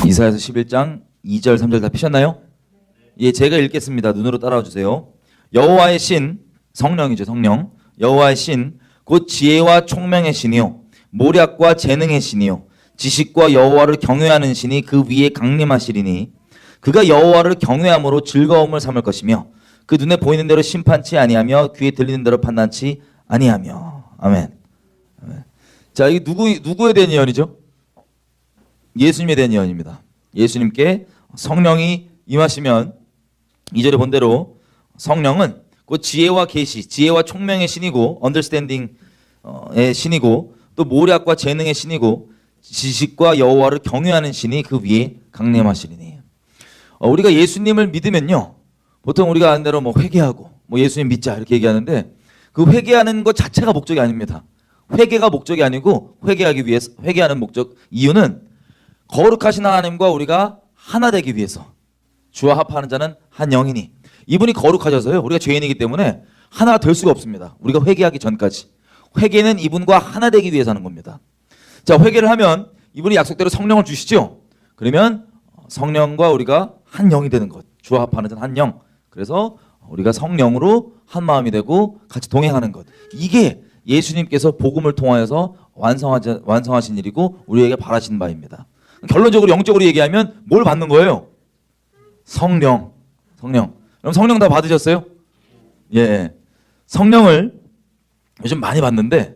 이사야서 11장 2절 3절 다 피셨나요? 예, 제가 읽겠습니다. 눈으로 따라와 주세요. 여호와의 신, 성령이죠, 성령. 여호와의 신, 곧 지혜와 총명의 신이요 모략과 재능의 신이요 지식과 여호와를 경외하는 신이 그 위에 강림하시리니 그가 여호와를 경외함으로 즐거움을 삼을 것이며 그 눈에 보이는 대로 심판치 아니하며 귀에 들리는 대로 판단치 아니하며. 아멘. 아멘. 자, 이게 누구에 대한 예언이죠? 예수님에 대한 예언입니다. 예수님께 성령이 임하시면 2절에 본 대로 성령은 곧 지혜와 계시, 지혜와 총명의 신이고 언더스탠딩의 신이고 또 모략과 재능의 신이고 지식과 여호와를 경외하는 신이 그 위에 강림하시리니. 우리가 예수님을 믿으면요, 보통 우리가 아는 대로 뭐 회개하고 뭐 예수님 믿자 이렇게 얘기하는데 그 회개하는 것 자체가 목적이 아닙니다. 회개가 목적이 아니고 회개하기 위해서 회개하는 목적 이유는 거룩하신 하나님과 우리가 하나 되기 위해서. 주와 합하는 자는 한 영이니. 이분이 거룩하셔서요, 우리가 죄인이기 때문에 하나가 될 수가 없습니다. 우리가 회개하기 전까지. 회개는 이분과 하나 되기 위해서 하는 겁니다. 자, 회개를 하면 이분이 약속대로 성령을 주시죠. 그러면 성령과 우리가 한 영이 되는 것. 주와 합하는 자는 한 영. 그래서 우리가 성령으로 한 마음이 되고 같이 동행하는 것. 이게 예수님께서 복음을 통하여서 완성하신 일이고 우리에게 바라신 바입니다. 결론적으로 영적으로 얘기하면 뭘 받는 거예요? 성령. 그럼 성령 다 받으셨어요? 예. 성령을 요즘 많이 받는데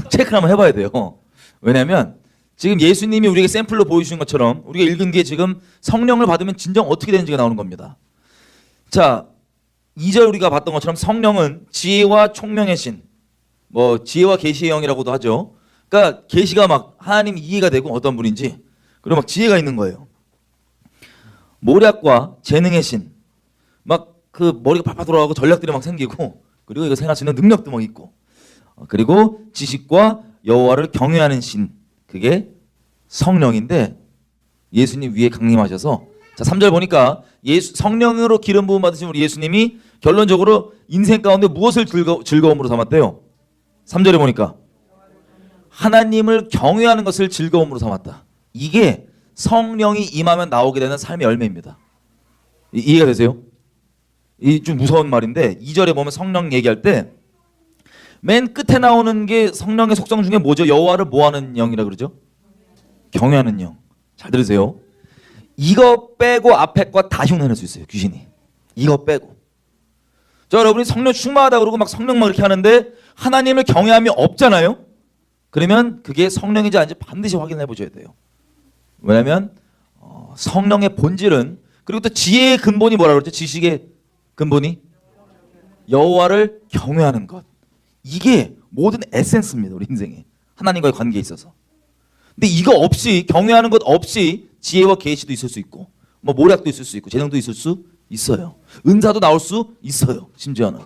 체크를 한번 해봐야 돼요. 왜냐하면 지금 예수님이 우리에게 샘플로 보여주신 것처럼 우리가 읽은 게 지금 성령을 받으면 진정 어떻게 되는지가 나오는 겁니다. 자, 2절 우리가 봤던 것처럼 성령은 지혜와 총명의 신, 뭐 지혜와 계시의 영이라고도 하죠. 그러니까 계시가 막 하나님 이해가 되고 어떤 분인지, 그리고 막 지혜가 있는 거예요. 모략과 재능의 신, 막 그 머리가 팔팔 돌아가고 전략들이 막 생기고, 그리고 이거 생각할 수 있는 능력도 막 있고, 그리고 지식과 여호와를 경외하는 신, 그게 성령인데 예수님 위에 강림하셔서. 자, 3절 보니까 성령으로 기름 부음 받으신 우리 예수님이 결론적으로 인생 가운데 무엇을 즐거움으로 삼았대요? 3절에 보니까 하나님을 경외하는 것을 즐거움으로 삼았다. 이게 성령이 임하면 나오게 되는 삶의 열매입니다. 이해가 되세요? 이 좀 무서운 말인데 2절에 보면 성령 얘기할 때 맨 끝에 나오는 게 성령의 속성 중에 뭐죠? 여호와를 뭐하는 영이라 그러죠? 경외하는 영. 잘 들으세요. 이거 빼고 앞에 거 다 흉내낼 수 있어요, 귀신이. 이거 빼고. 자, 여러분이 성령 충만하다 그러고 막 성령 막 이렇게 하는데 하나님을 경외함이 없잖아요. 그러면 그게 성령인지 아닌지 반드시 확인해 보셔야 돼요. 왜냐하면 성령의 본질은, 그리고 또 지혜의 근본이 뭐라 그랬죠? 지식의 근본이 여호와를 경외하는 것. 이게 모든 에센스입니다, 우리 인생에. 하나님과의 관계에 있어서. 근데 이거 없이, 경외하는 것 없이 지혜와 계시도 있을 수 있고 뭐 모략도 있을 수 있고 재능도 있을 수 있어요. 은사도 나올 수 있어요, 심지어는.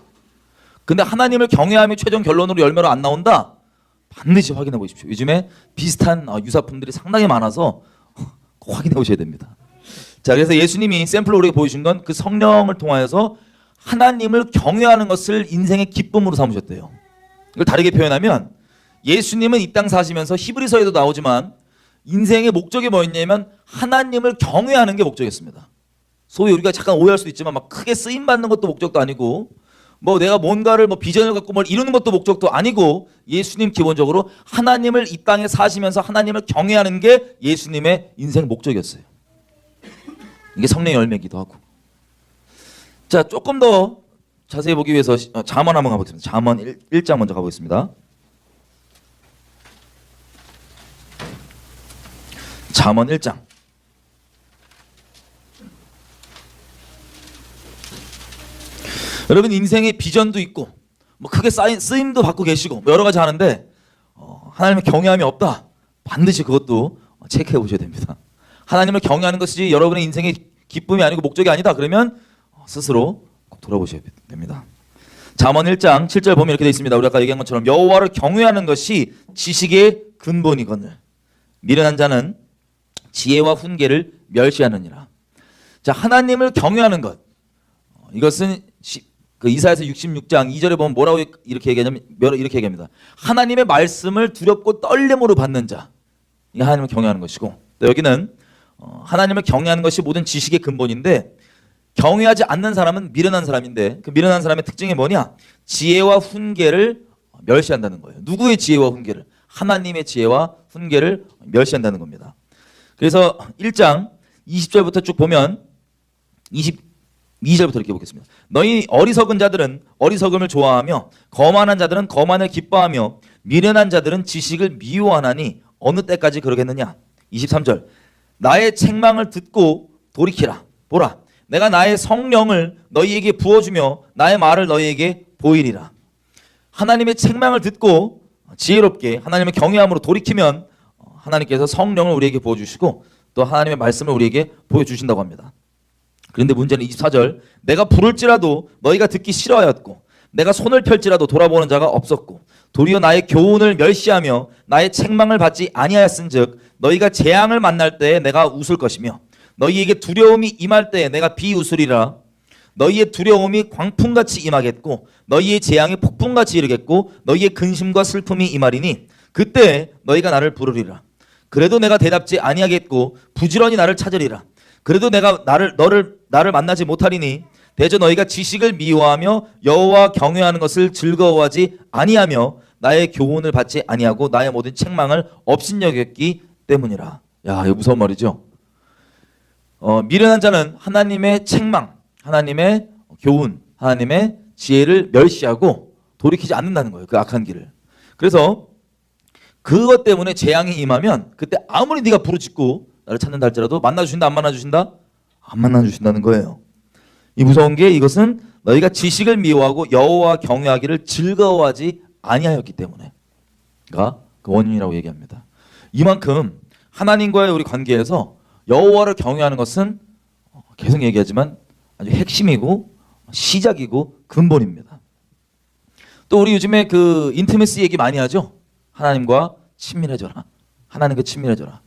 근데 하나님을 경외함이 최종 결론으로 열매로 안 나온다? 반드시 확인해 보십시오. 요즘에 비슷한 유사품들이 상당히 많아서 꼭 확인해 보셔야 됩니다. 자, 그래서 예수님이 샘플로 우리에게 보여주신 건 그 성령을 통하여서 하나님을 경외하는 것을 인생의 기쁨으로 삼으셨대요. 이걸 다르게 표현하면 예수님은 이 땅 사시면서 히브리서에도 나오지만 인생의 목적이 뭐였냐면 하나님을 경외하는 게 목적이었습니다. 소위 우리가 잠깐 오해할 수도 있지만 막 크게 쓰임 받는 것도 목적도 아니고 뭐 내가 뭔가를 뭐 비전을 갖고 뭘 이루는 것도 목적도 아니고, 예수님 기본적으로 하나님을 이 땅에 사시면서 하나님을 경외하는 게 예수님의 인생 목적이었어요. 이게 성령의 열매이기도 하고. 자, 조금 더 자세히 보기 위해서 잠언 한번 가보겠습니다. 잠언 1장 먼저 가보겠습니다. 잠언 1장. 여러분 인생에 비전도 있고 뭐 크게 쓰임도 받고 계시고 뭐 여러 가지 하는데 하나님을 경외함이 없다. 반드시 그것도 체크해 보셔야 됩니다. 하나님을 경외하는 것이 여러분의 인생의 기쁨이 아니고 목적이 아니다. 그러면 스스로 꼭 돌아보셔야 됩니다. 잠언 1장 7절 보면 이렇게 되어 있습니다. 우리 아까 얘기한 것처럼 여호와를 경외하는 것이 지식의 근본이거늘 미련한 자는 지혜와 훈계를 멸시하느니라. 자, 하나님을 경외하는 것, 이것은 그 이사야서 66장 2절에 보면 뭐라고 이렇게 얘기합니다. 하나님의 말씀을 두렵고 떨림으로 받는 자, 이게 하나님을 경외하는 것이고, 또 여기는 하나님을 경외하는 것이 모든 지식의 근본인데 경외하지 않는 사람은 미련한 사람인데 그 미련한 사람의 특징이 뭐냐? 지혜와 훈계를 멸시한다는 거예요. 누구의 지혜와 훈계를? 하나님의 지혜와 훈계를 멸시한다는 겁니다. 그래서 1장 20절부터 쭉 보면 22절부터 이렇게 보겠습니다. 너희 어리석은 자들은 어리석음을 좋아하며 거만한 자들은 거만을 기뻐하며 미련한 자들은 지식을 미워하나니 어느 때까지 그러겠느냐? 23절 나의 책망을 듣고 돌이키라. 보라 내가 나의 성령을 너희에게 부어주며 나의 말을 너희에게 보이리라. 하나님의 책망을 듣고 지혜롭게 하나님의 경외함으로 돌이키면 하나님께서 성령을 우리에게 부어주시고 또 하나님의 말씀을 우리에게 보여주신다고 합니다. 그런데 문제는 24절 내가 부를지라도 너희가 듣기 싫어하였고 내가 손을 펼지라도 돌아보는 자가 없었고 도리어 나의 교훈을 멸시하며 나의 책망을 받지 아니하였은즉 너희가 재앙을 만날 때에 내가 웃을 것이며 너희에게 두려움이 임할 때에 내가 비웃으리라. 너희의 두려움이 광풍같이 임하겠고 너희의 재앙이 폭풍같이 이르겠고 너희의 근심과 슬픔이 임하리니 그때 너희가 나를 부르리라. 그래도 내가 대답지 아니하겠고 부지런히 나를 찾으리라. 그래도 내가 나를 만나지 못하리니 대저 너희가 지식을 미워하며 여호와 경외하는 것을 즐거워하지 아니하며 나의 교훈을 받지 아니하고 나의 모든 책망을 업신여겼기 때문이라. 야, 이거 무서운 말이죠. 미련한 자는 하나님의 책망, 하나님의 교훈, 하나님의 지혜를 멸시하고 돌이키지 않는다는 거예요. 그 악한 길을. 그래서 그것 때문에 재앙이 임하면 그때 아무리 네가 부르짖고 나를 찾는다 할지라도 만나주신다 안 만나주신다? 안 만나주신다는 거예요. 이 무서운 게 이것은 너희가 지식을 미워하고 여호와 경외하기를 즐거워하지 아니하였기 때문에가 그 원인이라고 얘기합니다. 이만큼 하나님과의 우리 관계에서 여호와를 경외하는 것은 계속 얘기하지만 아주 핵심이고 시작이고 근본입니다. 또 우리 요즘에 그 인티메시 얘기 많이 하죠. 하나님과 친밀해져라. 하나님과 친밀해져라.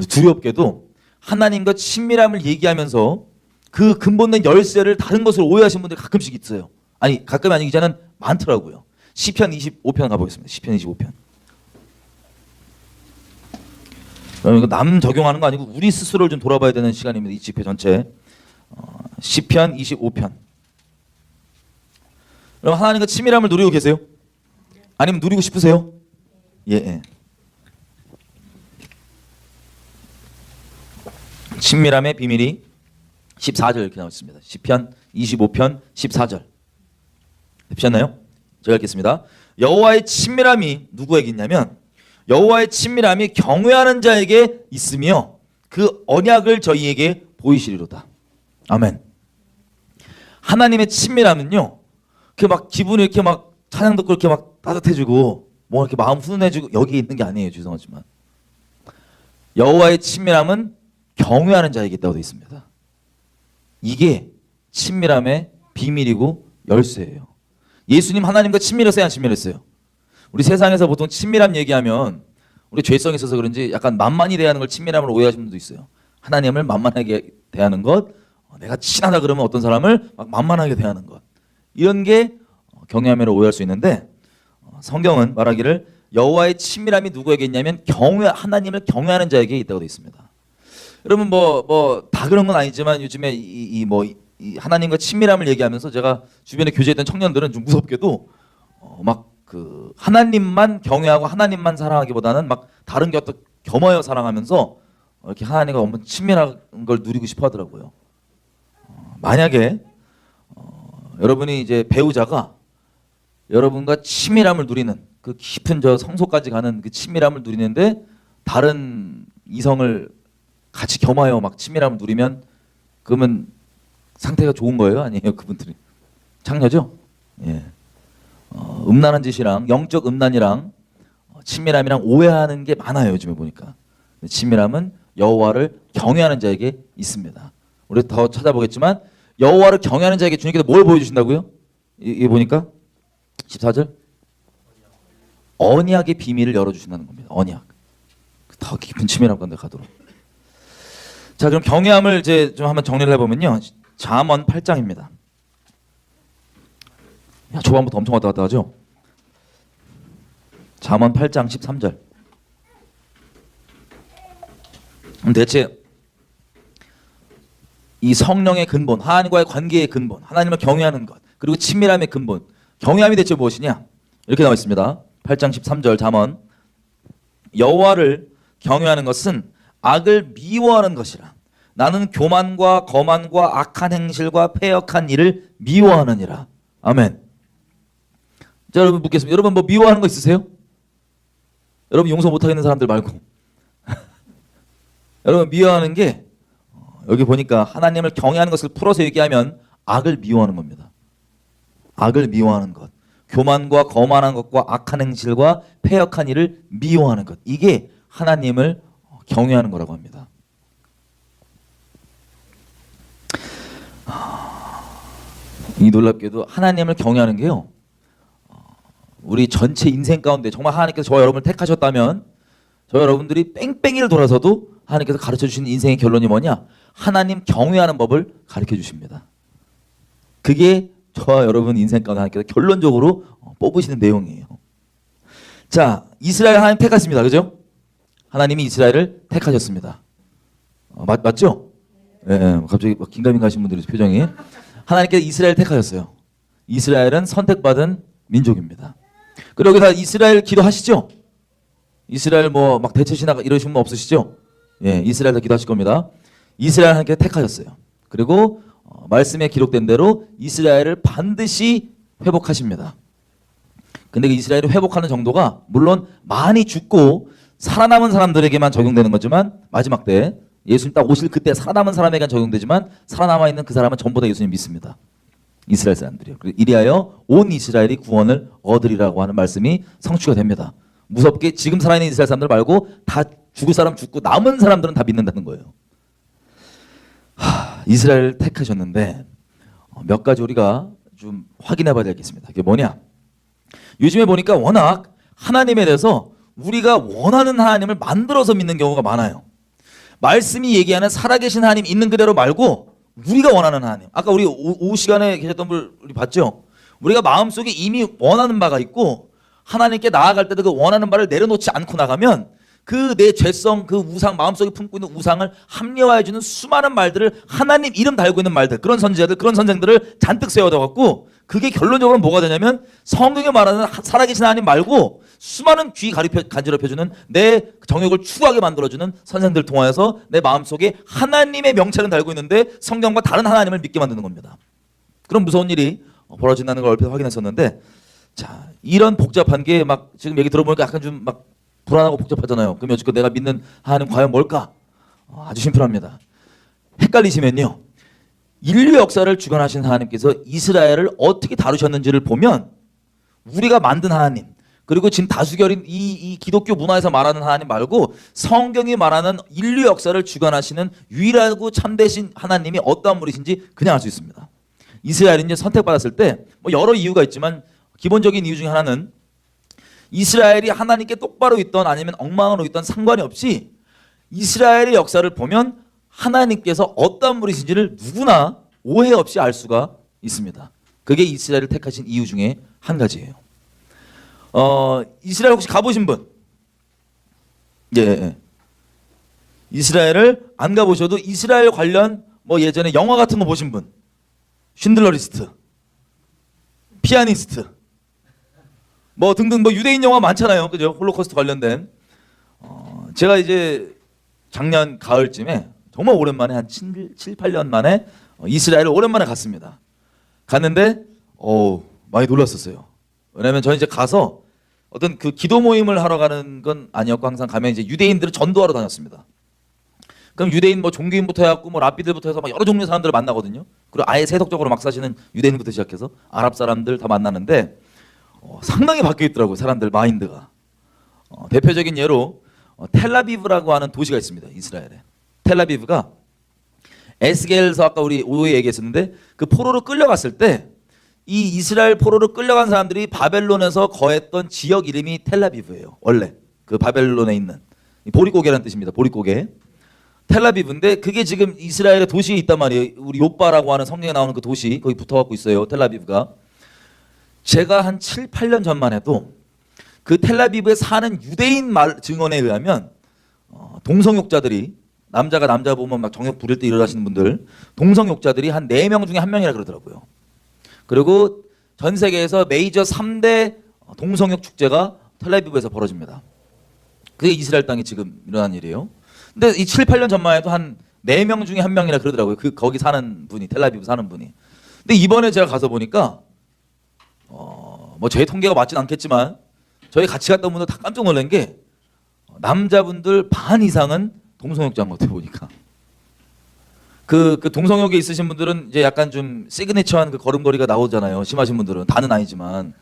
두렵게도 하나님과 친밀함을 얘기하면서 그 근본된 열쇠를 다른 것으로 오해하시는 분들이 가끔씩 있어요. 아니 가끔이 아니기 전에는 많더라고요. 시편 25편 가보겠습니다. 시편 25편. 이거 남 적용하는 거 아니고 우리 스스로를 좀 돌아봐야 되는 시간입니다. 이 집회 전체. 시편 25편. 그럼 하나님과 친밀함을 누리고 계세요? 아니면 누리고 싶으세요? 예. 친밀함의 비밀이 14절 이렇게 나와 있습니다. 시편 25편 14절. 보셨나요? 제가 읽겠습니다. 여호와의 친밀함이 누구에게 있냐면 여호와의 친밀함이 경외하는 자에게 있으며 그 언약을 저희에게 보이시리로다. 아멘. 하나님의 친밀함은요. 그 막 기분이 이렇게 막 찬양 듣고 이렇게 막 따뜻해지고 뭐 이렇게 마음 훈훈해지고 여기 있는 게 아니에요. 죄송하지만 여호와의 친밀함은 경외하는 자에게 있다고 되어 있습니다. 이게 친밀함의 비밀이고 열쇠예요. 예수님 하나님과 친밀했어요? 안 친밀했어요? 우리 세상에서 보통 친밀함 얘기하면 우리 죄성이 있어서 그런지 약간 만만히 대하는 걸 친밀함으로 오해하시는 분도 있어요. 하나님을 만만하게 대하는 것, 내가 친하다 그러면 어떤 사람을 막 만만하게 대하는 것, 이런 게 경외함으로 오해할 수 있는데 성경은 말하기를 여호와의 친밀함이 누구에게 있냐면 하나님을 경외하는 자에게 있다고 되어 있습니다. 여러분 뭐 다 그런 건 아니지만 요즘에 이 하나님과 친밀함을 얘기하면서 제가 주변에 교제했던 청년들은 좀 무섭게도 막 그 하나님만 경외하고 하나님만 사랑하기보다는 막 다른 게 어떤 겸하여 사랑하면서 이렇게 하나님과 너무 친밀한 걸 누리고 싶어 하더라고요. 만약에 여러분이 이제 배우자가 여러분과 친밀함을 누리는 그 깊은 저 성소까지 가는 그 친밀함을 누리는데 다른 이성을 같이 겸하여 막 친밀함을 누리면 그러면 상태가 좋은 거예요? 아니에요? 그분들이 창녀죠? 예. 음란한 짓이랑 영적 음란이랑 친밀함이랑 오해하는 게 많아요. 요즘에 보니까. 친밀함은 여호와를 경외하는 자에게 있습니다. 우리 더 찾아보겠지만 여호와를 경외하는 자에게 주님께서 뭘 보여주신다고요? 이게 보니까 14절 언약의 비밀을 열어주신다는 겁니다. 언약. 더 깊은 친밀함 가운데 가도록. 자, 그럼 경외함을 이제 좀 한번 정리를 해보면요. 잠언 8장입니다. 야, 초반부터 엄청 왔다 갔다 하죠. 잠언 8장 13절. 그럼 대체 이 성령의 근본, 하나님과의 관계의 근본, 하나님을 경외하는 것, 그리고 친밀함의 근본, 경외함이 대체 무엇이냐? 이렇게 나와 있습니다. 8장 13절 잠언. 여호와를 경외하는 것은 악을 미워하는 것이라. 나는 교만과 거만과 악한 행실과 패역한 일을 미워하느니라. 아멘. 자, 여러분 묻겠습니다. 여러분 뭐 미워하는 거 있으세요? 여러분 용서 못하겠는 사람들 말고. 여러분 미워하는 게 여기 보니까 하나님을 경외하는 것을 풀어서 얘기하면 악을 미워하는 겁니다. 악을 미워하는 것. 교만과 거만한 것과 악한 행실과 패역한 일을 미워하는 것. 이게 하나님을 경외하는 거라고 합니다. 이 놀랍게도 하나님을 경외하는 게요, 우리 전체 인생 가운데 정말 하나님께서 저와 여러분을 택하셨다면 저와 여러분들이 뺑뺑이를 돌아서도 하나님께서 가르쳐 주신 인생의 결론이 뭐냐? 하나님 경외하는 법을 가르쳐 주십니다. 그게 저와 여러분 인생 가운데 하나님께서 결론적으로 뽑으시는 내용이에요. 자, 이스라엘 하나님 택하십니다. 그죠? 하나님이 이스라엘을 택하셨습니다. 맞죠? 예, 갑자기 긴가민가 하신 분들이 표정이. 하나님께서 이스라엘 택하셨어요. 이스라엘은 선택받은 민족입니다. 그리고 여기서 이스라엘 기도하시죠? 이스라엘 뭐 막 대체신학 이러신 분 없으시죠? 예, 이스라엘 다 기도하실 겁니다. 이스라엘 하나님께서 택하셨어요. 그리고 말씀에 기록된 대로 이스라엘을 반드시 회복하십니다. 근데 그 이스라엘을 회복하는 정도가 물론 많이 죽고 살아남은 사람들에게만 적용되는 거지만 마지막 때 예수님 딱 오실 그때 살아남은 사람에게만 적용되지만 살아남아 있는 그 사람은 전부 다 예수님 믿습니다. 이스라엘 사람들이요. 이리하여 온 이스라엘이 구원을 얻으리라고 하는 말씀이 성취가 됩니다. 무섭게 지금 살아있는 이스라엘 사람들 말고 다 죽을 사람 죽고 남은 사람들은 다 믿는다는 거예요. 이스라엘을 택하셨는데 몇 가지 우리가 좀 확인해 봐야 되겠습니다. 그게 뭐냐? 요즘에 보니까 워낙 하나님에 대해서 우리가 원하는 하나님을 만들어서 믿는 경우가 많아요. 말씀이 얘기하는 살아계신 하나님 있는 그대로 말고 우리가 원하는 하나님. 아까 우리 오후 시간에 계셨던 분 우리 봤죠? 우리가 마음속에 이미 원하는 바가 있고 하나님께 나아갈 때도 그 원하는 바를 내려놓지 않고 나가면 그 내 죄성, 그 우상, 마음속에 품고 있는 우상을 합리화해주는 수많은 말들을 하나님 이름 달고 있는 말들, 그런 선지자들, 그런 선생들을 잔뜩 세워둬갖고 그게 결론적으로 뭐가 되냐면 성경에 말하는 살아계신 하나님 말고 수많은 귀 간지럽혀주는 내 정욕을 추구하게 만들어주는 선생들 통하여서 내 마음속에 하나님의 명찰은 달고 있는데 성경과 다른 하나님을 믿게 만드는 겁니다. 그런 무서운 일이 벌어진다는 걸 얼핏 확인했었는데, 자, 이런 복잡한 게 막 지금 얘기 들어보니까 약간 좀 막 불안하고 복잡하잖아요. 그럼 여지껏 내가 믿는 하나님 과연 뭘까? 아주 심플합니다. 헷갈리시면요, 인류 역사를 주관하신 하나님께서 이스라엘을 어떻게 다루셨는지를 보면 우리가 만든 하나님, 그리고 지금 다수결인 이 기독교 문화에서 말하는 하나님 말고 성경이 말하는 인류 역사를 주관하시는 유일하고 참되신 하나님이 어떠한 분이신지 그냥 알 수 있습니다. 이스라엘이 이제 선택받았을 때 뭐 여러 이유가 있지만 기본적인 이유 중에 하나는 이스라엘이 하나님께 똑바로 있던 아니면 엉망으로 있던 상관이 없이 이스라엘의 역사를 보면 하나님께서 어떤 분이신지를 누구나 오해 없이 알 수가 있습니다. 그게 이스라엘을 택하신 이유 중에 한 가지예요. 이스라엘 혹시 가보신 분? 예. 이스라엘을 안 가보셔도 이스라엘 관련 뭐 예전에 영화 같은 거 보신 분? 쉰들러 리스트, 피아니스트, 뭐 등등 뭐 유대인 영화 많잖아요. 그죠? 홀로코스트 관련된. 제가 이제 작년 가을쯤에 정말 오랜만에 한 7, 8년 만에 이스라엘을 오랜만에 갔습니다. 갔는데 많이 놀랐었어요. 왜냐면 저는 이제 가서 어떤 그 기도 모임을 하러 가는 건 아니었고 항상 가면 이제 유대인들을 전도하러 다녔습니다. 그럼 유대인 뭐 종교인부터 해갖고 뭐 랍비들부터 해서 막 여러 종류의 사람들을 만나거든요. 그리고 아예 세속적으로 막 사시는 유대인부터 시작해서 아랍 사람들 다 만나는데 상당히 바뀌어 있더라고요. 사람들 마인드가. 대표적인 예로 텔라비브라고 하는 도시가 있습니다. 이스라엘에. 텔라비브가 에스겔서 아까 우리 오후에 얘기했었는데 그 포로로 끌려갔을 때 이 이스라엘 포로로 끌려간 사람들이 바벨론에서 거했던 지역 이름이 텔라비브예요. 원래 그 바벨론에 있는 보릿고개라는 뜻입니다. 보릿고개. 텔라비브인데 그게 지금 이스라엘의 도시에 있단 말이에요. 우리 요바라고 하는 성경에 나오는 그 도시 거기 붙어갖고 있어요. 텔라비브가. 제가 한 7, 8년 전만 해도 그 텔라비브에 사는 유대인 말 증언에 의하면 동성욕자들이 남자가 남자 보면 막 정욕 부릴 때 일어나시는 분들 동성욕자들이 한 4명 중에 1명이라 그러더라고요. 그리고 전 세계에서 메이저 3대 동성욕 축제가 텔아비브에서 벌어집니다. 그게 이스라엘 땅에 지금 일어난 일이에요. 근데 이 7, 8년 전만 해도 한 4명 중에 1명이라 그러더라고요. 거기 사는 분이, 텔아비브 사는 분이. 근데 이번에 제가 가서 보니까 뭐 제 통계가 맞진 않겠지만 저희 같이 갔던 분들 다 깜짝 놀란 게 남자분들 반 이상은 동성욕자인 것 같아요, 보니까. 그 동성욕에 있으신 분들은 이제 약간 좀 시그니처한 그 걸음걸이가 나오잖아요. 심하신 분들은. 다는 아니지만.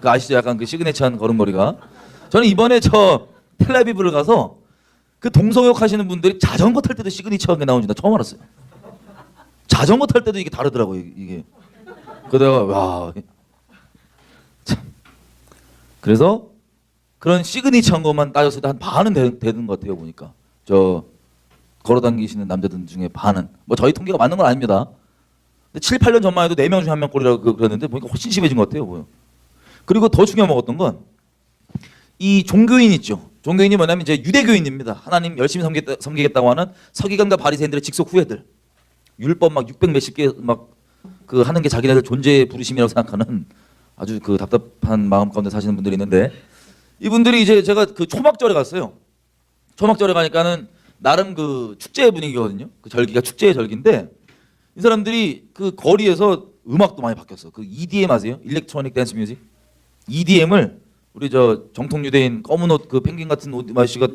그 아시죠? 약간 그 시그니처한 걸음걸이가. 저는 이번에 저 텔아비브를 가서 그 동성욕 하시는 분들이 자전거 탈 때도 시그니처한 게 나오는지 나 처음 알았어요. 자전거 탈 때도 이게 다르더라고요, 이게. 그러다가 와. 참. 그래서 그런 시그니처한 것만 따졌을 때 한 반은 되는 것 같아요, 보니까. 저 걸어다니시는 남자들 중에 반은. 뭐 저희 통계가 맞는 건 아닙니다. 근데 7, 8년 전만 해도 4명 중에 1명 꼴이라고 그랬는데 보니까 훨씬 심해진 것 같아요, 뭐요. 그리고 더 중요한 먹었던 건 이 종교인 있죠. 종교인이 뭐냐면 이제 유대교인입니다. 하나님 열심히 섬기겠다고 하는 서기관과 바리새인들의 직속 후예들. 율법 막 600 몇십 개 막 그 하는 게 자기네들 존재의 부르심이라고 생각하는 아주 그 답답한 마음 가운데 사시는 분들이 있는데 이분들이 이제 제가 그 초막절에 갔어요. 초막절에 가니까는 나름 그 축제 분위기거든요. 그 절기가 축제의 절기인데 이 사람들이 그 거리에서 음악도 많이 바뀌었어. 그 EDM 아세요? 일렉트로닉 댄스 뮤직. EDM을 우리 저 정통 유대인 검은 옷 그 펭귄 같은 옷 마씨가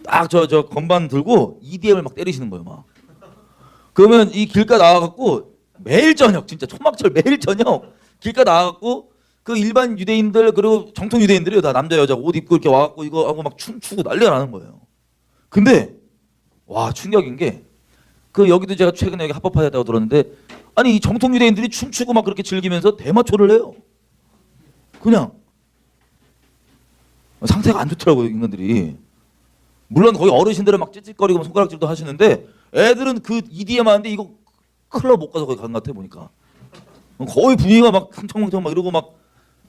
딱 저 건반 들고 EDM을 막 때리시는 거예요, 막. 그러면 이 길가 나와갖고 매일 저녁 진짜 초막절 매일 저녁 길가 나와갖고 그 일반 유대인들 그리고 정통 유대인들이요 다 남자 여자 옷 입고 이렇게 와갖고 이거 하고 막 춤추고 난리가 나는 거예요. 근데 와 충격인 게 그 여기도 제가 최근에 여기 합법화됐다고 들었는데 아니 이 정통 유대인들이 춤추고 막 그렇게 즐기면서 대마초를 해요. 그냥 상태가 안 좋더라고요 인간들이. 물론 거기 어르신들은 막 찌릿거리고 손가락질도 하시는데 애들은 그 EDM 하는데 이거 클럽 못 가서 거기 간 것 같아 보니까. 거의 분위기가 막 흥청망청 막 이러고 막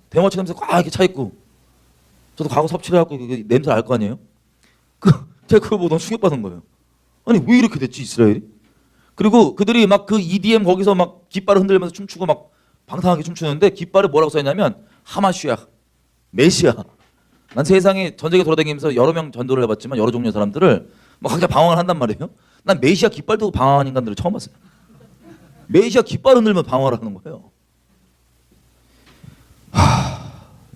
대마초 냄새 꽉 이렇게 차 있고. 저도 과거 섭취를 해갖고 냄새 알 거 아니에요? 제가 그걸 보고 너무 충격받은 거예요. 아니 왜 이렇게 됐지 이스라엘이? 그리고 그들이 막 그 EDM 거기서 막 깃발을 흔들면서 춤추고 막 방탕하게 춤추는데 깃발에 뭐라고 써있냐면 하마슈야, 메시아. 난 세상에 전 세계 돌아다니면서 여러 명 전도를 해봤지만 여러 종류의 사람들을 막 각자 방황을 한단 말이에요. 난 메시아 깃발 두고 방황하는 인간들을 처음 봤어요. 메시아 깃발 흔들면 방황을 하는 거예요.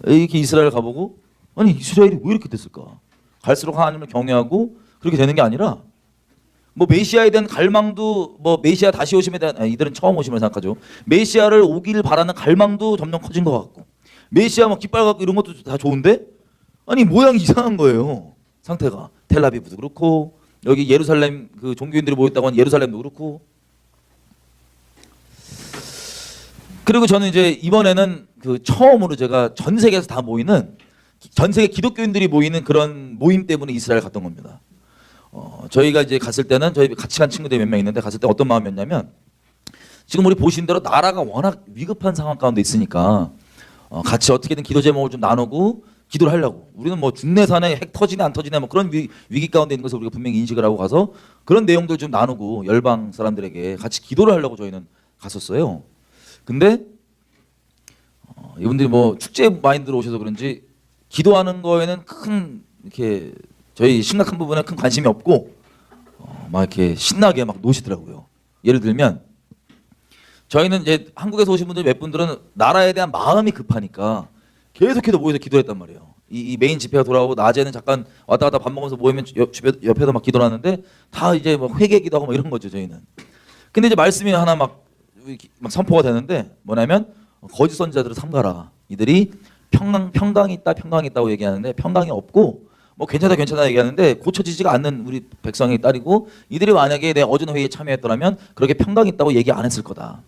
이렇게 이스라엘 가보고 아니 이스라엘이 왜 이렇게 됐을까? 갈수록 하나님을 경외하고 그렇게 되는 게 아니라 뭐 메시아에 대한 갈망도 뭐 메시아 다시 오심에 대한 이들은 처음 오심을 생각하죠. 메시아를 오기를 바라는 갈망도 점점 커진 것 같고 메시아 뭐 깃발 갖고 이런 것도 다 좋은데 아니 모양이 이상한 거예요. 상태가 텔아비브도 그렇고 여기 예루살렘 그 종교인들이 모였다고 하는 예루살렘도 그렇고 그리고 저는 이제 이번에는 그 처음으로 제가 전 세계에서 다 모이는 전 세계 기독교인들이 모이는 그런 모임 때문에 이스라엘 갔던 겁니다. 저희가 이제 갔을 때는 저희 같이 간 친구들이 몇 명 있는데 갔을 때 어떤 마음이었냐면 지금 우리 보신 대로 나라가 워낙 위급한 상황 가운데 있으니까 같이 어떻게든 기도 제목을 좀 나누고 기도를 하려고 우리는 뭐 중내산에 핵 터지네 안 터지네 뭐 그런 위기 가운데 있는 것을 우리가 분명히 인식을 하고 가서 그런 내용들 좀 나누고 열방 사람들에게 같이 기도를 하려고 저희는 갔었어요. 근데 이분들이 뭐 축제 마인드로 오셔서 그런지 기도하는 거에는 큰 이렇게 저희 심각한 부분에 큰 관심이 없고 막 이렇게 신나게 막 노시더라고요. 예를 들면 저희는 이제 한국에서 오신 분들 몇 분들은 나라에 대한 마음이 급하니까 계속해서 모여서 기도했단 말이에요. 이 메인 집회가 돌아오고 낮에는 잠깐 왔다 갔다 밥 먹으면서 모이면 옆에서 막 기도를 하는데 다 이제 막 회개 기도하고 막 이런 거죠 저희는. 근데 이제 말씀이 하나 막 선포가 되는데 뭐냐면 거짓 선지자들을 삼가라. 이들이 평강이 있다 평강이 있다고 얘기하는데 평강이 없고 뭐 괜찮다 얘기하는데 고쳐지지가 않는 우리 백성의 딸이고 이들이 만약에 내 어전 회의에 참여했더라면 그렇게 평강이 있다고 얘기 안 했을 거다.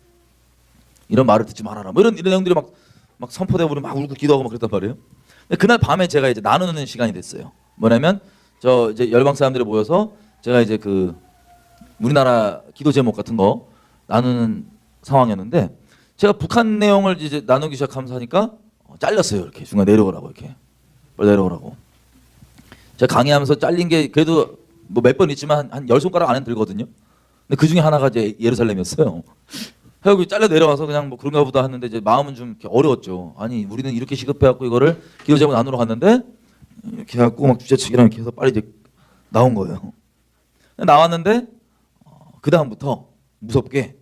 이런 말을 듣지 말아라. 뭐 이런 내용들이 막 선포되고 우리 막 울고 기도하고 막 그랬단 말이에요. 근데 그날 밤에 제가 이제 나누는 시간이 됐어요. 뭐냐면 저 이제 열방 사람들이 모여서 제가 이제 그 우리나라 기도 제목 같은 거 나누는 상황이었는데 제가 북한 내용을 이제 나누기 시작하면서 하니까 잘렸어요. 이렇게 중간 내려오라고 이렇게 빨리 내려오라고. 제가 강의하면서 잘린 게 그래도 뭐 몇 번 있지만 한 10손가락 안에 들거든요. 근데 그 중에 하나가 이제 예루살렘이었어요. 그래서 잘려 내려와서 그냥 뭐 그런가 보다 했는데 이제 마음은 좀 이렇게 어려웠죠. 아니 우리는 이렇게 시급해갖고 이거를 기도 제목 나누러 갔는데 이렇게 해갖고 막 주제책이랑 이렇게 해서 빨리 이제 나온 거예요. 나왔는데 그 다음부터 무섭게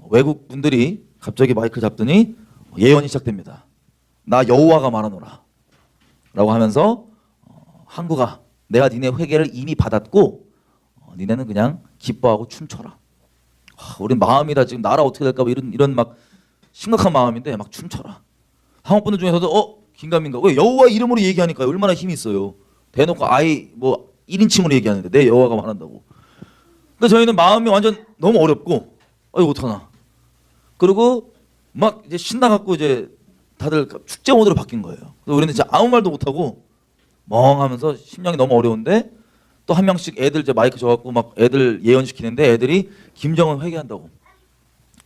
외국 분들이 갑자기 마이크 잡더니 예언이 시작됩니다. 나 여호와가 말하노라 라고 하면서 한국아 내가 니네 회개를 이미 받았고 니네는 그냥 기뻐하고 춤춰라. 우리 마음이 다 지금 나라 어떻게 될까 뭐 이런 막 심각한 마음인데 막 춤춰라. 한국 분들 중에서도 긴가민가 왜 여호와 이름으로 얘기하니까 얼마나 힘이 있어요. 대놓고 아이 뭐 1인칭으로 얘기하는데 내 여호와가 말한다고. 그러니까 저희는 마음이 완전 너무 어렵고 이거 어떡하나. 그리고 막 이제 신나갖고 이제 다들 축제 모드로 바뀐 거예요. 그래서 우리는 진짜 아무 말도 못하고 멍하면서 심령이 너무 어려운데 또 한 명씩 애들 이제 마이크 줘갖고 막 애들 예언시키는데 애들이 김정은 회개한다고.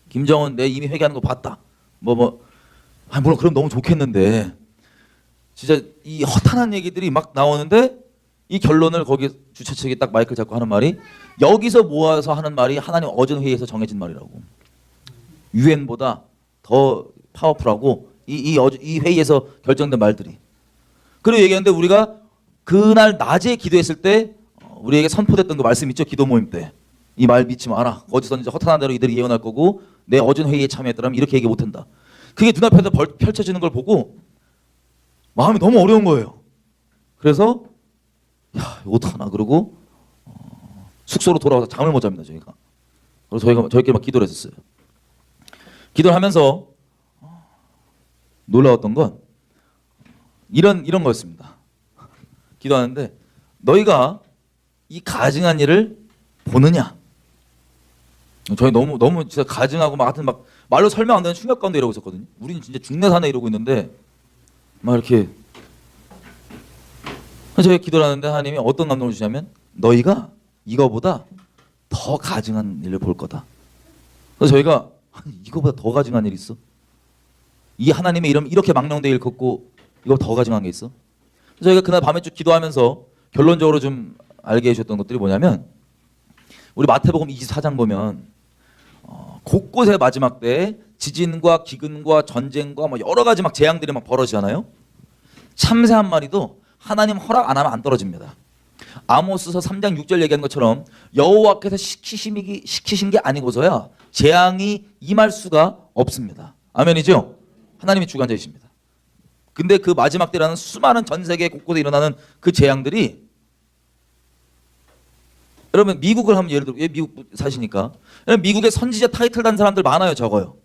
김정은 내 이미 회개하는 거 봤다. 물론 그럼 너무 좋겠는데 진짜 이 허탄한 얘기들이 막 나오는데 이 결론을 거기 주최 측이 딱 마이크 잡고 하는 말이 여기서 모아서 하는 말이 하나님 어전 회의에서 정해진 말이라고. 유엔보다 더 파워풀하고 이 회의에서 결정된 말들이. 그리고 얘기하는데 우리가 그날 낮에 기도했을 때 우리에게 선포됐던 그 말씀 있죠? 기도 모임 때. 이 말 믿지 마라. 거기서 이제 허탄한 대로 이들이 예언할 거고 내 어전 회의에 참여했더라면 이렇게 얘기 못한다. 그게 눈앞에서 펼쳐지는 걸 보고 마음이 너무 어려운 거예요. 그래서 야 이거 어떡하나 그러고 숙소로 돌아와서 잠을 못 잡니다 저희가. 그래서 저희끼리 막 기도를 했었어요. 기도를 하면서 놀라웠던 건 이런 거였습니다. 기도하는데 너희가 이 가증한 일을 보느냐? 저희 너무 진짜 가증하고 막 하여튼 막 말로 설명 안 되는 충격 가운데 이러고 있었거든요. 우리는 진짜 죽네 사네 이러고 있는데 막 이렇게 저희 기도를 하는데 하나님이 어떤 감동을 주냐면 너희가 이거보다 더 가증한 일을 볼 거다. 그래서 저희가 아니, 이거보다 더 가증한 일 있어? 이 하나님의 이름 이렇게 망령되게 일컫고 이거 더 가증한 게 있어? 저희가 그날 밤에 쭉 기도하면서 결론적으로 좀 알게 해주셨던 것들이 뭐냐면 우리 마태복음 24장 보면 곳곳에 마지막 때에 지진과 기근과 전쟁과 뭐 여러 가지 막 재앙들이 막 벌어지잖아요. 참새 한 마리도 하나님 허락 안 하면 안 떨어집니다. 아모스서 3장 6절 얘기한 것처럼 여호와께서 시키신 게 아니고서야 재앙이 임할 수가 없습니다. 아멘이죠? 하나님이 주관자이십니다. 근데 그 마지막 때라는 수많은 전 세계 곳곳에 일어나는 그 재앙들이 여러분 미국을 하면 예를 들어 미국 사시니까 미국의 선지자 타이틀 단 사람들 많아요 적어요?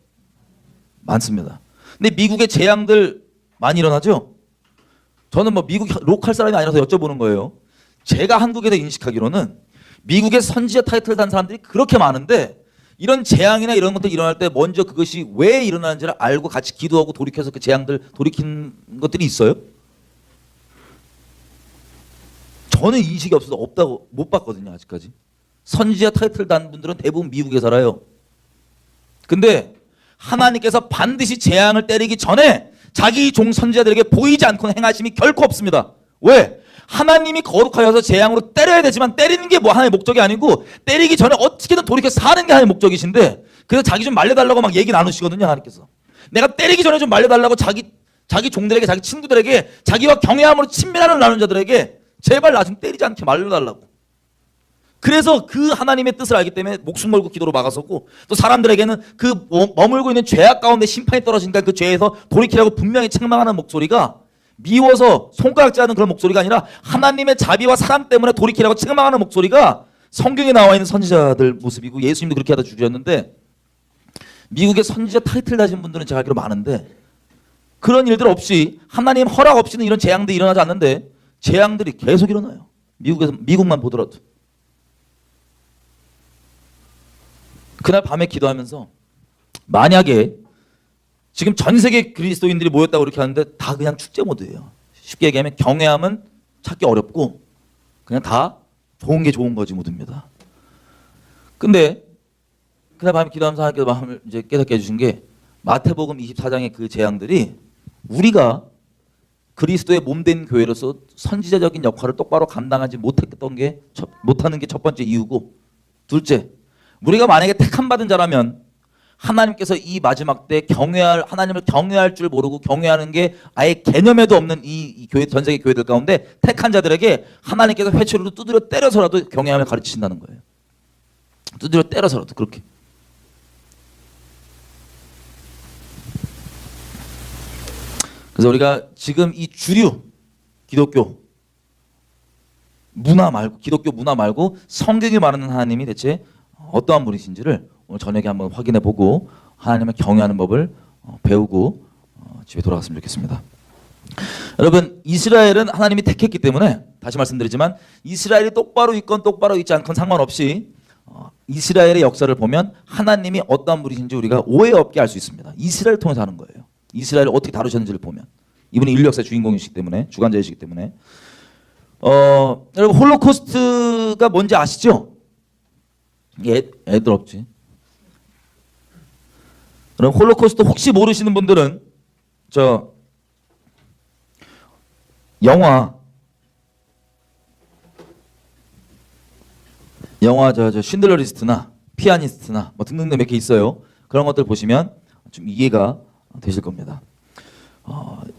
많습니다. 근데 미국의 재앙들 많이 일어나죠? 저는 뭐 미국 로컬 사람이 아니라서 여쭤보는 거예요. 제가 한국에서 인식하기로는 미국의 선지자 타이틀 단 사람들이 그렇게 많은데 이런 재앙이나 이런 것들 일어날 때 먼저 그것이 왜 일어나는지를 알고 같이 기도하고 돌이켜서 그 재앙들 돌이킨 것들이 있어요? 저는 인식이 없어서 없다고 못 봤거든요 아직까지. 선지자 타이틀 단 분들은 대부분 미국에 살아요. 근데 하나님께서 반드시 재앙을 때리기 전에 자기 종 선지자들에게 보이지 않고는 행하심이 결코 없습니다. 왜? 하나님이 거룩하여서 재앙으로 때려야 되지만 때리는 게 뭐 하나의 목적이 아니고 때리기 전에 어떻게든 돌이켜 사는 게 하나의 목적이신데 그래서 자기 좀 말려달라고 막 얘기 나누시거든요 하나님께서. 내가 때리기 전에 좀 말려달라고 자기 종들에게 자기 친구들에게 자기와 경외함으로 친밀함을 나눈 자들에게 제발 나 좀 때리지 않게 말려달라고. 그래서 그 하나님의 뜻을 알기 때문에 목숨 걸고 기도로 막았었고 또 사람들에게는 그 머물고 있는 죄악 가운데 심판이 떨어지니까 그 죄에서 돌이키라고 분명히 책망하는 목소리가 미워서 손가락질 하는 그런 목소리가 아니라 하나님의 자비와 사랑 때문에 돌이키라고 책망하는 목소리가 성경에 나와 있는 선지자들 모습이고 예수님도 그렇게 하다 죽으셨는데 미국의 선지자 타이틀 다신 분들은 제가 알기로 많은데 그런 일들 없이 하나님 허락 없이는 이런 재앙들이 일어나지 않는데 재앙들이 계속 일어나요. 미국만 보더라도. 그날 밤에 기도하면서 만약에 지금 전 세계 그리스도인들이 모였다고 이렇게 하는데 다 그냥 축제 모드예요. 쉽게 얘기하면 경외함은 찾기 어렵고 그냥 다 좋은 게 좋은 거지 모드입니다. 근데 그날 밤에 기도하면서 하나님께서 마음을 이제 깨닫게 해주신 게 마태복음 24장의 그 재앙들이 우리가 그리스도의 몸된 교회로서 선지자적인 역할을 똑바로 감당하지 못하는 게 첫 번째 이유고, 둘째, 우리가 만약에 택함 받은 자라면 하나님께서 이 마지막 때 하나님을 경외할 줄 모르고 경외하는 게 아예 개념에도 없는 이 교회, 전 세계 교회들 가운데 택한 자들에게 하나님께서 회초리로 두드려 때려서라도 경외함을 가르치신다는 거예요. 두드려 때려서라도 그렇게. 그래서 우리가 지금 이 주류 기독교 문화 말고 성경이 말하는 하나님이 대체 어떠한 분이신지를 오늘 저녁에 한번 확인해 보고 하나님을 경외하는 법을 배우고 집에 돌아갔으면 좋겠습니다. 여러분, 이스라엘은 하나님이 택했기 때문에, 다시 말씀드리지만 이스라엘이 똑바로 있건 똑바로 있지 않건 상관없이 이스라엘의 역사를 보면 하나님이 어떠한 분이신지 우리가 오해 없게 알 수 있습니다. 이스라엘을 통해서 하는 거예요. 이스라엘을 어떻게 다루셨는지를 보면. 이분이 인류 역사의 주인공이시기 때문에, 주관자이시기 때문에. 여러분, 홀로코스트가 뭔지 아시죠? 애들 없지. 그럼 홀로코스트 혹시 모르시는 분들은 영화 쉰들러 리스트나 피아니스트나 뭐 등등등 몇 개 있어요. 그런 것들 보시면 좀 이해가 되실 겁니다.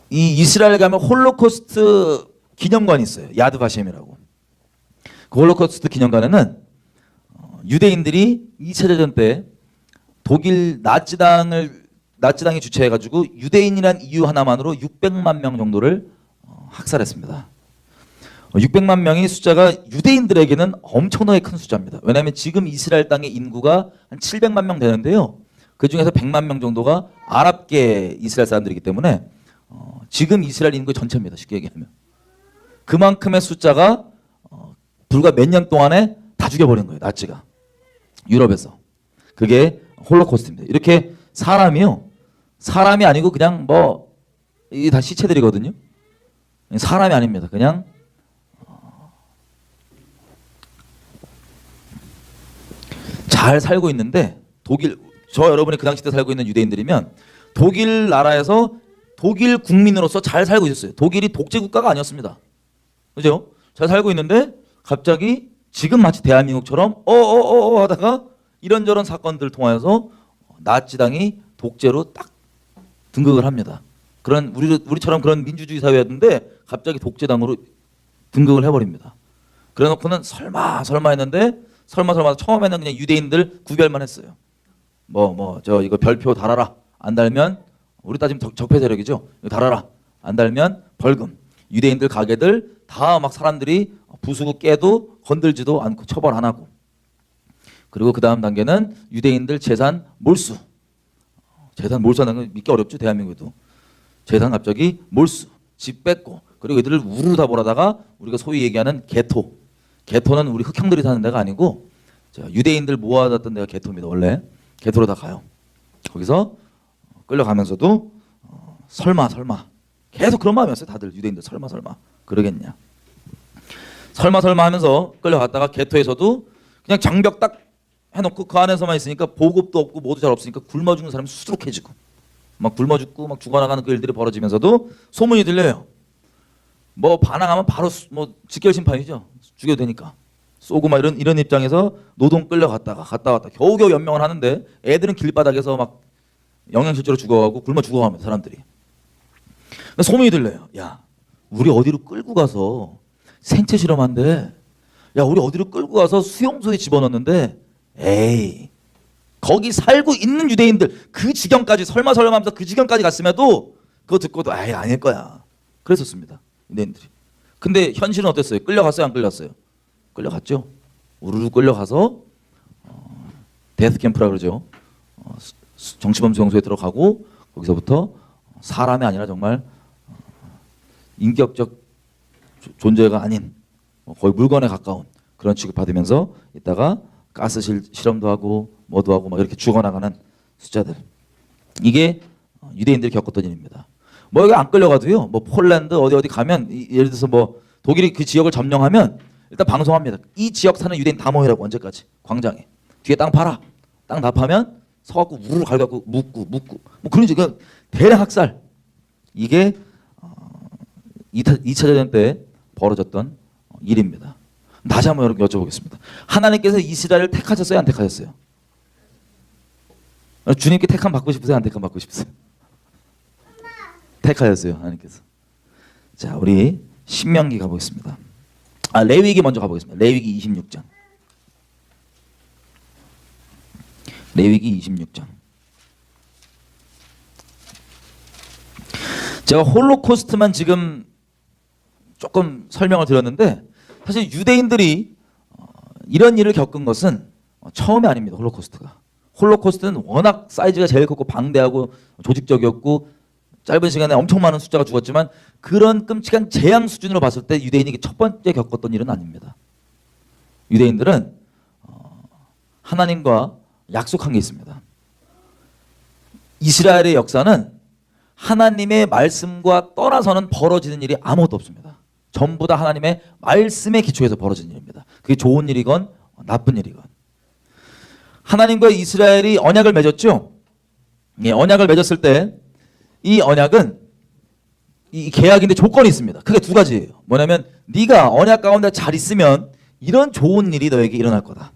이 이스라엘 가면 홀로코스트 기념관이 있어요. 야드바셴이라고. 그 홀로코스트 기념관에는 유대인들이 2차 대전 때 독일 나치당이 주최해가지고 유대인이란 이유 하나만으로 600만 명 정도를 학살했습니다. 600만 명의 숫자가 유대인들에게는 엄청나게 큰 숫자입니다. 왜냐하면 지금 이스라엘 땅의 인구가 한 700만 명 되는데요. 그 중에서 100만 명 정도가 아랍계 이스라엘 사람들이기 때문에 지금 이스라엘 인구의 전체입니다. 쉽게 얘기하면. 그만큼의 숫자가 불과 몇 년 동안에 다 죽여버린 거예요. 나치가. 유럽에서. 그게 홀로코스트입니다. 이렇게 사람이 아니고 그냥 이게 다 시체들이거든요. 사람이 아닙니다. 그냥 잘 살고 있는데 여러분이 그 당시 때 살고 있는 유대인들이면 독일 나라에서 독일 국민으로서 잘 살고 있었어요. 독일이 독재 국가가 아니었습니다. 그죠? 잘 살고 있는데 갑자기 지금 마치 대한민국처럼 하다가 이런저런 사건들을 통해서 나치당이 독재로 딱 등극을 합니다. 그런 우리처럼 그런 민주주의 사회였는데 갑자기 독재당으로 등극을 해버립니다. 그래놓고는 설마 했는데 설마 처음에는 그냥 유대인들 구별만 했어요. 이거 별표 달아라. 안 달면 우리 따지면 적폐 세력이죠. 이거 달아라. 안 달면 벌금. 유대인들 가게들 다 막 사람들이 부수고 깨도 건들지도 않고 처벌 안 하고. 그리고 그 다음 단계는 유대인들 재산 몰수. 재산 몰수하는 건 믿기 어렵죠. 대한민국에도. 재산 갑자기 몰수. 집 뺏고. 그리고 이들을 우르르 다 몰아다가 우리가 소위 얘기하는 게토. 게토는 우리 흑형들이 사는 데가 아니고 유대인들 모아놨던 데가 게토입니다. 원래. 게토로 다 가요. 거기서 끌려가면서도 설마 계속 그런 마음이었어요. 다들 유대인들 설마 그러겠냐. 설마 하면서 끌려갔다가 게토에서도 그냥 장벽 딱 해놓고 그 안에서만 있으니까 보급도 없고 뭐도 잘 없으니까 굶어 죽는 사람이 수두룩해지고 막 굶어 죽고 막 죽어나가는 그 일들이 벌어지면서도 소문이 들려요. 반항하면 바로 직결 심판이죠. 죽여도 되니까. 쏘고 막 이런 입장에서 노동 끌려갔다가 갔다 왔다 겨우겨우 연명을 하는데 애들은 길바닥에서 막 영양실조로 죽어가고 굶어 죽어갑니다. 사람들이. 소문이 들려요. 야, 우리 어디로 끌고 가서 생체 실험한대. 야, 우리 어디로 끌고 가서 수용소에 집어넣는데 에이, 거기 살고 있는 유대인들 그 지경까지 설마 하면서 그 지경까지 갔음에도 그거 듣고도 에이, 아닐 거야. 그랬었습니다. 유대인들이. 근데 현실은 어땠어요? 끌려갔어요? 안 끌렸어요? 끌려갔죠. 우르르 끌려가서 데스 캠프라 그러죠. 정치범 수용소에 들어가고 거기서부터 사람이 아니라 정말 인격적 존재가 아닌 거의 물건에 가까운 그런 취급받으면서 이따가 가스 실험도 하고 뭐도 하고 막 이렇게 죽어나가는 숫자들. 이게 유대인들이 겪었던 일입니다. 여기 안 끌려가도요. 폴란드 어디 가면 예를 들어서 독일이 그 지역을 점령하면 일단 방송합니다. 이 지역 사는 유대인 다 모이라고. 언제까지? 광장에. 뒤에 땅 팔아. 땅 다 파면 서갖고 우르르 갈갖고 묻고 그런 식으로 대량 학살. 이게 2차 대전 때 벌어졌던 일입니다. 다시 한번 여러분 여쭤보겠습니다. 하나님께서 이스라엘을 택하셨어요? 안 택하셨어요? 주님께 택함 받고 싶으세요? 안 택함 받고 싶으세요? 택하셨어요, 하나님께서. 자, 우리 신명기 가보겠습니다. 레위기 먼저 가보겠습니다. 레위기 26장. 레위기 26장. 제가 홀로코스트만 지금 조금 설명을 드렸는데 사실 유대인들이 이런 일을 겪은 것은 처음이 아닙니다. 홀로코스트는 워낙 사이즈가 제일 컸고 방대하고 조직적이었고 짧은 시간에 엄청 많은 숫자가 죽었지만 그런 끔찍한 재앙 수준으로 봤을 때 유대인이 첫 번째 겪었던 일은 아닙니다. 유대인들은 하나님과 약속한 게 있습니다. 이스라엘의 역사는 하나님의 말씀과 떠나서는 벌어지는 일이 아무것도 없습니다. 전부 다 하나님의 말씀에 기초해서 벌어지는 일입니다. 그게 좋은 일이건 나쁜 일이건. 하나님과 이스라엘이 언약을 맺었죠. 예, 언약을 맺었을 때 이 언약은 이 계약인데 조건이 있습니다. 크게 두 가지예요. 뭐냐면 네가 언약 가운데 잘 있으면 이런 좋은 일이 너에게 일어날 거다.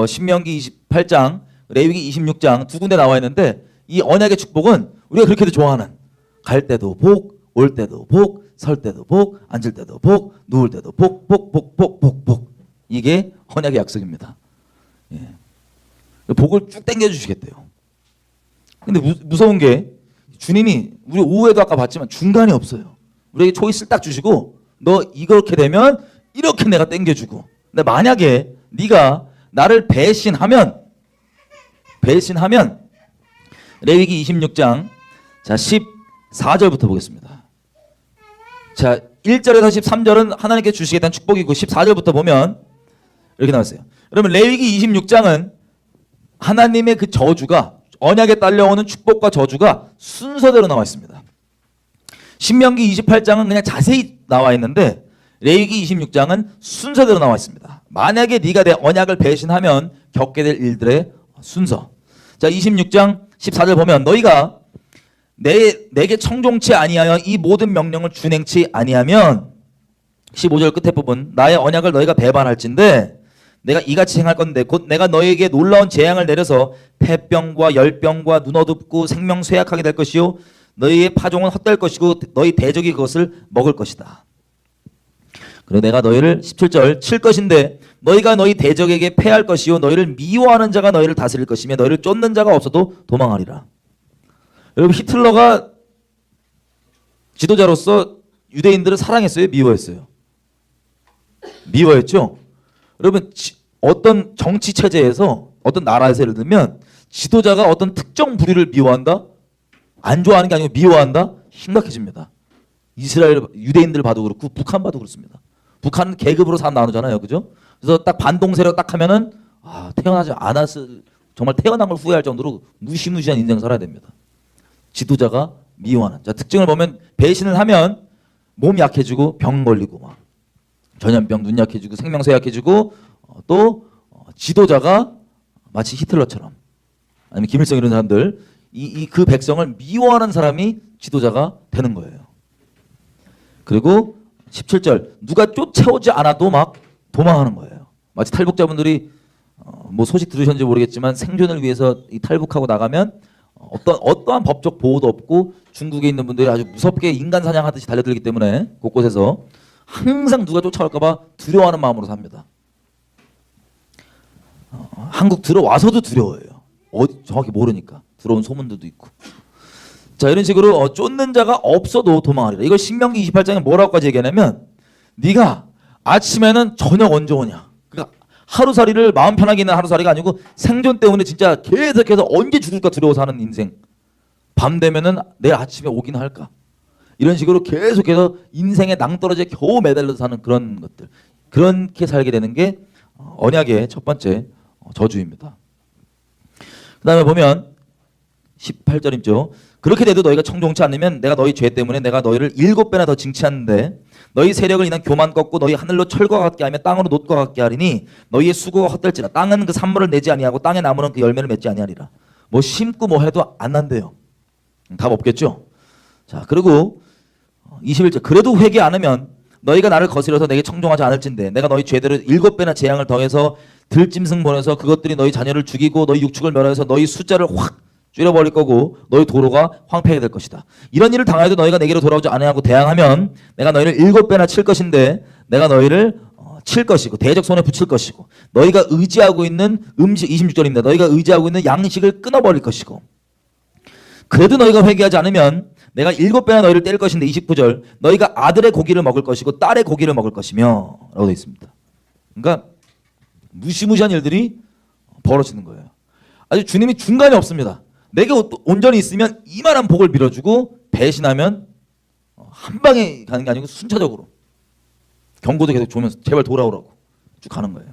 신명기 28장, 레위기 26장 두 군데 나와 있는데 이 언약의 축복은 우리가 그렇게도 좋아하는 갈 때도 복, 올 때도 복, 설 때도 복, 앉을 때도 복, 누울 때도 복, 복, 복, 복, 복, 복. 이게 언약의 약속입니다. 예. 복을 쭉 당겨 주시겠대요. 근데 무서운 게 주님이 우리 오후에도 아까 봤지만 중간이 없어요. 우리에게 초이스를 딱 주시고 너 이렇게 되면 이렇게 내가 당겨주고 근데 만약에 네가 나를 배신하면 레위기 26장 자 14절부터 보겠습니다. 자 1절에서 13절은 하나님께 주시겠다는 축복이고 14절부터 보면 이렇게 나왔어요. 여러분 레위기 26장은 하나님의 그 저주가 언약에 딸려오는 축복과 저주가 순서대로 나와 있습니다. 신명기 28장은 그냥 자세히 나와 있는데 레위기 26장은 순서대로 나와 있습니다. 만약에 네가 내 언약을 배신하면 겪게 될 일들의 순서. 자 26장 14절 보면 너희가 내게 청종치 아니하여 이 모든 명령을 준행치 아니하면 15절 끝에 부분 나의 언약을 너희가 배반할진대 내가 이같이 행할 건데 곧 내가 너희에게 놀라운 재앙을 내려서 폐병과 열병과 눈 어둡고 생명 쇠약하게 될 것이요 너희의 파종은 헛될 것이고 너희 대적이 그것을 먹을 것이다. 그리고 내가 너희를 17절 칠 것인데 너희가 너희 대적에게 패할 것이요 너희를 미워하는 자가 너희를 다스릴 것이며 너희를 쫓는 자가 없어도 도망하리라. 여러분 히틀러가 지도자로서 유대인들을 사랑했어요? 미워했어요? 미워했죠? 여러분 어떤 정치 체제에서 어떤 나라에서 예를 들면 지도자가 어떤 특정 부류를 미워한다? 안 좋아하는 게 아니고 미워한다? 심각해집니다. 이스라엘 유대인들 봐도 그렇고 북한 봐도 그렇습니다. 북한은 계급으로 사람 나누잖아요. 그죠? 그래서 딱 반동 세력 딱 하면은 태어나지 않았을 정말 태어난 걸 후회할 정도로 무시무시한 인생 살아야 됩니다. 지도자가 미워하는 자 특징을 보면 배신을 하면 몸 약해지고 병 걸리고 막 전염병 눈 약해지고 생명쇠 약해지고 또 지도자가 마치 히틀러처럼 아니면 김일성 이런 사람들 그 백성을 미워하는 사람이 지도자가 되는 거예요. 그리고 17절 누가 쫓아오지 않아도 막 도망하는 거예요. 마치 탈북자분들이 소식 들으셨는지 모르겠지만 생존을 위해서 이 탈북하고 나가면 어떠한 법적 보호도 없고 중국에 있는 분들이 아주 무섭게 인간 사냥하듯이 달려들기 때문에 곳곳에서 항상 누가 쫓아올까 봐 두려워하는 마음으로 삽니다. 한국 들어와서도 두려워해요. 정확히 모르니까. 들어온 소문들도 있고. 자 이런 식으로 쫓는 자가 없어도 도망하리라. 이걸 신명기 28장에 뭐라고까지 얘기하냐면 네가 아침에는 저녁 언제 오냐. 그러니까 하루살이를 마음 편하게 있는 하루살이가 아니고 생존 때문에 진짜 계속해서 언제 죽을까 두려워서 하는 인생. 밤 되면은 내일 아침에 오긴 할까. 이런 식으로 계속해서 인생의 낭떠러지에 겨우 매달려서 사는 그런 것들. 그렇게 살게 되는 게 언약의 첫 번째 저주입니다. 그 다음에 보면 18절이죠. 그렇게 돼도 너희가 청종치 않으면 내가 너희 죄 때문에 내가 너희를 7배나 더 징치하는데 너희 세력을 인한 교만 꺾고 너희 하늘로 철과 같게 하며 땅으로 놋과 같게 하리니 너희의 수고가 헛될지라. 땅은 그 산물을 내지 아니하고 땅의 나무는 그 열매를 맺지 아니하리라. 심고 해도 안 난대요. 답 없겠죠. 자 그리고 21절 그래도 회개 안 하면 너희가 나를 거스려서 내게 청종하지 않을진대 내가 너희 죄대로 7배나 재앙을 더해서 들짐승 보내서 그것들이 너희 자녀를 죽이고 너희 육축을 멸하여서 너희 숫자를 확 줄여버릴 거고 너희 도로가 황폐하게 될 것이다. 이런 일을 당하여도 너희가 내게로 돌아오지 아니하고 대항하면 내가 너희를 7배나 칠 것인데 내가 너희를 칠 것이고 대적 손에 붙일 것이고 너희가 의지하고 있는 음식 26절입니다. 너희가 의지하고 있는 양식을 끊어버릴 것이고 그래도 너희가 회개하지 않으면 내가 7배나 너희를 때릴 것인데 29절 너희가 아들의 고기를 먹을 것이고 딸의 고기를 먹을 것이며 라고 되어 있습니다. 그러니까 무시무시한 일들이 벌어지는 거예요. 아주 주님이 중간이 없습니다. 내게 온전히 있으면 이만한 복을 밀어주고 배신하면 한 방에 가는 게 아니고 순차적으로 경고도 계속 주면서 제발 돌아오라고 쭉 가는 거예요.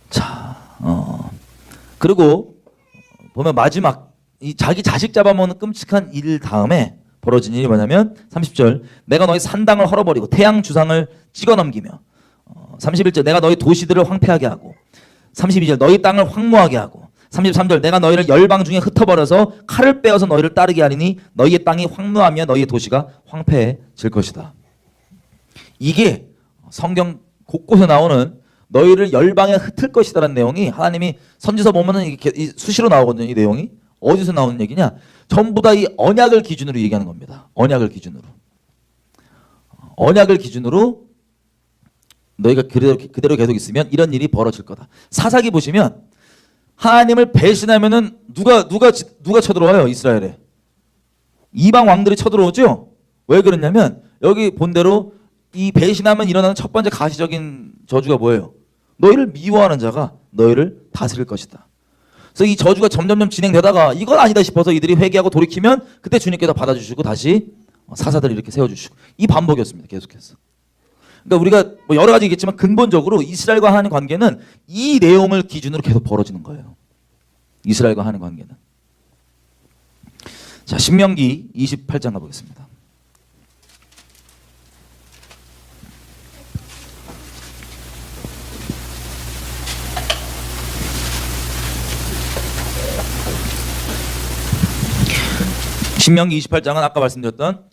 자, 그리고 보면 마지막 이 자기 자식 잡아먹는 끔찍한 일 다음에 벌어진 일이 뭐냐면 30절 내가 너희 산당을 헐어버리고 태양 주상을 찍어 넘기며 31절 내가 너희 도시들을 황폐하게 하고 32절 너희 땅을 황무하게 하고 33절 내가 너희를 열방 중에 흩어버려서 칼을 빼어서 너희를 따르게 하리니 너희의 땅이 황무하며 너희의 도시가 황폐해질 것이다. 이게 성경 곳곳에 나오는 너희를 열방에 흩을 것이다라는 내용이 하나님이 선지서 보면은 이게 수시로 나오거든요. 이 내용이 어디서 나오는 얘기냐? 전부 다 이 언약을 기준으로 얘기하는 겁니다. 언약을 기준으로. 언약을 기준으로 너희가 그대로 계속 있으면 이런 일이 벌어질 거다. 사사기 보시면 하나님을 배신하면은 누가 쳐들어와요? 이스라엘에. 이방 왕들이 쳐들어오죠? 왜 그러냐면 여기 본대로 이 배신하면 일어나는 첫 번째 가시적인 저주가 뭐예요? 너희를 미워하는 자가 너희를 다스릴 것이다. 그래서 이 저주가 점점점 진행되다가 이건 아니다 싶어서 이들이 회개하고 돌이키면 그때 주님께서 받아주시고 다시 사사들을 이렇게 세워주시고 이 반복이었습니다. 계속해서. 그러니까 우리가 뭐 여러 가지 있겠지만 근본적으로 이스라엘과 하나님 관계는 이 내용을 기준으로 계속 벌어지는 거예요. 이스라엘과 하나님 관계는. 자, 신명기 28장 가보겠습니다. 신명기 28장은 아까 말씀드렸던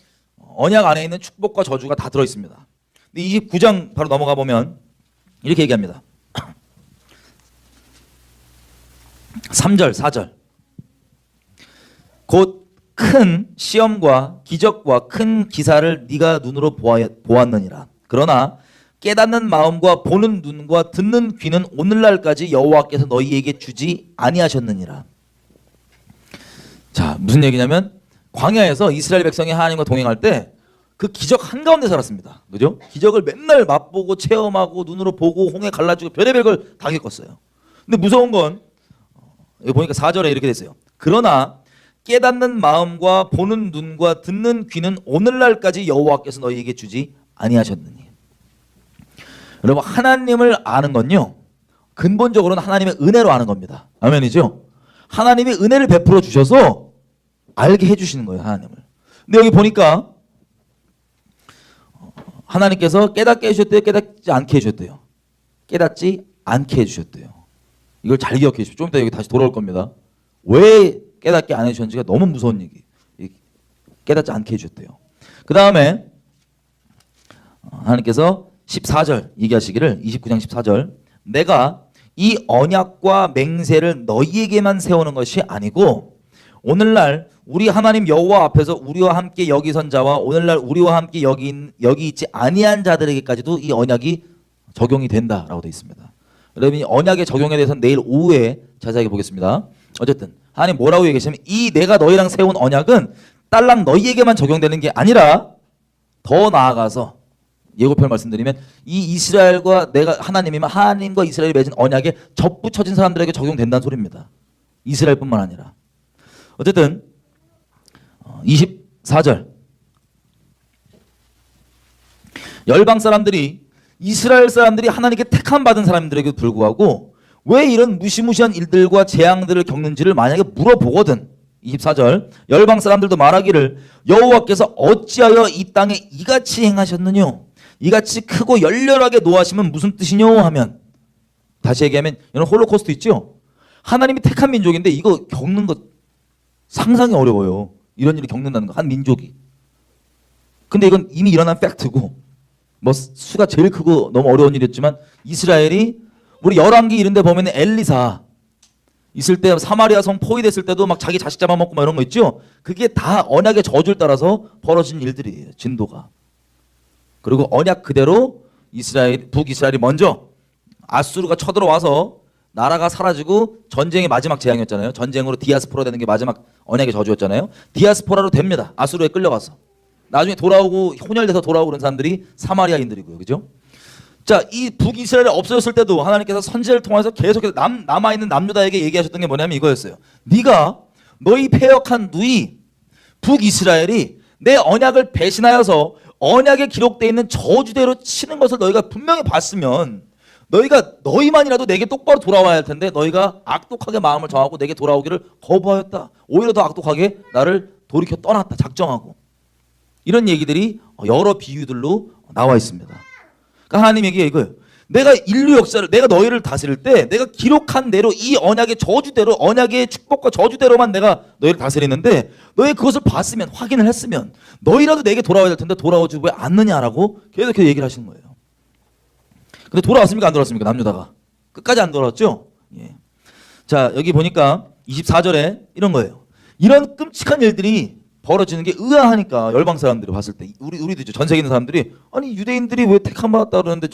언약 안에 있는 축복과 저주가 다 들어있습니다. 근데 29장 바로 넘어가 보면 이렇게 얘기합니다. 3절, 4절. 곧 큰 시험과 기적과 큰 기사를 네가 눈으로 보았느니라. 그러나 깨닫는 마음과 보는 눈과 듣는 귀는 오늘날까지 여호와께서 너희에게 주지 아니하셨느니라. 자, 무슨 얘기냐면 광야에서 이스라엘 백성이 하나님과 동행할 때 그 기적 한가운데 살았습니다. 그죠? 기적을 맨날 맛보고 체험하고 눈으로 보고 홍해 갈라지고 별의별 걸 다 겪었어요. 근데 무서운 건 여기 보니까 4절에 이렇게 됐어요. 그러나 깨닫는 마음과 보는 눈과 듣는 귀는 오늘날까지 여호와께서 너희에게 주지 아니하셨느니. 여러분 하나님을 아는 건요 근본적으로는 하나님의 은혜로 아는 겁니다. 아멘이죠? 하나님이 은혜를 베풀어 주셔서 알게 해주시는 거예요. 하나님을. 근데 여기 보니까 하나님께서 깨닫게 해주셨대요? 깨닫지 않게 해주셨대요? 깨닫지 않게 해주셨대요. 이걸 잘 기억해 주십시오. 좀 이따 여기 다시 돌아올 겁니다. 왜 깨닫게 안 해주셨는지가 너무 무서운 얘기. 깨닫지 않게 해주셨대요. 그 다음에 하나님께서 14절 얘기하시기를 29장 14절 내가 이 언약과 맹세를 너희에게만 세우는 것이 아니고 오늘날 우리 하나님 여호와 앞에서 우리와 함께 여기 선 자와 오늘날 우리와 함께 여기 있지 아니한 자들에게까지도 이 언약이 적용이 된다라고 되어 있습니다. 여러분 이 언약의 적용에 대해서는 내일 오후에 자세하게 보겠습니다. 어쨌든 하나님 뭐라고 얘기하시냐면 이 내가 너희랑 세운 언약은 딸랑 너희에게만 적용되는 게 아니라 더 나아가서 예고편 말씀드리면 이 이스라엘과 내가 하나님이면 하나님과 이스라엘이 맺은 언약에 접붙여진 사람들에게 적용된다는 소리입니다. 이스라엘뿐만 아니라. 어쨌든 24절 열방 사람들이 이스라엘 사람들이 하나님께 택함 받은 사람들에게도 불구하고 왜 이런 무시무시한 일들과 재앙들을 겪는지를 만약에 물어보거든 24절 열방 사람들도 말하기를 여호와께서 어찌하여 이 땅에 이같이 행하셨느냐 이같이 크고 열렬하게 노하시면 무슨 뜻이뇨 하면 다시 얘기하면 이런 홀로코스트 있죠. 하나님이 택한 민족인데 이거 겪는 것 상상이 어려워요. 이런 일을 겪는다는 거 한 민족이 근데 이건 이미 일어난 팩트고 뭐 수가 제일 크고 너무 어려운 일이었지만 이스라엘이 우리 열왕기 이런 데 보면 엘리사 있을 때 사마리아 성 포위됐을 때도 막 자기 자식 잡아먹고 막 이런 거 있죠. 그게 다 언약의 저주를 따라서 벌어진 일들이에요. 진도가. 그리고 언약 그대로 북이스라엘이 먼저 아수르가 쳐들어와서 나라가 사라지고 전쟁의 마지막 재앙이었잖아요. 전쟁으로 디아스포라 되는 게 마지막 언약의 저주였잖아요. 디아스포라로 됩니다. 아수르에 끌려가서. 나중에 돌아오고 혼혈돼서 돌아오고 그런 사람들이 사마리아인들이고요. 그죠? 자, 이 북이스라엘이 없어졌을 때도 하나님께서 선지자를 통해서 계속해서 남아있는 남유다에게 얘기하셨던 게 뭐냐면 이거였어요. 네가 너희 패역한 누이 북이스라엘이 내 언약을 배신하여서 언약에 기록되어 있는 저주대로 치는 것을 너희가 분명히 봤으면 너희만이라도 내게 똑바로 돌아와야 할 텐데 너희가 악독하게 마음을 정하고 내게 돌아오기를 거부하였다. 오히려 더 악독하게 나를 돌이켜 떠났다. 작정하고. 이런 얘기들이 여러 비유들로 나와 있습니다. 그러니까 하나님 얘기가 이거예요. 내가 인류 역사를 내가 너희를 다스릴 때 내가 기록한 대로 이 언약의 저주대로 언약의 축복과 저주대로만 내가 너희를 다스리는데 너희 그것을 봤으면 확인을 했으면 너희라도 내게 돌아와야 될 텐데 돌아오지 왜 않느냐라고 계속해서 얘기를 하시는 거예요. 근데 돌아왔습니까? 안 돌아왔습니까? 남유다가 끝까지 안 돌아왔죠? 예. 자, 여기 보니까 24절에 이런 거예요. 이런 끔찍한 일들이 벌어지는 게 의아하니까 열방 사람들이 봤을 때 우리도 있죠. 전 세계 있는 사람들이 아니 유대인들이 왜 택함 받았다 그러는데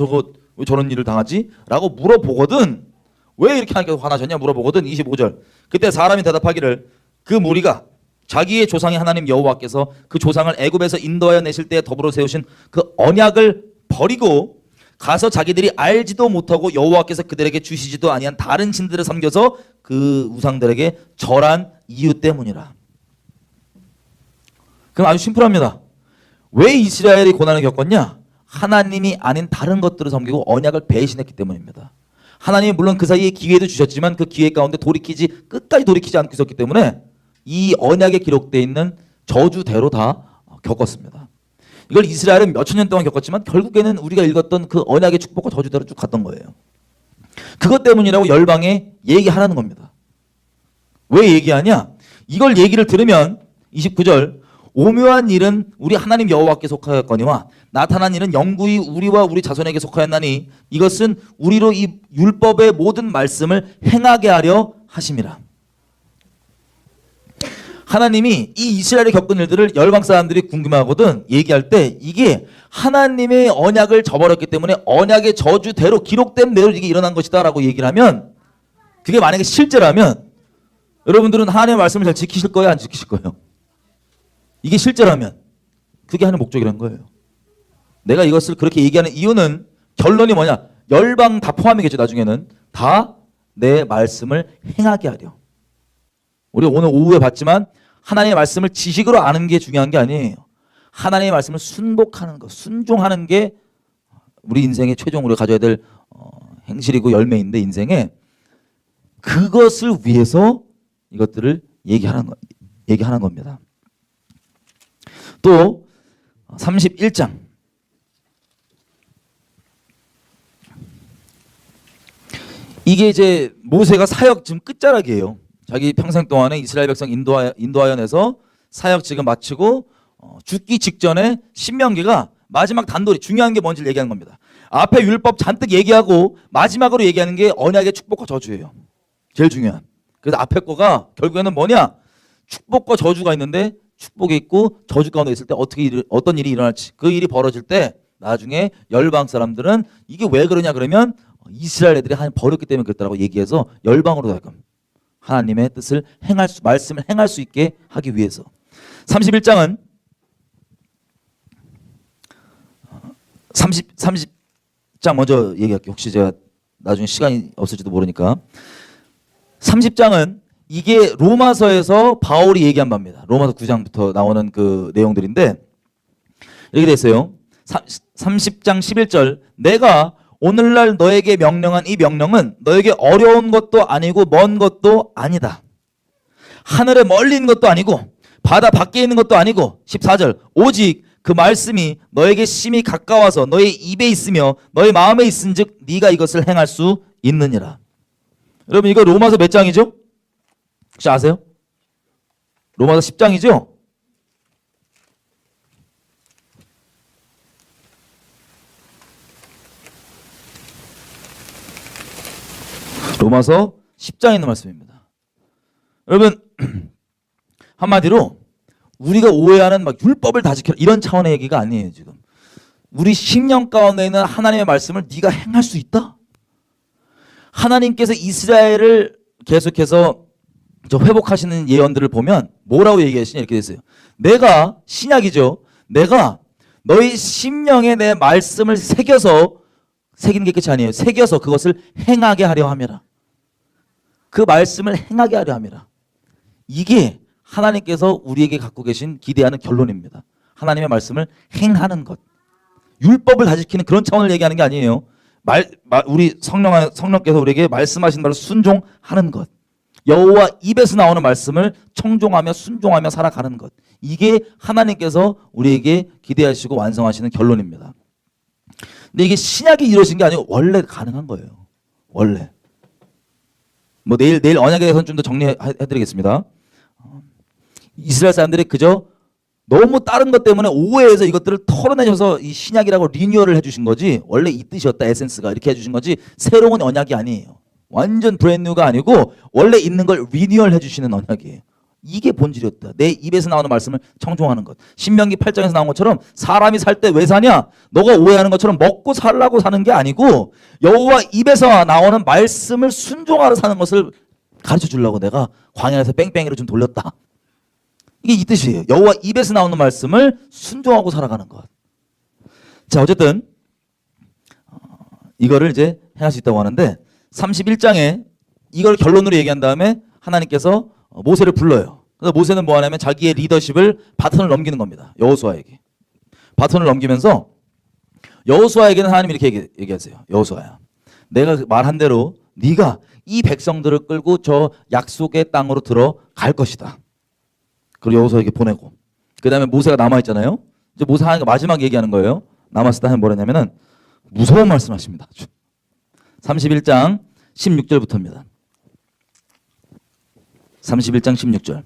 왜 저런 일을 당하지? 라고 물어보거든. 왜 이렇게 하나님께서 화나셨냐 물어보거든. 25절. 그때 사람이 대답하기를 그 무리가 자기의 조상의 하나님 여호와께서 그 조상을 애굽에서 인도하여 내실 때에 더불어 세우신 그 언약을 버리고 가서 자기들이 알지도 못하고 여호와께서 그들에게 주시지도 아니한 다른 신들을 섬겨서 그 우상들에게 절한 이유 때문이라. 그럼 아주 심플합니다. 왜 이스라엘이 고난을 겪었냐? 하나님이 아닌 다른 것들을 섬기고 언약을 배신했기 때문입니다. 하나님이 물론 그 사이에 기회도 주셨지만 그 기회 가운데 끝까지 돌이키지 않고 있었기 때문에 이 언약에 기록되어 있는 저주대로 다 겪었습니다. 이걸 이스라엘은 몇천 년 동안 겪었지만 결국에는 우리가 읽었던 그 언약의 축복과 저주대로 쭉 갔던 거예요. 그것 때문이라고 열방에 얘기하라는 겁니다. 왜 얘기하냐? 이걸 얘기를 들으면 29절 오묘한 일은 우리 하나님 여호와께 속하였거니와 나타난 일은 영구히 우리와 우리 자손에게 속하였나니 이것은 우리로 이 율법의 모든 말씀을 행하게 하려 하심이라. 하나님이 이 이스라엘이 겪은 일들을 열방 사람들이 궁금해하거든. 얘기할 때 이게 하나님의 언약을 저버렸기 때문에 언약의 저주대로 기록된 대로 이게 일어난 것이다 라고 얘기를 하면 그게 만약에 실제라면 여러분들은 하나님의 말씀을 잘 지키실 거예요? 안 지키실 거예요? 이게 실제라면 그게 하는 목적이라는 거예요. 내가 이것을 그렇게 얘기하는 이유는 결론이 뭐냐? 열방 다 포함이겠죠. 나중에는 다 내 말씀을 행하게 하려. 우리 오늘 오후에 봤지만 하나님의 말씀을 지식으로 아는 게 중요한 게 아니에요. 하나님의 말씀을 순복하는 것, 순종하는 게 우리 인생의 최종으로 가져야 될 행실이고 열매인데 인생에 그것을 위해서 이것들을 얘기하는 겁니다. 또 31장 이게 이제 모세가 사역 지금 끝자락이에요. 자기 평생 동안에 이스라엘 백성 인도하여 내서 사역 지금 마치고 죽기 직전에 신명기가 마지막 단도리 중요한 게 뭔지를 얘기하는 겁니다. 앞에 율법 잔뜩 얘기하고 마지막으로 얘기하는 게 언약의 축복과 저주예요. 제일 중요한. 그래서 앞에 거가 결국에는 뭐냐? 축복과 저주가 있는데 축복이 있고 저주 가운데 있을 때 어떤 일이 일어날지 그 일이 벌어질 때 나중에 열방 사람들은 이게 왜 그러냐 그러면 이스라엘 애들이 하나님 버렸기 때문에 그랬다라고 얘기해서 열방으로 다금 하나님의 뜻을 말씀을 행할 수 있게 하기 위해서 31장은 30장 먼저 얘기할게요. 혹시 제가 나중에 시간이 없을지도 모르니까 30장은 이게 로마서에서 바울이 얘기한 바입니다. 로마서 9장부터 나오는 그 내용들인데 이렇게 돼 있어요. 30장 11절 내가 오늘날 너에게 명령한 이 명령은 너에게 어려운 것도 아니고 먼 것도 아니다. 하늘에 멀리 있는 것도 아니고 바다 밖에 있는 것도 아니고 14절 오직 그 말씀이 너에게 심히 가까워서 너의 입에 있으며 너의 마음에 있은즉 네가 이것을 행할 수 있느니라. 여러분 이거 로마서 몇 장이죠? 혹시 아세요? 로마서 10장이죠? 로마서 10장에 있는 말씀입니다. 여러분 한마디로 우리가 오해하는 막 율법을 다 지켜라 이런 차원의 얘기가 아니에요. 지금 우리 심령 가운데 있는 하나님의 말씀을 네가 행할 수 있다. 하나님께서 이스라엘을 계속해서 저 회복하시는 예언들을 보면 뭐라고 얘기하시냐 이렇게 됐어요. 내가 신약이죠. 내가 너희 심령에 내 말씀을 새겨서 새기는 게 끝이 아니에요. 새겨서 그것을 행하게 하려 함이라. 그 말씀을 행하게 하려 함이라. 이게 하나님께서 우리에게 갖고 계신 기대하는 결론입니다. 하나님의 말씀을 행하는 것. 율법을 다 지키는 그런 차원을 얘기하는 게 아니에요. 우리 성령께서 우리에게 말씀하신 말을 순종하는 것. 여호와 입에서 나오는 말씀을 청종하며 순종하며 살아가는 것. 이게 하나님께서 우리에게 기대하시고 완성하시는 결론입니다. 근데 이게 신약이 이루어진 게 아니고 원래 가능한 거예요. 원래. 뭐 내일 언약에 대해서는 좀 더 정리해드리겠습니다. 이스라엘 사람들이 그저 너무 다른 것 때문에 오해해서 이것들을 털어내셔서 이 신약이라고 리뉴얼을 해주신 거지 원래 이 뜻이었다 에센스가 이렇게 해주신 거지 새로운 언약이 아니에요. 완전 브랜뉴가 아니고 원래 있는 걸 리뉴얼 해주시는 언약이에요. 이게 본질이었다. 내 입에서 나오는 말씀을 청종하는 것. 신명기 8장에서 나온 것처럼 사람이 살 때 왜 사냐? 너가 오해하는 것처럼 먹고 살라고 사는 게 아니고 여호와 입에서 나오는 말씀을 순종하러 사는 것을 가르쳐 주려고 내가 광야에서 뺑뺑이를 좀 돌렸다. 이게 이 뜻이에요. 여호와 입에서 나오는 말씀을 순종하고 살아가는 것. 자, 어쨌든 이거를 이제 행할 수 있다고 하는데 31장에 이걸 결론으로 얘기한 다음에 하나님께서 모세를 불러요. 그래서 모세는 뭐 하냐면 자기의 리더십을 바톤을 넘기는 겁니다. 여호수아에게. 바톤을 넘기면서 여호수아에게는 하나님이 이렇게 얘기하세요. 여호수아야, 내가 말한 대로 네가 이 백성들을 끌고 저 약속의 땅으로 들어갈 것이다. 그리고 여호수아에게 보내고 그 다음에 모세가 남아있잖아요. 이제 모세 하나님과 마지막 얘기하는 거예요. 남았을 때 하나님 뭐라냐면은 무서운 말씀하십니다. 31장 16절부터입니다. 31장 16절.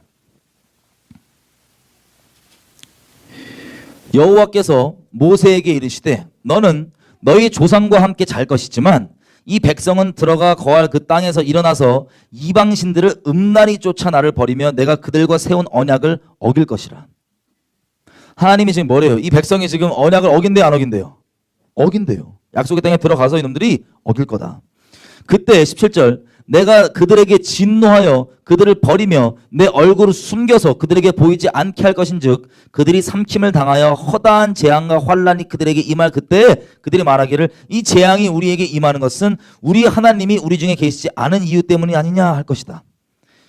여호와께서 모세에게 이르시되 너는 너희 조상과 함께 잘 것이지만 이 백성은 들어가 거할 그 땅에서 일어나서 이방신들을 음란히 쫓아 나를 버리며 내가 그들과 세운 언약을 어길 것이라. 하나님이 지금 뭐래요? 이 백성이 지금 언약을 어긴대요, 안 어긴대요? 어긴대요. 약속의 땅에 들어가서 이놈들이 어길 거다. 그때 17절 내가 그들에게 진노하여 그들을 버리며 내 얼굴을 숨겨서 그들에게 보이지 않게 할 것인즉 그들이 삼킴을 당하여 허다한 재앙과 환란이 그들에게 임할 그때 그들이 말하기를 이 재앙이 우리에게 임하는 것은 우리 하나님이 우리 중에 계시지 않은 이유 때문이 아니냐 할 것이다.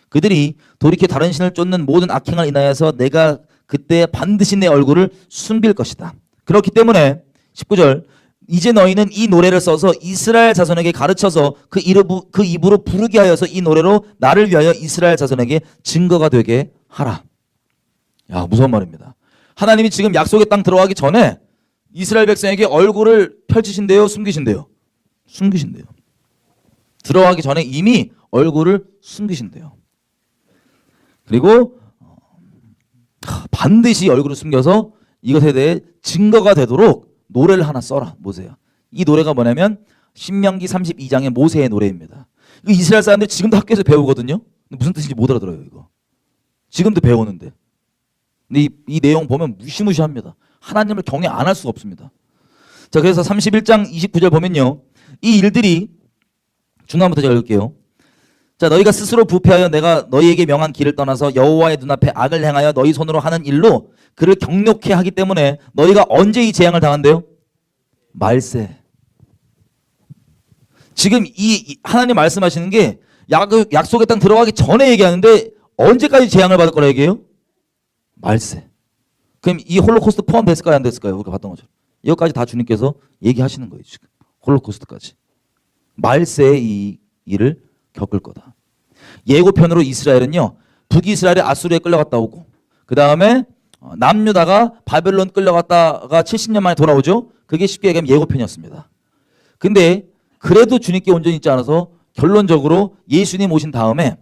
그들이 돌이켜 다른 신을 쫓는 모든 악행을 인하여서 내가 그때 반드시 내 얼굴을 숨길 것이다. 그렇기 때문에 19절 이제 너희는 이 노래를 써서 이스라엘 자손에게 가르쳐서 그 입으로 부르게 하여서 이 노래로 나를 위하여 이스라엘 자손에게 증거가 되게 하라. 야, 무서운 말입니다. 하나님이 지금 약속의 땅 들어가기 전에 이스라엘 백성에게 얼굴을 펼치신대요, 숨기신대요? 숨기신대요. 들어가기 전에 이미 얼굴을 숨기신대요. 그리고 반드시 얼굴을 숨겨서 이것에 대해 증거가 되도록 노래를 하나 써라, 모세야. 이 노래가 뭐냐면 신명기 32장의 모세의 노래입니다. 이거 이스라엘 사람들이 지금도 학교에서 배우거든요. 무슨 뜻인지 못 알아들어요, 이거. 지금도 배우는데. 근데 이 내용 보면 무시무시합니다. 하나님을 경외 안 할 수가 없습니다. 자, 그래서 31장 29절 보면요. 이 일들이 중간부터 제가 읽을게요. 자, 너희가 스스로 부패하여 내가 너희에게 명한 길을 떠나서 여호와의 눈앞에 악을 행하여 너희 손으로 하는 일로 그를 경욕케 하기 때문에 너희가 언제 이 재앙을 당한대요? 말세. 지금 이 하나님 말씀하시는 게 약속의 땅 들어가기 전에 얘기하는데 언제까지 재앙을 받을 거라 얘기해요? 말세. 그럼 이 홀로코스트 포함됐을까요? 안 됐을까요? 우리가 봤던 것처럼. 이것까지 다 주님께서 얘기하시는 거예요. 지금 홀로코스트까지. 말세의 이 일을 겪을 거다. 예고편으로 이스라엘은요. 북이스라엘이 아수르에 끌려갔다 오고 그 다음에 남유다가 바벨론 끌려갔다가 70년 만에 돌아오죠. 그게 쉽게 얘기하면 예고편이었습니다. 근데 그래도 주님께 온전히 있지 않아서 결론적으로 예수님 오신 다음에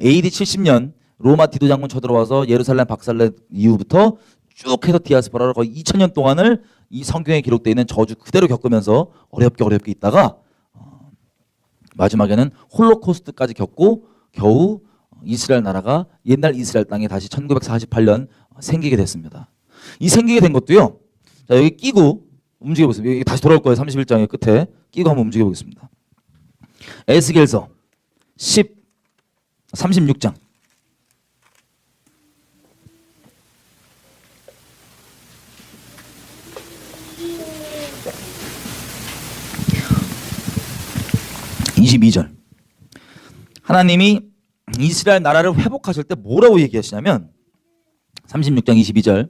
AD 70년 로마 디도 장군 쳐들어와서 예루살렘 박살낸 이후부터 쭉 해서 디아스포라로 거의 2000년 동안을 이 성경에 기록되어 있는 저주 그대로 겪으면서 어렵게 있다가 마지막에는 홀로코스트까지 겪고 겨우 이스라엘 나라가 옛날 이스라엘 땅에 다시 1948년 생기게 됐습니다. 이 생기게 된 것도요. 자, 여기 끼고 움직여 보겠습니다. 여기 다시 돌아올 거예요. 31장의 끝에 끼고 한번 움직여 보겠습니다. 에스겔서 36장. (22절) 하나님이 이스라엘 나라를 회복하실 때 뭐라고 얘기하시냐면 36장 22절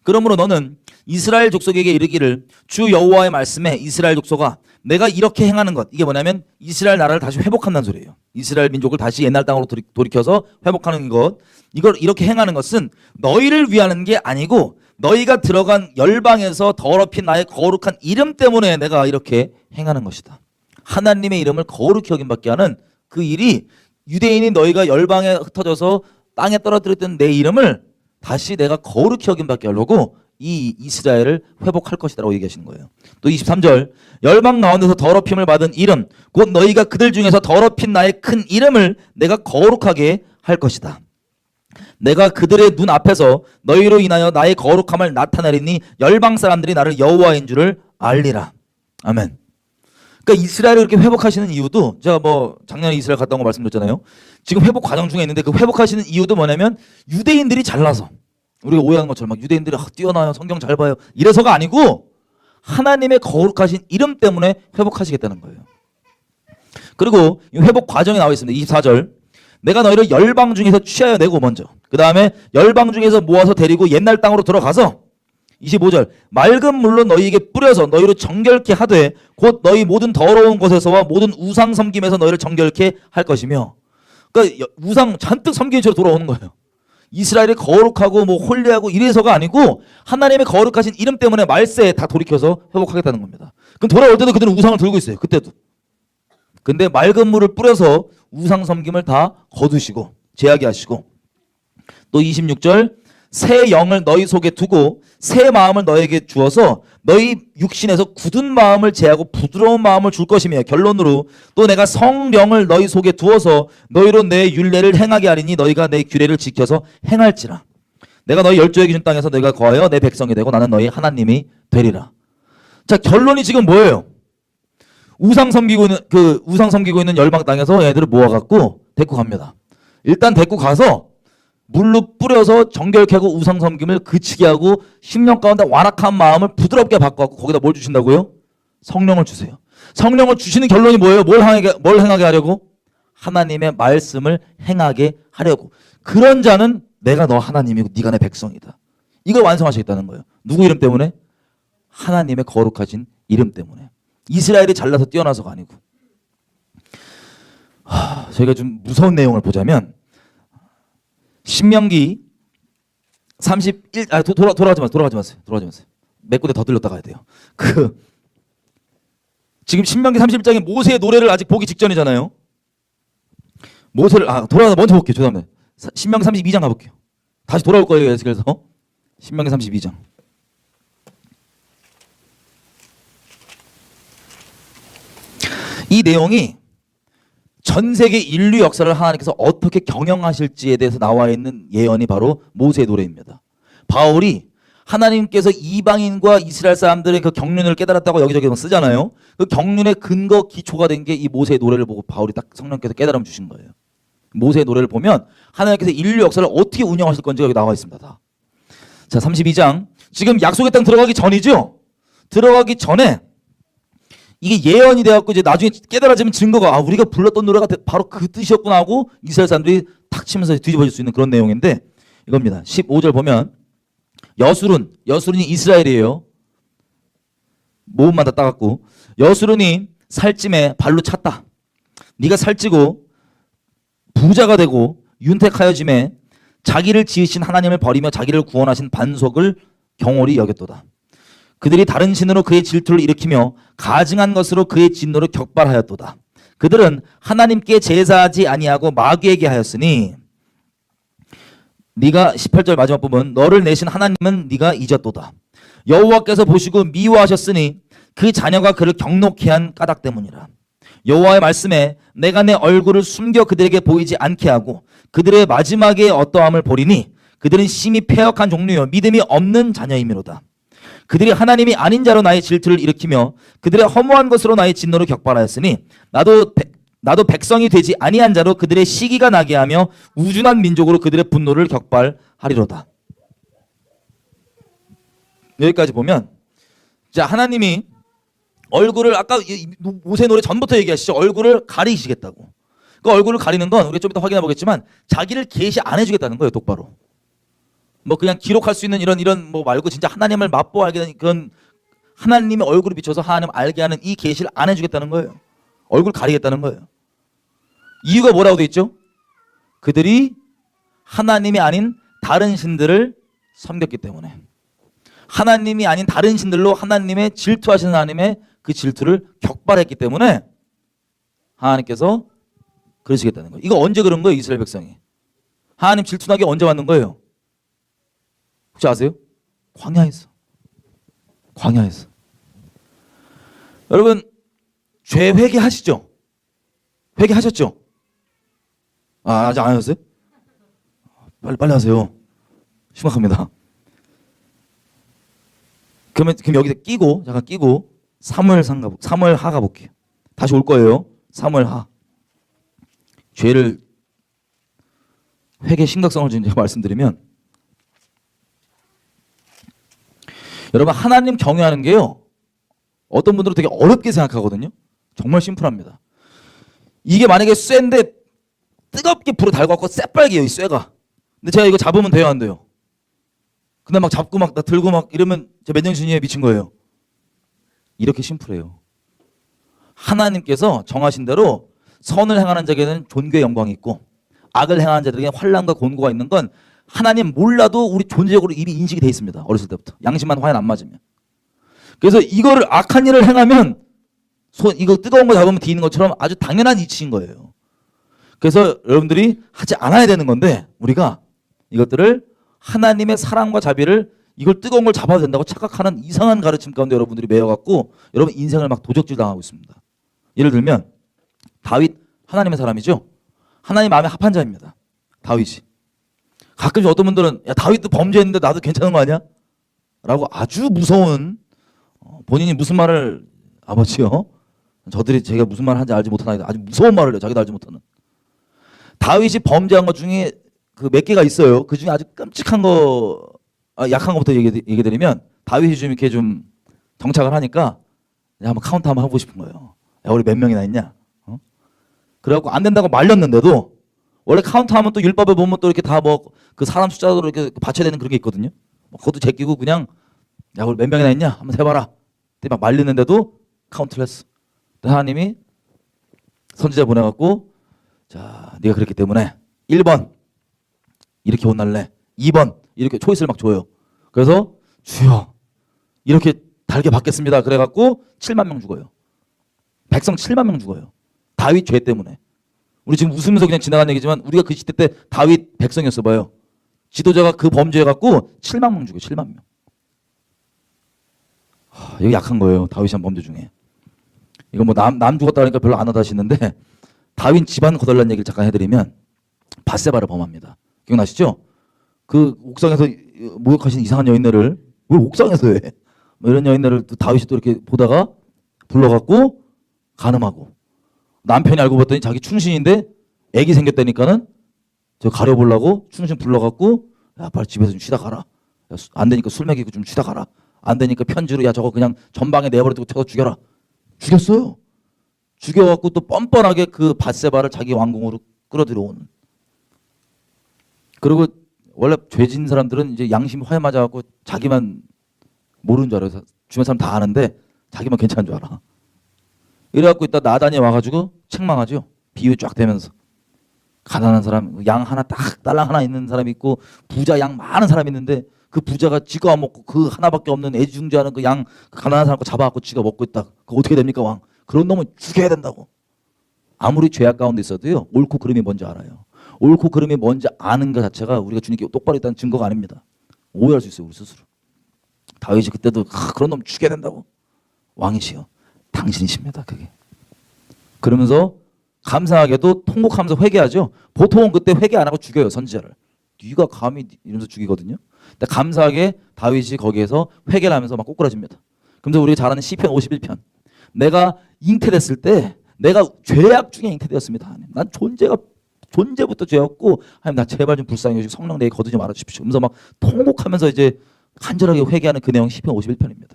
그러므로 너는 이스라엘 족속에게 이르기를 주 여호와의 말씀에 이스라엘 족속아 내가 이렇게 행하는 것 이게 뭐냐면 이스라엘 나라를 다시 회복한다는 소리예요. 이스라엘 민족을 다시 옛날 땅으로 돌이켜서 회복하는 것 이걸 이렇게 행하는 것은 너희를 위하는 게 아니고 너희가 들어간 열방에서 더럽힌 나의 거룩한 이름 때문에 내가 이렇게 행하는 것이다. 하나님의 이름을 거룩히 여김받게 하는 그 일이 유대인이 너희가 열방에 흩어져서 땅에 떨어뜨렸던 내 이름을 다시 내가 거룩히 여김받게 하려고 이 이스라엘을 회복할 것이라고 얘기하시는 거예요. 또 23절 열방 가운데서 더럽힘을 받은 이름 곧 너희가 그들 중에서 더럽힌 나의 큰 이름을 내가 거룩하게 할 것이다. 내가 그들의 눈 앞에서 너희로 인하여 나의 거룩함을 나타내리니 열방 사람들이 나를 여호와인 줄을 알리라. 아멘. 그러니까 이스라엘을 이렇게 회복하시는 이유도 제가 뭐 작년에 이스라엘 갔다 온 거 말씀드렸잖아요. 지금 회복 과정 중에 있는데 그 회복하시는 이유도 뭐냐면 유대인들이 잘나서 우리가 오해하는 것처럼 막 유대인들이 뛰어나요 성경 잘 봐요 이래서가 아니고 하나님의 거룩하신 이름 때문에 회복하시겠다는 거예요. 그리고 이 회복 과정이 나와 있습니다. 24절 내가 너희를 열방 중에서 취하여 내고 먼저 그 다음에 열방 중에서 모아서 데리고 옛날 땅으로 들어가서 25절 맑은 물로 너희에게 뿌려서 너희로 정결케 하되 곧 너희 모든 더러운 곳에서와 모든 우상 섬김에서 너희를 정결케 할 것이며 그러니까 우상 잔뜩 섬기는 채로 돌아오는 거예요. 이스라엘이 거룩하고 뭐 홀리하고 이래서가 아니고 하나님의 거룩하신 이름 때문에 말세에 다 돌이켜서 회복하겠다는 겁니다. 그럼 돌아올 때도 그들은 우상을 들고 있어요. 그때도. 근데 맑은 물을 뿌려서 우상 섬김을 다 거두시고 제하게 하시고 또 26절 새 영을 너희 속에 두고 새 마음을 너희에게 주어서 너희 육신에서 굳은 마음을 제하고 부드러운 마음을 줄 것이며 결론으로 또 내가 성령을 너희 속에 두어서 너희로 내 율례를 행하게 하리니 너희가 내 규례를 지켜서 행할지라. 내가 너희 열조에게 준 땅에서 너희가 거하여 내 백성이 되고 나는 너희 하나님이 되리라. 자 결론이 지금 뭐예요? 우상 섬기고 있는 열방 땅에서 얘들을 모아갖고 데리고 갑니다. 일단 데리고 가서 물로 뿌려서 정결케 하고 우상 섬김을 그치게 하고 10년 가운데 완악한 마음을 부드럽게 바꿔갖고 거기다 뭘 주신다고요? 성령을 주세요. 성령을 주시는 결론이 뭐예요? 뭘 행하게 하려고? 하나님의 말씀을 행하게 하려고. 그런 자는 내가 너 하나님이고 네가 내 백성이다. 이걸 완성하시겠다는 거예요. 누구 이름 때문에? 하나님의 거룩하신 이름 때문에. 이스라엘이 잘나서 뛰어나서가 아니고. 저희가 좀 무서운 내용을 보자면 신명기 31 돌아가지 마세요. 몇 군데 더 들렸다 가야 돼요. 지금 신명기 31장에 모세의 노래를 아직 보기 직전이잖아요. 모세를 돌아가서 먼저 볼게요. 죄송합니다. 신명기 32장 가볼게요. 다시 돌아올 거예요. 그래서 신명기 32장. 이 내용이 전 세계 인류 역사를 하나님께서 어떻게 경영하실지에 대해서 나와 있는 예언이 바로 모세의 노래입니다. 바울이 하나님께서 이방인과 이스라엘 사람들의 그 경륜을 깨달았다고 여기저기 쓰잖아요. 그 경륜의 근거 기초가 된 게 이 모세의 노래를 보고 바울이 딱 성령께서 깨달음 주신 거예요. 모세의 노래를 보면 하나님께서 인류 역사를 어떻게 운영하실 건지가 여기 나와 있습니다. 다. 자, 32장. 지금 약속의 땅 들어가기 전이죠. 들어가기 전에 이게 예언이 돼갖고 이제 나중에 깨달아지면 증거가 우리가 불렀던 노래가 바로 그 뜻이었구나 하고 이스라엘 사람들이 탁 치면서 뒤집어질 수 있는 그런 내용인데 이겁니다. 15절 보면 여술은이 이스라엘이에요. 모음만 다 따갖고 여술은이 살찜에 발로 찼다. 네가 살찌고 부자가 되고 윤택하여짐에 자기를 지으신 하나님을 버리며 자기를 구원하신 반석을 경홀히 여겼도다. 그들이 다른 신으로 그의 질투를 일으키며 가증한 것으로 그의 진노를 격발하였도다. 그들은 하나님께 제사하지 아니하고 마귀에게 하였으니 네가 18절 마지막 부분 너를 내신 하나님은 네가 잊었도다. 여호와께서 보시고 미워하셨으니 그 자녀가 그를 경록케 한 까닭 때문이라. 여호와의 말씀에 내가 내 얼굴을 숨겨 그들에게 보이지 않게 하고 그들의 마지막에 어떠함을 보리니 그들은 심히 패역한 종류요 믿음이 없는 자녀이미로다. 그들이 하나님이 아닌 자로 나의 질투를 일으키며 그들의 허무한 것으로 나의 진노를 격발하였으니 나도 백성이 되지 아니한 자로 그들의 시기가 나게 하며 우준한 민족으로 그들의 분노를 격발하리로다. 여기까지 보면 자, 하나님이 얼굴을 아까 모세 노래 전부터 얘기하시죠. 얼굴을 가리시겠다고. 그 얼굴을 가리는 건 우리가 좀 이따 확인해 보겠지만 자기를 계시 안 해주겠다는 거예요. 똑바로. 뭐 그냥 기록할 수 있는 이런 뭐 말고 진짜 하나님을 맛보게 하는 그런 하나님의 얼굴을 비춰서 하나님 알게 하는 이 계시를 안 해주겠다는 거예요. 얼굴 가리겠다는 거예요. 이유가 뭐라고 돼 있죠? 그들이 하나님이 아닌 다른 신들을 섬겼기 때문에. 하나님이 아닌 다른 신들로 하나님의 질투하시는 하나님의 그 질투를 격발했기 때문에 하나님께서 그러시겠다는 거예요. 이거 언제 그런 거예요? 이스라엘 백성이. 하나님 질투나게 언제 왔는 거예요? 혹시 아세요? 광야에서. 광야에서. 여러분 죄 회개하시죠? 회개하셨죠? 아직 안 하셨어요? 빨리 하세요. 심각합니다. 그럼 여기서 잠깐 끼고 사무엘하 가볼게요. 다시 올 거예요. 사무엘하. 죄를 회개 심각성을 좀 말씀드리면 여러분 하나님 경외하는 게요. 어떤 분들은 되게 어렵게 생각하거든요. 정말 심플합니다. 이게 만약에 쇠인데 뜨겁게 불에 달궈갖고 새빨개요. 이 쇠가. 근데 제가 이거 잡으면 돼요? 안 돼요? 근데 막 잡고 막 나 들고 막 이러면 제 맨정신이에 미친 거예요. 이렇게 심플해요. 하나님께서 정하신 대로 선을 행하는 자에게는 존귀의 영광이 있고 악을 행하는 자들에게 환난과 곤고가 있는 건 하나님 몰라도 우리 존재적으로 이미 인식이 돼 있습니다. 어렸을 때부터. 양심만 화연 안 맞으면. 그래서 이거를 악한 일을 행하면 이거 뜨거운 거 잡으면 뒤는 것처럼 아주 당연한 이치인 거예요. 그래서 여러분들이 하지 않아야 되는 건데 우리가 이것들을 하나님의 사랑과 자비를 이걸 뜨거운 걸 잡아도 된다고 착각하는 이상한 가르침 가운데 여러분들이 매여갖고 여러분 인생을 막 도적질 당하고 있습니다. 예를 들면 다윗 하나님의 사람이죠. 하나님 마음에 합한 자입니다. 다윗이. 가끔씩 어떤 분들은 야 다윗도 범죄했는데 나도 괜찮은 거 아니야? 라고 아주 무서운 본인이 무슨 말을 아버지요. 저들이 제가 무슨 말을 하는지 알지 못하나 아주 무서운 말을 해요. 자기도 알지 못하는. 다윗이 범죄한 것 중에 그 몇 개가 있어요. 그 중에 아주 끔찍한 거, 약한 것부터 얘기 드리면 다윗이 좀 이렇게 좀 정착을 하니까 한번 카운트 한번 하고 싶은 거예요. 야, 우리 몇 명이나 있냐? 그래갖고 안 된다고 말렸는데도 원래 카운트하면 또 율법에 보면 또 이렇게 다 뭐 그 사람 숫자로 이렇게 받쳐야 되는 그런 게 있거든요. 그것도 제끼고 그냥 야, 우리 몇 명이나 있냐? 한번 세봐라. 근데 막 말리는데도 카운트를 했어. 하나님이 선지자 보내갖고 자, 네가 그랬기 때문에 1번 이렇게 혼날래. 2번 이렇게 초이스를 막 줘요. 그래서 주여 이렇게 달게 받겠습니다. 그래갖고 7만 명 죽어요. 백성 7만 명 죽어요. 다윗 죄 때문에. 우리 지금 웃으면서 그냥 지나간 얘기지만 우리가 그 시대 때 다윗 백성이었어 봐요. 지도자가 그 범죄해갖고 7만 명 죽어요. 7만 명. 이거 약한 거예요. 다윗이 한 범죄 중에. 이거 뭐 남 죽었다 하니까 별로 안 하다시는데 다윗 집안 거덜난 얘기를 잠깐 해드리면 밧세바를 범합니다. 기억나시죠? 그 옥상에서 모욕하신 이상한 여인네를 왜 옥상에서 해? 뭐 이런 여인네를 또 다윗이 또 이렇게 보다가 불러갖고 간음하고 남편이 알고 봤더니 자기 충신인데 애기 생겼다니까는 저 가려보려고 충신 불러갖고 야 빨리 집에서 좀 쉬다 가라. 야, 안 되니까 술 먹이고 좀 쉬다 가라. 안 되니까 편지로 야 저거 그냥 전방에 내버려두고 쳐서 죽여라. 죽였어요. 죽여갖고 또 뻔뻔하게 그 밧세바를 자기 왕궁으로 끌어들여오는. 그리고 원래 죄진 사람들은 이제 양심이 화에 맞아갖고 자기만 모르는 줄 알아요. 주변 사람 다 아는데 자기만 괜찮은 줄 알아. 이래갖고 이따 나단이 와가지고 책망하죠. 비유 쫙 대면서. 가난한 사람, 양 하나 딱 딸랑 하나 있는 사람이 있고 부자 양 많은 사람이 있는데 그 부자가 지가 안 먹고 그 하나밖에 없는 애지중지하는 그 양 그 가난한 사람 거 잡아갖고 지가 먹고 있다. 그거 어떻게 됩니까 왕? 그런 놈은 죽여야 된다고. 아무리 죄악 가운데 있어도요. 옳고 그름이 뭔지 알아요. 옳고 그름이 뭔지 아는 것 자체가 우리가 주님께 똑바로 있다는 증거가 아닙니다. 오해할 수 있어요. 우리 스스로. 다윗이 그때도 그런 놈 죽여야 된다고. 왕이시여. 당신이십니다. 그게. 그러면서 감사하게도 통곡하면서 회개하죠. 보통은 그때 회개 안 하고 죽여요, 선지자를. 네가 감히 이러면서 죽이거든요. 근데 감사하게 다윗이 거기에서 회개를 하면서 막 꼬꾸라집니다. 그러면서 우리가 잘 아는 시편 51편. 내가 잉태됐을 때 내가 죄악 중에 잉태되었습니다. 하나님. 난 존재부터 죄였고 하나님 나 제발 좀 불쌍히 여기시고 성령 내게 거두지 말아 주십시오. 그러면서 막 통곡하면서 이제 간절하게 회개하는 그 내용이 시편 51편입니다.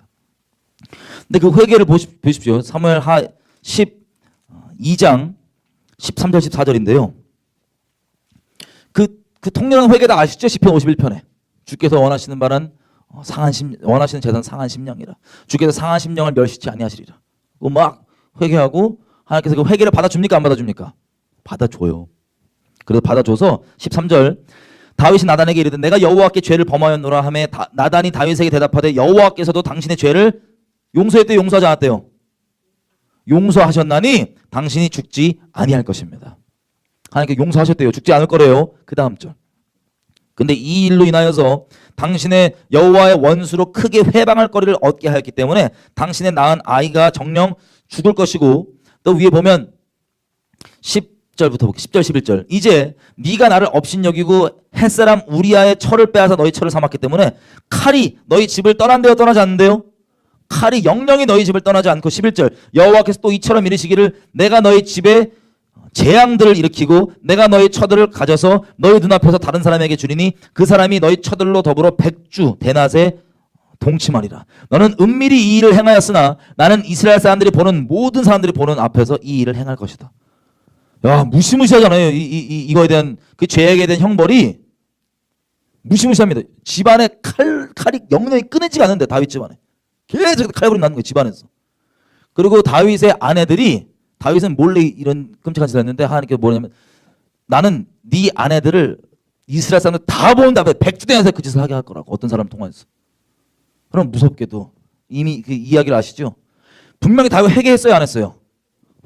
근데 그 회개를 보십시오. 사무엘하 12장 13절 14절인데요. 그 통렬한 회개 다 아시죠? 시편 51편에 주께서 원하시는 바는 원하시는 재산 상한 심령이라. 주께서 상한 심령을 멸시치 아니하시리라. 막 회개하고 하나님께서 그 회개를 받아줍니까? 안 받아줍니까? 받아줘요. 그래서 받아줘서 13절 다윗이 나단에게 이르되 내가 여호와께 죄를 범하였노라 하매 나단이 다윗에게 대답하되 여호와께서도 당신의 죄를 용서했대요, 용서하지 않았대요? 용서하셨나니 당신이 죽지 아니할 것입니다. 하나님께 용서하셨대요. 죽지 않을 거래요. 그 다음 절. 근데 이 일로 인하여서 당신의 여호와의 원수로 크게 회방할 거리를 얻게 하였기 때문에 당신의 낳은 아이가 정령 죽을 것이고, 또 위에 보면 10절부터 볼게요. 10절 11절. 이제 네가 나를 업신여기고 햇사람 우리아의 철을 빼앗아 너희 철을 삼았기 때문에 칼이 너희 집을 떠난대요, 떠나지 않는데요? 칼이 영영이 너희 집을 떠나지 않고 11절 여호와께서 또 이처럼 이르시기를 내가 너희 집에 재앙들을 일으키고 내가 너희 처들을 가져서 너희 눈앞에서 다른 사람에게 주리니 그 사람이 너희 처들로 더불어 백주 대낮에 동침하리라. 너는 은밀히 이 일을 행하였으나 나는 이스라엘 사람들이 보는 모든 사람들이 보는 앞에서 이 일을 행할 것이다. 야, 무시무시하잖아요. 이거에 대한 그 죄악에 대한 형벌이 무시무시합니다. 집안에 칼이 영영이 끊이지가 않는데 다윗 집안에 계속 칼불이 나는 거예요, 집안에서. 그리고 다윗의 아내들이 다윗은 몰래 이런 끔찍한 짓을 했는데 하나님께서 뭐냐면 나는 네 아내들을 이스라엘 사람들 다 본 다음에 백주대에서 그 짓을 하게 할 거라고. 어떤 사람 통화해서. 그럼 무섭게도 이미 그 이야기를 아시죠? 분명히 다윗 회개했어요, 안 했어요?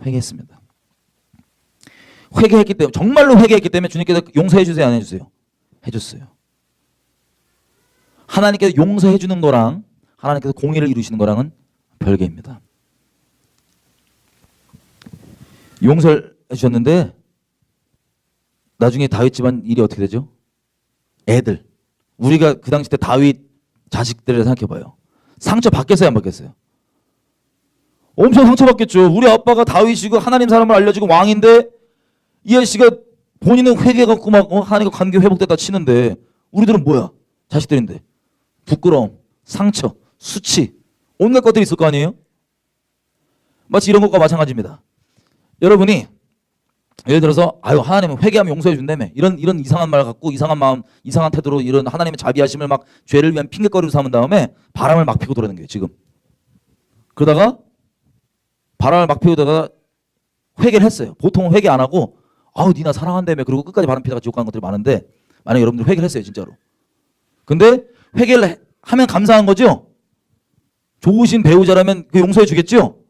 회개했습니다. 회개했기 때문에, 정말로 회개했기 때문에 주님께서 용서해 주세요, 안 해주세요? 해줬어요. 하나님께서 용서해 주는 거랑 하나님께서 공의를 이루시는 거랑은 별개입니다. 용서를 해주셨는데 나중에 다윗 집안 일이 어떻게 되죠? 애들. 우리가 그 당시 때 다윗 자식들을 생각해봐요. 상처 받겠어요, 안 받겠어요? 엄청 상처받겠죠. 우리 아빠가 다윗이고 하나님 사람을 알려주고 왕인데 이 아저씨가 본인은 회개해갖고 막 하나님과 관계 회복됐다 치는데 우리들은 뭐야? 자식들인데. 부끄러움, 상처, 수치, 온갖 것들이 있을 거 아니에요? 마치 이런 것과 마찬가지입니다. 여러분이 예를 들어서 아유 하나님은 회개하면 용서해 준다며 이런 이상한 말 갖고 이상한 마음, 이상한 태도로 이런 하나님의 자비하심을 막 죄를 위한 핑계거리로 삼은 다음에 바람을 막 피고 돌아다니는 거예요, 지금. 그러다가 바람을 막 피우다가 회개를 했어요. 보통은 회개 안 하고 아우 니나 사랑한다며 그리고 끝까지 바람 피다가 지옥 가는 것들이 많은데 만약에 여러분들 회개를 했어요, 진짜로. 근데 회개를 하면 감사한 거죠? 좋으신 배우자라면 그 용서해 주겠죠?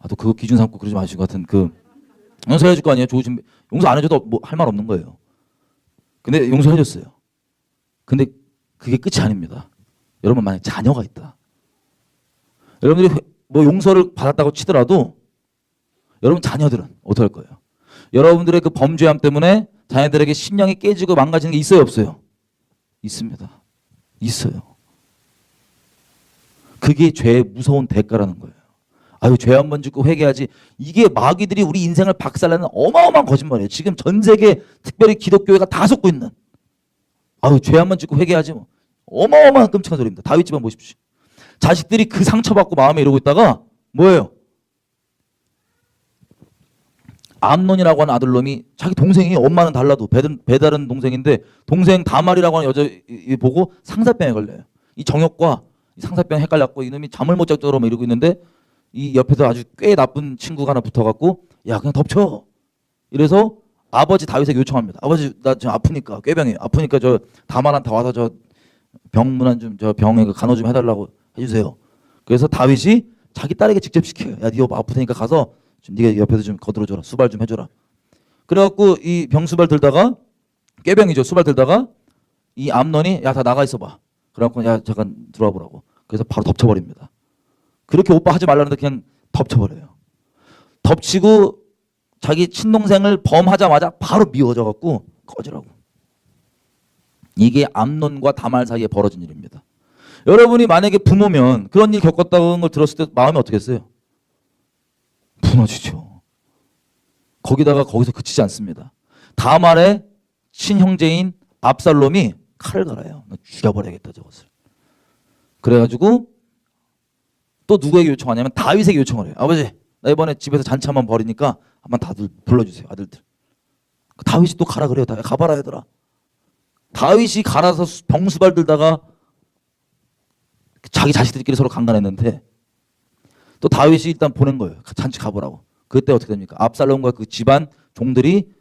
또 그거 기준 삼고 그러지 마시고 같은 그 용서해 줄 거 아니에요? 좋으신 용서 안 해줘도 뭐 할 말 없는 거예요. 근데 용서해 줬어요. 근데 그게 끝이 아닙니다. 여러분 만약에 자녀가 있다. 여러분들이 뭐 용서를 받았다고 치더라도 여러분 자녀들은 어떻게 할 거예요? 여러분들의 그 범죄함 때문에 자녀들에게 신령이 깨지고 망가지는 게 있어요, 없어요? 있습니다. 있어요. 그게 죄의 무서운 대가라는 거예요. 아유 죄 한 번 짓고 회개하지. 이게 마귀들이 우리 인생을 박살내는 어마어마한 거짓말이에요. 지금 전 세계 특별히 기독교회가 다 속고 있는. 아유 죄 한 번 짓고 회개하지 뭐. 어마어마한 끔찍한 소리입니다. 다윗 집안 보십시오. 자식들이 그 상처받고 마음에 이러고 있다가 뭐예요? 암논이라고 하는 아들놈이 자기 동생이 엄마는 달라도 배다른 동생인데 동생 다말이라고 하는 여자 보고 상사병에 걸려요. 이 정욕과 이 상사병 헷갈렸고 이놈이 잠을 못 잘 정도로 이러고 있는데 이 옆에서 아주 꽤 나쁜 친구가 하나 붙어갖고 야 그냥 덮쳐. 이래서 아버지 다윗에게 요청합니다. 아버지 나 지금 아프니까 꾀병이 아프니까 저 다말한테 와서 저 병문안 좀 저 병에 간호 좀 해달라고 해주세요. 그래서 다윗이 자기 딸에게 직접 시켜요. 야 네 여보 아프니까 가서 좀 네가 옆에서 좀 거들어줘라. 수발 좀 해줘라. 그래갖고 이 병수발 들다가 꾀병이죠. 수발 들다가 이 암논이 야 다 나가 있어봐. 그래갖고 야 잠깐 들어와 보라고. 그래서 바로 덮쳐버립니다. 그렇게 오빠 하지 말라는데 그냥 덮쳐버려요. 덮치고 자기 친동생을 범하자마자 바로 미워져 갖고 꺼지라고. 이게 암논과 다말 사이에 벌어진 일입니다. 여러분이 만약에 부모면 그런 일 겪었다는 걸 들었을 때 마음이 어떻겠어요? 무너지죠. 거기서 그치지 않습니다. 다말의 친형제인 압살롬이 칼을 갈아요. 죽여버려야겠다 저것을. 그래가지고 또 누구에게 요청하냐면 다윗에게 요청을 해요. 아버지, 나 이번에 집에서 잔치 한번 벌이니까 한번 다들 불러주세요, 아들들. 다윗이 또 가라 그래요. 가봐라 얘들아. 다윗이 갈아서 병수발 들다가 자기 자식들끼리 서로 강간했는데 또 다윗이 일단 보낸 거예요. 잔치 가보라고. 그때 어떻게 됩니까? 압살롬과 그 집안 종들이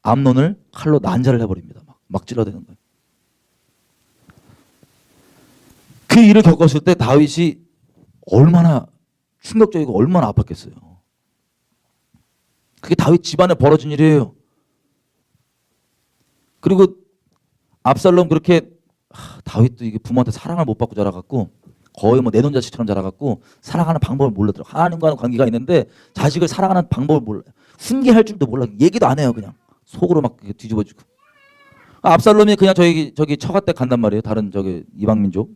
암논을 칼로 난자를 해버립니다. 막 찔러대는 거예요. 그 일을 겪었을 때 다윗이 얼마나 충격적이고 얼마나 아팠겠어요. 그게 다윗 집안에 벌어진 일이에요. 그리고 압살롬 그렇게 다윗도 이게 부모한테 사랑을 못 받고 자라갖고 거의 뭐 내놓은 자식처럼 자라갖고 사랑하는 방법을 몰라들어. 하나님과는 관계가 있는데 자식을 사랑하는 방법을 몰라. 훈계할 줄도 몰라. 얘기도 안 해요. 그냥 속으로 막 뒤집어지고. 압살롬이 그냥 저기 처가댁 간단 말이에요. 다른 저기 이방민족,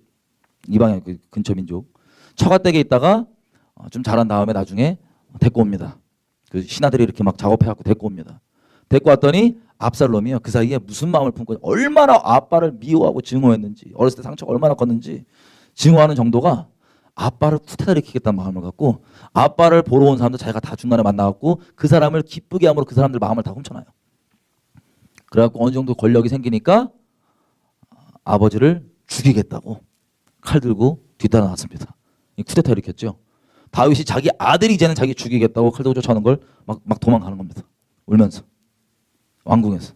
이방의 그 근처 민족 처가댁에 있다가 좀 자란 다음에 나중에 데리고 옵니다. 그 신하들이 이렇게 막 작업해갖고 데리고 옵니다. 데리고 왔더니 압살롬이요. 그 사이에 무슨 마음을 품고 얼마나 아빠를 미워하고 증오했는지, 어렸을 때 상처가 얼마나 컸는지 증오하는 정도가 아빠를 후퇴시키겠다는 마음을 갖고 아빠를 보러 온 사람들 자기가 다 중간에 만나갖고 그 사람을 기쁘게 함으로 그 사람들 마음을 다 훔쳐놔요. 그래갖고 어느 정도 권력이 생기니까 아버지를 죽이겠다고 칼 들고 뒤따라 나왔습니다. 쿠데타 일으켰죠. 다윗이 자기 아들이 이제는 자기 죽이겠다고 칼 들고 쫓아오는 걸 막 도망가는 겁니다. 울면서. 왕궁에서.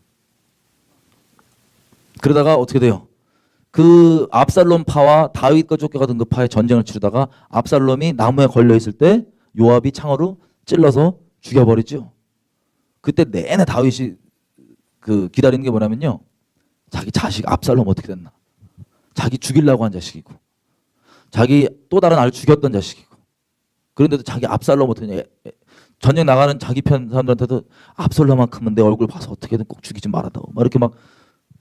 그러다가 어떻게 돼요? 그 압살롬 파와 다윗과 쫓겨가던 그 파의 전쟁을 치르다가 압살롬이 나무에 걸려있을 때 요압이 창으로 찔러서 죽여버리죠. 그때 내내 다윗이 그 기다리는 게 뭐냐면요. 자기 자식 압살롬 어떻게 됐나. 자기 죽이려고 한 자식이고 자기 또 다른 아를 죽였던 자식이고 그런데도 자기 압살롬 어떻게 되냐. 전쟁 나가는 자기 편 사람들한테도 압살롬만큼은 내 얼굴 봐서 어떻게든 꼭 죽이지 말아다오. 막 이렇게 막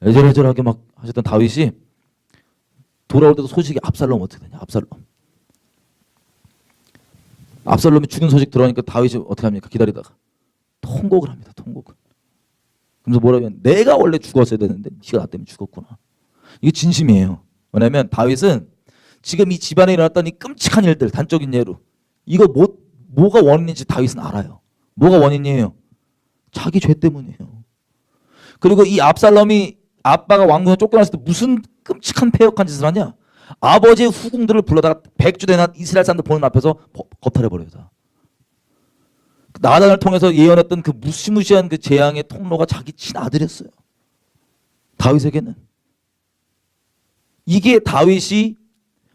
애절애절하게 막 하셨던 다윗이 돌아올 때도 소식이 압살롬 어떻게 되냐. 압살롬이 죽은 소식 들어오니까 다윗이 어떻게 합니까? 기다리다가 통곡을 합니다. 통곡을. 그래서 뭐라고 하면 내가 원래 죽었어야 되는데 네가 나 때문에 죽었구나. 이게 진심이에요. 왜냐하면 다윗은 지금 이 집안에 일어났던 이 끔찍한 일들 단적인 예로 이거 뭐가 원인인지 다윗은 알아요. 뭐가 원인이에요? 자기 죄 때문이에요. 그리고 이 압살롬이 아빠가 왕궁에 쫓겨났을 때 무슨 끔찍한 패역한 짓을 하냐? 아버지의 후궁들을 불러다가 백주대나 이스라엘 사람들 보는 앞에서 겁탈해버려요. 나단을 통해서 예언했던 그 무시무시한 그 재앙의 통로가 자기 친아들이었어요. 다윗에게는. 이게 다윗이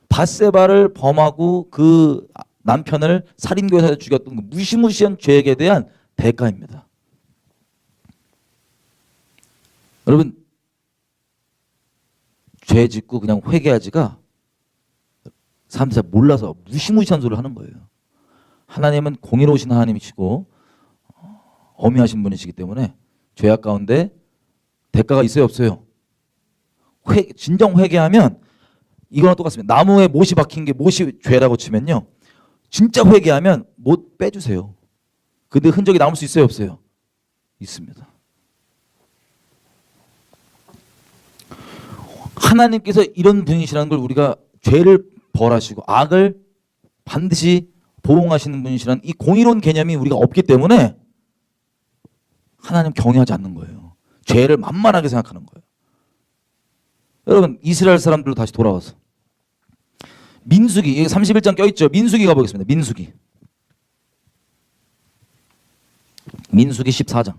밧세바를 범하고 그 남편을 살인교사에 죽였던 그 무시무시한 죄에 대한 대가입니다. 여러분 죄 짓고 그냥 회개하지가 사람들이 잘 몰라서 무시무시한 소리를 하는 거예요. 하나님은 공의로우신 하나님이시고 엄히하신 분이시기 때문에 죄악 가운데 대가가 있어요 없어요? 진정 회개하면 이거랑 똑같습니다. 나무에 못이 박힌 게 못이 죄라고 치면요. 진짜 회개하면 못 빼주세요. 근데 흔적이 남을 수 있어요 없어요? 있습니다. 하나님께서 이런 분이시라는 걸 우리가 죄를 벌하시고 악을 반드시 보응하시는 분이시라는 이 공의로운 개념이 우리가 없기 때문에 하나님 경외하지 않는 거예요. 죄를 만만하게 생각하는 거예요. 여러분 이스라엘 사람들로 다시 돌아와서 민수기 31장 껴있죠. 민수기 가보겠습니다. 민수기 14장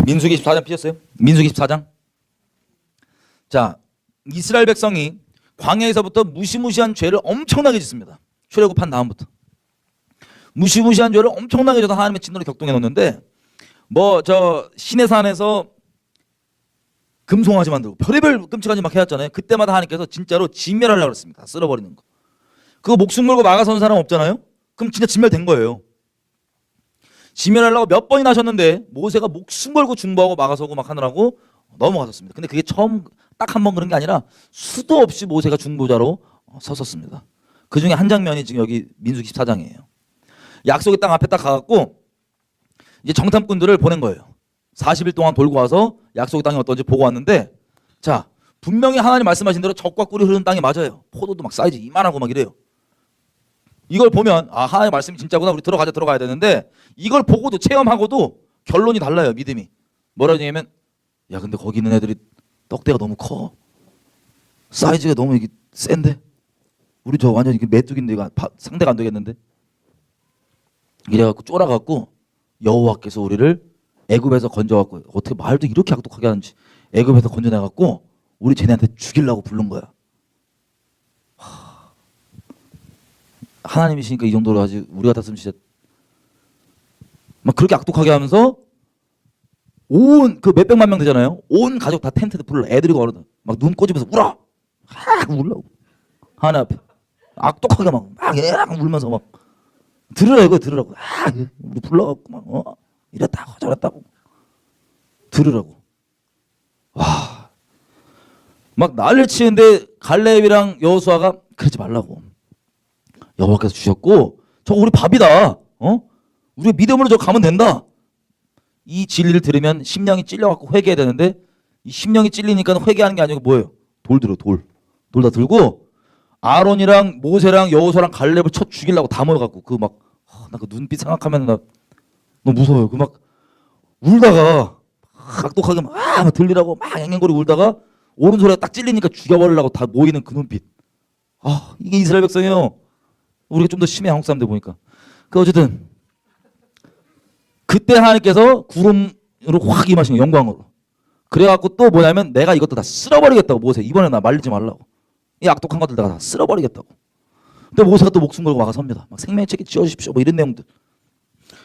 민수기 14장 피셨어요? 민수기 14장. 자, 이스라엘 백성이 광야에서부터 무시무시한 죄를 엄청나게 짓습니다. 출애굽한 다음부터 무시무시한 죄를 엄청나게 져서 하나님의 진노를 격동해 놓는데 뭐 저 시내산에서 금송아지 만들고 별의별 끔찍한 짓 막 해왔잖아요. 그때마다 하나님께서 진짜로 진멸하려고 그랬습니다. 쓸어버리는 거. 그거 목숨 걸고 막아서는 사람 없잖아요. 그럼 진짜 진멸된 거예요. 진멸하려고 몇 번이나 하셨는데 모세가 목숨 걸고 중보하고 막아서고 막 하느라고 넘어갔었습니다. 근데 그게 처음 딱 한 번 그런 게 아니라 수도 없이 모세가 중보자로 섰었습니다. 그 중에 한 장면이 지금 여기 민수기 14장이에요. 약속의 땅 앞에 딱 가갖고 이제 정탐꾼들을 보낸 거예요. 40일 동안 돌고 와서 약속의 땅이 어떤지 보고 왔는데, 자, 분명히 하나님 말씀하신 대로 적과 꿀이 흐르는 땅이 맞아요. 포도도 막 사이즈 이만하고 막 이래요. 이걸 보면 아, 하나님 말씀이 진짜구나, 우리 들어가야 되는데, 이걸 보고도 체험하고도 결론이 달라요. 믿음이 뭐라냐면, 야 근데 거기 있는 애들이 떡대가 너무 커, 사이즈가 너무 이게 센데 우리 저 완전 이게 메뚜기인데 이거 상대가 안 되겠는데, 이래갖고 쫄아갖고 여호와께서 우리를 애굽에서 건져갖고, 어떻게 말도 이렇게 악독하게 하는지, 애굽에서 건져내갖고 우리 쟤네한테 죽이려고 부른 거야. 하나님이시니까 이 정도로 하지, 우리 같았으면 진짜 막 그렇게 악독하게 하면서 온 그 몇백만 명 되잖아요. 온 가족 다 텐트에 불러, 애들이 걸어 막눈 꼬집어서 울어, 울라고 하나 앞에 악독하게 막 울면서 막 들으라, 이거 들으라고, 우리 불러갖고 막 이랬다고 저랬다고 들으라고. 와, 막 난리를 치는데 갈렙이랑 여호수아가 그러지 말라고, 여호와께서 주셨고 저거 우리 밥이다, 우리 믿음으로 저 가면 된다. 이 진리를 들으면 심령이 찔려갖고 회개해야 되는데, 이 심령이 찔리니까 회개하는 게 아니고 뭐예요? 돌 들어, 돌 다 들고 아론이랑 모세랑 여호수아랑 갈렙을 쳐 죽이려고 다 모여갖고 그 막, 나 그 눈빛 생각하면 나 너무 무서워요. 그 막 울다가 악독하게 막 들리라고 막 앵앵거리고 울다가 옳은 소리가 딱 찔리니까 죽여버리려고 다 모이는 그 눈빛. 아, 이게 이스라엘 백성이에요. 우리가 좀 더 심해, 한국 사람들 보니까. 그 어쨌든 그때 하나님께서 구름으로 확 임하신 거예요, 영광으로. 그래갖고 또 뭐냐면, 내가 이것도 다 쓸어버리겠다고. 모세 이번에 나 말리지 말라고, 이 악독한 것들 내가 다 쓸어버리겠다고. 근데 모세가 또 목숨 걸고 막아섭니다. 막 생명의 책임 지어주십시오 뭐 이런 내용들.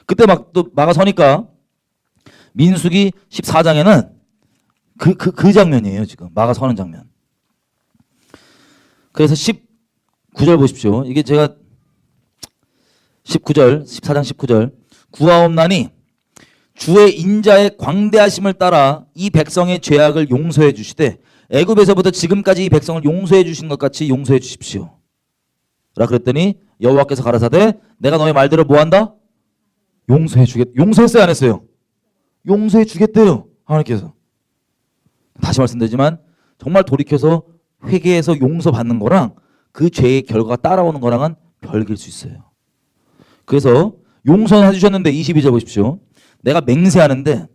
그때 막 또 막아서니까 민수기 14장에는 그 장면이에요. 지금 막아서는 장면. 그래서 19절 보십시오. 이게 제가 19절, 14장 19절, 구하옵나니 주의 인자의 광대하심을 따라 이 백성의 죄악을 용서해 주시되 애굽에서부터 지금까지 이 백성을 용서해 주신 것 같이 용서해 주십시오 라 그랬더니 여호와께서 가라사대 내가 너의 말대로 뭐한다? 용서해 주겠. 용서했어요, 안 했어요? 용서해 주겠대요, 하나님께서. 다시 말씀드리지만 정말 돌이켜서 회개해서 용서받는 거랑 그 죄의 결과가 따라오는 거랑은 별개일 수 있어요. 그래서 용서는 해주셨는데 22절 보십시오. 내가 맹세하는데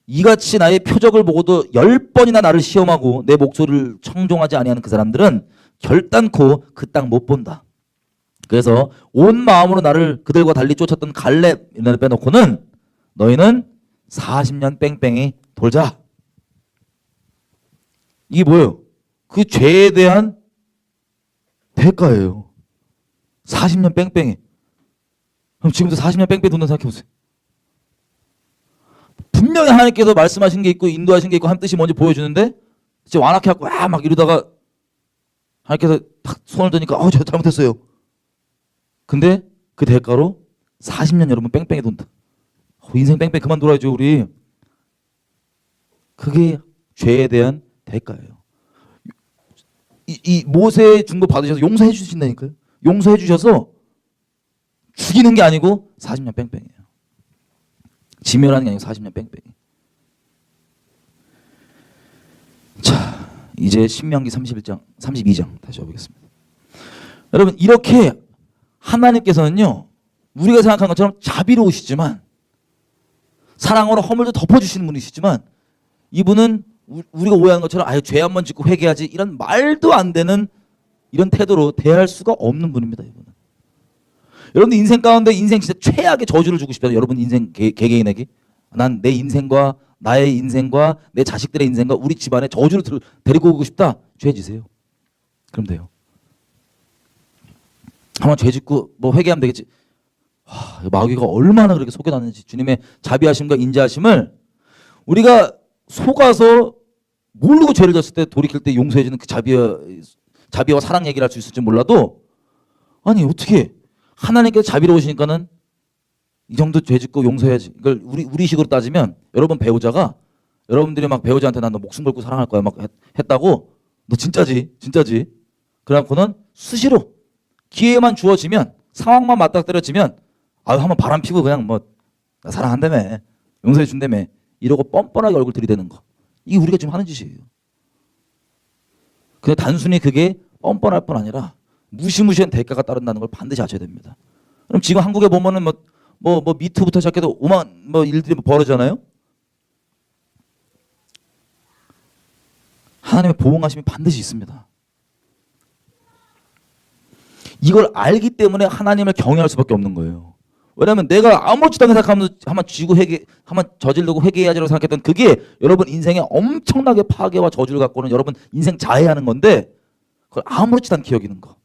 이같이 나의 표적을 보고도 10번이나 나를 시험하고 내 목소리를 청종하지 아니하는 그 사람들은 결단코 그 땅 못 본다. 그래서 온 마음으로 나를 그들과 달리 쫓았던 갈렙을 빼놓고는 너희는 40년 뺑뺑이 돌자. 이게 뭐예요? 그 죄에 대한 대가예요. 40년 뺑뺑이. 그럼 지금부터 40년 뺑뺑이 돈다 생각해보세요. 분명히 하나님께서 말씀하신 게 있고 인도하신 게 있고 한 뜻이 뭔지 보여주는데 진짜 완악해갖고 막 이러다가 하나님께서 탁 손을 드니까 제가 잘못했어요. 근데 그 대가로 40년 여러분 뺑뺑이 돈다. 인생 뺑뺑이 그만 돌아야죠 우리. 그게 죄에 대한 대가예요. 이 모세의 중보 받으셔서 용서해 주신다니까요. 용서해 주셔서 죽이는 게 아니고 40년 뺑뺑이에요. 지멸하는 게 아니고 40년 뺑뺑이. 자, 이제 신명기 31장, 32장 다시 와보겠습니다. 여러분, 이렇게 하나님께서는요, 우리가 생각한 것처럼 자비로우시지만 사랑으로 허물도 덮어주시는 분이시지만, 이분은 우리가 오해하는 것처럼 아예 죄 한 번 짓고 회개하지 이런 말도 안 되는 이런 태도로 대할 수가 없는 분입니다. 이분은. 여러분들 인생 가운데 인생 진짜 최악의 저주를 주고 싶어요. 여러분 인생 개개인에게. 난 내 인생과 나의 인생과 내 자식들의 인생과 우리 집안에 저주를 데리고 오고 싶다. 죄 지세요. 그럼 돼요. 한번 죄 짓고 뭐 회개하면 되겠지. 마귀가 얼마나 그렇게 속여놨는지 주님의 자비하심과 인자하심을 우리가 속아서 모르고 죄를 졌을 때 돌이킬 때 용서해주는 그 자비와 사랑 얘기를 할 수 있을지 몰라도, 아니 어떻게 하나님께서 자비로우시니까는 이 정도 죄 짓고 용서해야지. 이걸 우리식으로 따지면, 여러분 배우자가, 여러분들이 막 배우자한테 난 너 목숨 걸고 사랑할 거야 막 했다고, 너 진짜지 그래갖고는 수시로 기회만 주어지면, 상황만 맞닥뜨려지면, 아유 한번 바람 피고 그냥 뭐 나 사랑한다며, 용서해 준다며 이러고 뻔뻔하게 얼굴 들이대는 거, 이게 우리가 지금 하는 짓이에요. 근데 단순히 그게 뻔뻔할 뿐 아니라 무시무시한 대가가 따른다는 걸 반드시 아셔야 됩니다. 그럼 지금 한국에 보면은 뭐 미투부터 시작해도 오만 뭐 일들이 벌어지잖아요. 하나님의 보응하심이 반드시 있습니다. 이걸 알기 때문에 하나님을 경외할 수밖에 없는 거예요. 왜냐하면 내가 아무렇지도 않게 생각하면서 한번 저지르고 회개해야지라고 생각했던 그게 여러분 인생에 엄청나게 파괴와 저주를 갖고는 여러분 인생 자해하는 건데, 그걸 아무렇지도 않게 여기는 거.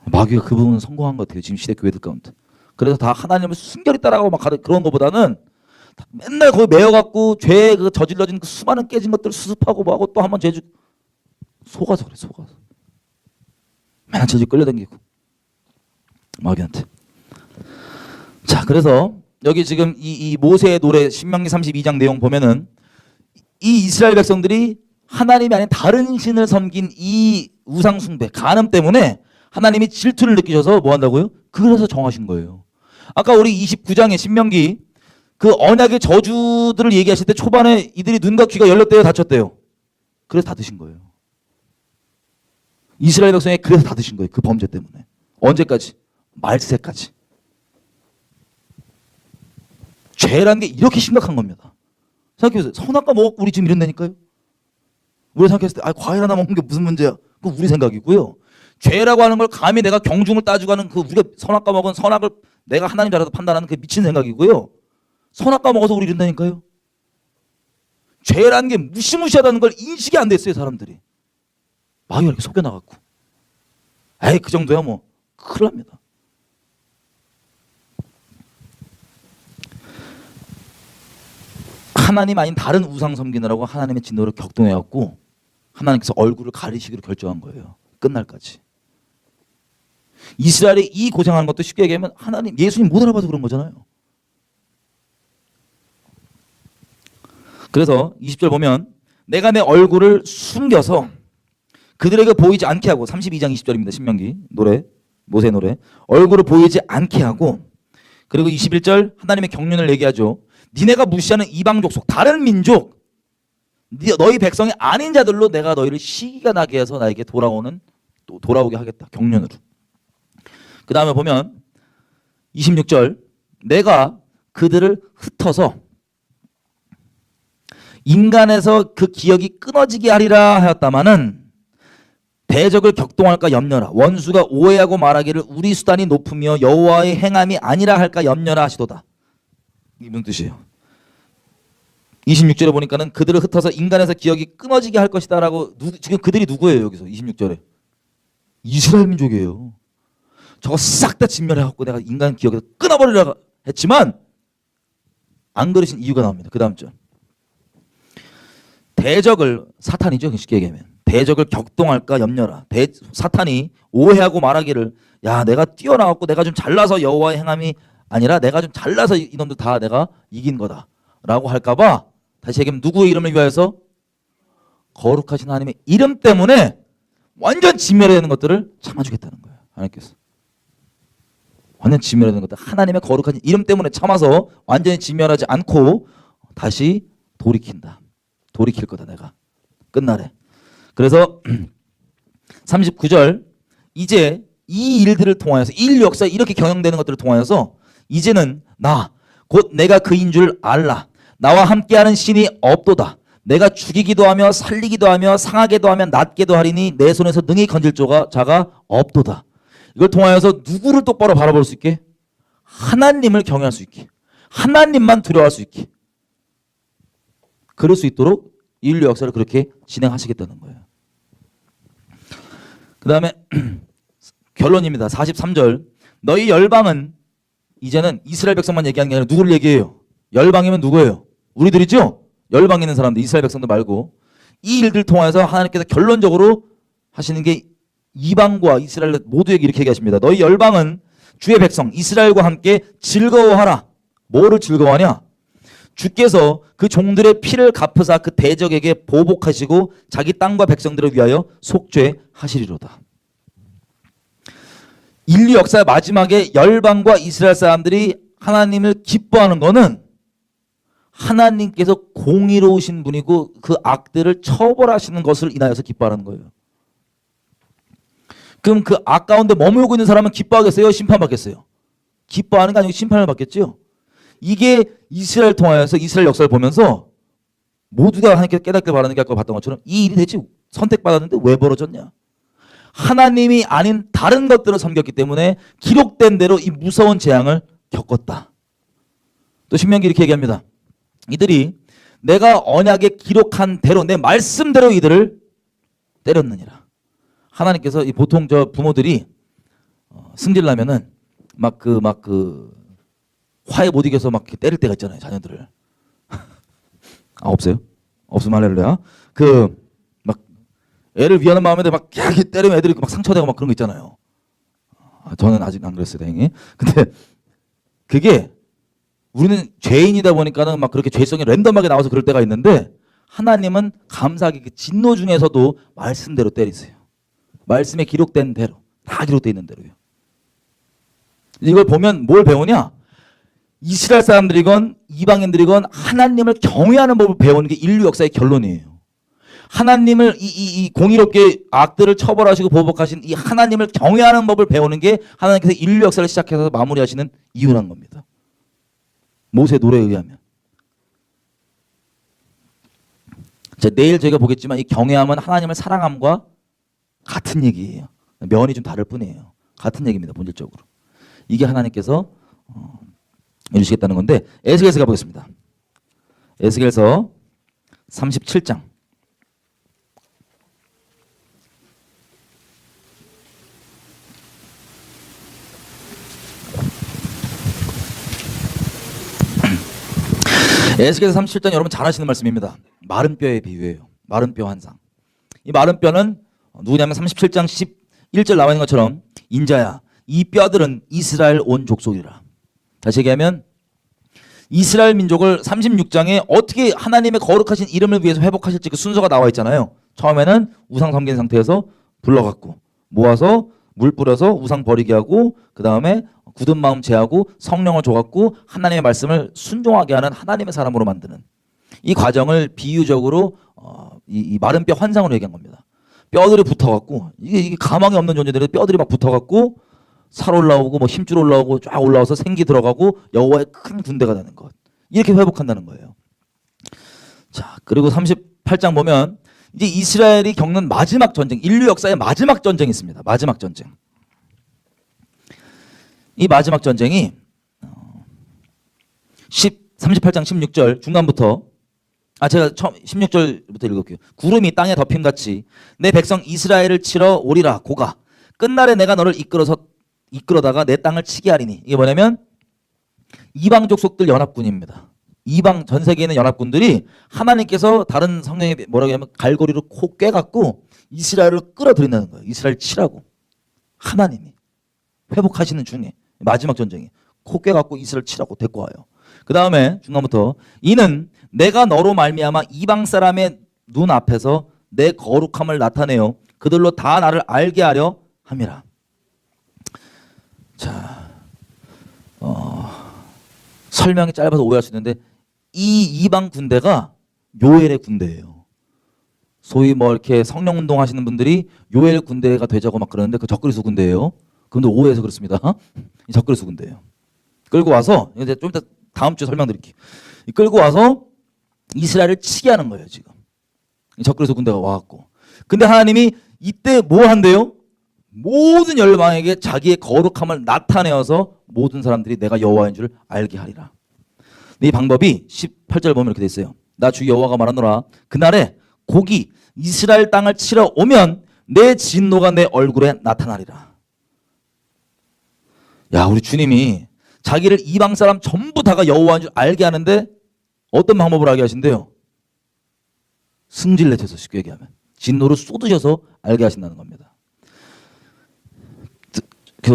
마귀가 그 부분은 성공한 것 같아요. 지금 시대 교회들 가운데. 그래서 다 하나님을 순결히 따라가고 막 그런 것보다는 맨날 거기 매여갖고 죄에 그 저질러진 그 수많은 깨진 것들을 수습하고 뭐하고 또 한번 죄주 속아서 그래, 속아서. 맨날 저질 끌려다니고 마귀한테. 자, 그래서 여기 지금 이 모세의 노래 신명기 32장 내용 보면은 이 이스라엘 백성들이 하나님이 아닌 다른 신을 섬긴 이 우상 숭배, 간음 때문에 하나님이 질투를 느끼셔서 뭐 한다고요? 그래서 정하신 거예요. 아까 우리 29장의 신명기 그 언약의 저주들을 얘기하실 때 초반에 이들이 눈과 귀가 열렸대요, 닫혔대요? 그래서 닫으신 거예요. 이스라엘 백성이 그래서 닫으신 거예요. 그 범죄 때문에. 언제까지? 말세까지. 죄라는 게 이렇게 심각한 겁니다. 생각해보세요. 선악과 먹고 우리 지금 이런다니까요. 우리가 생각했을 때 과일 하나 먹는 게 무슨 문제야? 그거 우리 생각이고요. 죄라고 하는 걸 감히 내가 경중을 따지고 하는 그 우리가 선악과 먹은 선악을 내가 하나님 자리에서 판단하는 그 미친 생각이고요. 선악과 먹어서 우리 이런다니까요. 죄라는 게 무시무시하다는 걸 인식이 안 됐어요, 사람들이. 마귀가 이렇게 속여나갔고. 에이, 그 정도야 뭐 큰일 납니다. 하나님 아닌 다른 우상 섬기느라고 하나님의 진노를 격동해왔고 하나님께서 얼굴을 가리시기로 결정한 거예요. 끝날까지. 이스라엘이 이 고생하는 것도 쉽게 얘기하면 하나님, 예수님 못 알아봐서 그런 거잖아요. 그래서 20절 보면 내가 내 얼굴을 숨겨서 그들에게 보이지 않게 하고, 32장 20절입니다. 신명기 노래, 모세 노래. 얼굴을 보이지 않게 하고, 그리고 21절 하나님의 경륜을 얘기하죠. 니네가 무시하는 이방 족속, 다른 민족, 너희 백성이 아닌 자들로 내가 너희를 시기가 나게 해서 나에게 돌아오게 하겠다. 경륜으로. 그 다음에 보면 26절 내가 그들을 흩어서 인간에서 그 기억이 끊어지게 하리라 하였다마는 대적을 격동할까 염려라. 원수가 오해하고 말하기를 우리 수단이 높으며 여호와의 행함이 아니라 할까 염려라 하시도다. 이게 무슨 뜻이에요? 26절에 보니까는 그들을 흩어서 인간에서 기억이 끊어지게 할 것이다 라고. 지금 그들이 누구예요? 여기서 26절에 이스라엘 민족이에요. 저거 싹 다 진멸해갖고 내가 인간 기억에서 끊어버리라 했지만 안 그러신 이유가 나옵니다. 그 다음 절. 대적을, 사탄이죠 쉽게 얘기하면, 대적을 격동할까 염려라. 사탄이 오해하고 말하기를 야 내가 뛰어나왔고 내가 좀 잘나서 여호와의 행함이 아니라 내가 좀 잘나서 이놈들 다 내가 이긴 거다 라고 할까봐, 다시 얘기하면 누구의 이름을 위하여서? 거룩하신 하나님의 이름 때문에 완전 진멸해야 되는 것들을 참아주겠다는 거예요. 하나님께서 완전 진멸해야 되는 것들, 하나님의 거룩한 이름 때문에 참아서 완전히 진멸하지 않고 다시 돌이킨다. 돌이킬 거다 내가 끝날에. 그래서 39절 이제 이 일들을 통하여서, 인류 역사에 이렇게 경영되는 것들을 통하여서 이제는 나 곧 내가 그인 줄 알라. 나와 함께하는 신이 없도다. 내가 죽이기도 하며 살리기도 하며 상하게도 하며 낫게도 하리니 내 손에서 능히 건질 자가 없도다. 이걸 통하여서 누구를 똑바로 바라볼 수 있게? 하나님을 경외할 수 있게, 하나님만 두려워할 수 있게, 그럴 수 있도록 인류 역사를 그렇게 진행하시겠다는 거예요. 그 다음에 결론입니다. 43절 너희 열방은, 이제는 이스라엘 백성만 얘기하는 게 아니라 누구를 얘기해요? 열방이면 누구예요? 우리들이죠? 열방에 있는 사람들, 이스라엘 백성들 말고 이 일들 통해서 하나님께서 결론적으로 하시는 게 이방과 이스라엘 모두에게 이렇게 얘기하십니다. 너희 열방은 주의 백성 이스라엘과 함께 즐거워하라. 뭐를 즐거워하냐? 주께서 그 종들의 피를 갚으사 그 대적에게 보복하시고 자기 땅과 백성들을 위하여 속죄하시리로다. 인류 역사의 마지막에 열방과 이스라엘 사람들이 하나님을 기뻐하는 것은 하나님께서 공의로우신 분이고 그 악들을 처벌하시는 것을 인하여서 기뻐하는 거예요. 그럼 그 악 가운데 머물고 있는 사람은 기뻐하겠어요? 심판받겠어요? 기뻐하는 게 아니고 심판을 받겠죠. 이게 이스라엘 통하여서 이스라엘 역사를 보면서 모두가 하나님께 깨닫길 바라는 게 아까 봤던 것처럼 이 일이 대체 선택받았는데 왜 벌어졌냐? 하나님이 아닌 다른 것들을 섬겼기 때문에 기록된 대로 이 무서운 재앙을 겪었다. 또 신명기 이렇게 얘기합니다. 이들이 내가 언약에 기록한 대로 내 말씀대로 이들을 때렸느니라. 하나님께서 이 보통 저 부모들이 승질나면은 막 화해 못 이겨서 막 때릴 때가 있잖아요, 자녀들을. 아, 없어요? 없으면 할렐루야. 막 애를 위하는 마음인데 막 이렇게 때리면 애들이 막 상처되고 막 그런 거 있잖아요. 저는 아직 안 그랬어요, 다행히. 근데 그게 우리는 죄인이다 보니까는 막 그렇게 죄성이 랜덤하게 나와서 그럴 때가 있는데 하나님은 감사하게 그 진노 중에서도 말씀대로 때리세요. 말씀에 기록된 대로, 다 기록되어 있는 대로요. 이걸 보면 뭘 배우냐? 이스라엘 사람들이건 이방인들이건 하나님을 경외하는 법을 배우는 게 인류 역사의 결론이에요. 하나님을 이 공의롭게 악들을 처벌하시고 보복하신 이 하나님을 경외하는 법을 배우는 게 하나님께서 인류 역사를 시작해서 마무리하시는 이유란 겁니다. 모세 노래에 의하면. 자, 내일 저희가 보겠지만 이 경외함은 하나님을 사랑함과 같은 얘기예요. 면이 좀 다를 뿐이에요. 같은 얘기입니다, 본질적으로. 이게 하나님께서 이루시겠다는 건데 에스겔서 가보겠습니다. 에스겔서 37장. 에스겔서 37장 여러분 잘 아시는 말씀입니다. 마른 뼈의 비유예요. 마른 뼈 환상. 이 마른 뼈는 누구냐면 37장 11절 나와 있는 것처럼 인자야 이 뼈들은 이스라엘 온 족속이라. 다시 얘기하면 이스라엘 민족을 36장에 어떻게 하나님의 거룩하신 이름을 위해서 회복하실지 그 순서가 나와 있잖아요. 처음에는 우상 섬긴 상태에서 불러갖고 모아서 물 뿌려서 우상 버리게 하고 그 다음에 굳은 마음 제하고 성령을 줘갖고 하나님의 말씀을 순종하게 하는 하나님의 사람으로 만드는 이 과정을 비유적으로 이 마른 뼈 환상으로 얘기한 겁니다. 뼈들이 붙어갖고 이게 가망이 없는 존재들이 뼈들이 막 붙어갖고 살 올라오고 뭐 힘줄 올라오고 쫙 올라와서 생기 들어가고 여호와의 큰 군대가 되는 것. 이렇게 회복한다는 거예요. 자, 그리고 38장 보면 이제 이스라엘이 겪는 마지막 전쟁, 인류 역사의 마지막 전쟁이 있습니다. 마지막 전쟁. 이 마지막 전쟁이 38장 16절 중간부터 제가 처음 16절부터 읽을게요. 구름이 땅에 덮임같이 내 백성 이스라엘을 치러 오리라 고가 끝날에 내가 너를 이끌어다가 내 땅을 치게 하리니. 이게 뭐냐면 이방 족속들 연합군입니다. 이방 전 세계에 있는 연합군들이 하나님께서 다른 성경에 뭐라고 하면 갈고리로 코 꿰갖고 이스라엘을 끌어들인다는 거예요. 이스라엘 치라고. 하나님이 회복하시는 중에 마지막 전쟁이 코 꿰갖고 이스라엘 치라고 데리고 와요. 그 다음에 중간부터 이는 내가 너로 말미암아 이방 사람의 눈 앞에서 내 거룩함을 나타내어 그들로 다 나를 알게 하려 함이라. 자, 설명이 짧아서 오해할 수 있는데 이 이방 군대가 요엘의 군대예요. 소위 뭐 이렇게 성령 운동 하시는 분들이 요엘 군대가 되자고 막 그러는데 그 적그리스 군대예요. 그런데 오해해서 그렇습니다. 이 적그리스 군대예요. 끌고 와서 이제 좀 이따 다음 주에 설명드릴게요. 끌고 와서 이스라엘을 치게 하는 거예요, 지금. 적그리스 군대가 와갖고. 근데 하나님이 이때 뭐 한대요? 모든 열방에게 자기의 거룩함을 나타내어서 모든 사람들이 내가 여호와인 줄 알게 하리라. 이 방법이 18절 보면 이렇게 돼 있어요. 나 주 여호와가 말하노라. 그날에 곡이 이스라엘 땅을 치러 오면 내 진노가 내 얼굴에 나타나리라. 야, 우리 주님이 자기를 이방 사람 전부 다가 여호와인 줄 알게 하는데 어떤 방법을 하게 하신대요? 승질 내셔서 쉽게 얘기하면 진노를 쏟으셔서 알게 하신다는 겁니다.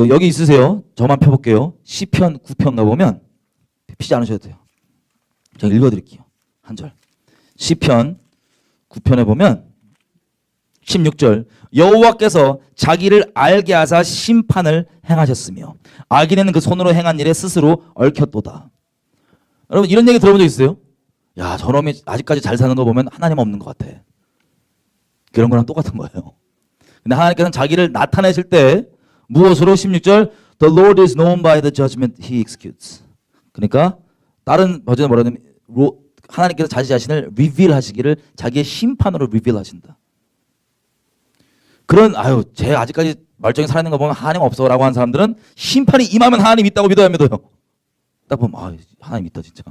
여기 있으세요? 저만 펴볼게요. 시편 9편 가보면 피지 않으셔도 돼요. 제가 읽어드릴게요. 한 절. 시편 9편에 보면 16절 여호와께서 자기를 알게 하사 심판을 행하셨으며 악인은 그 손으로 행한 일에 스스로 얽혔도다. 여러분 이런 얘기 들어본 적 있어요? 야 저놈이 아직까지 잘 사는 거 보면 하나님 없는 것 같아. 그런 거랑 똑같은 거예요. 근데 하나님께서는 자기를 나타내실 때 무엇으로 16절 The Lord is known by the judgment he executes. 그러니까 다른 버전에 뭐라냐면 하나님께서 자기 자신을 리빌 하시기를 자기의 심판으로 리빌 하신다. 그런 쟤 아직까지 멀쩡히 살아있는 거 보면 하나님 없어라고 하는 사람들은 심판이 임하면 하나님 있다고 믿어야 믿어요. 딱 보면 하나님 있다 진짜.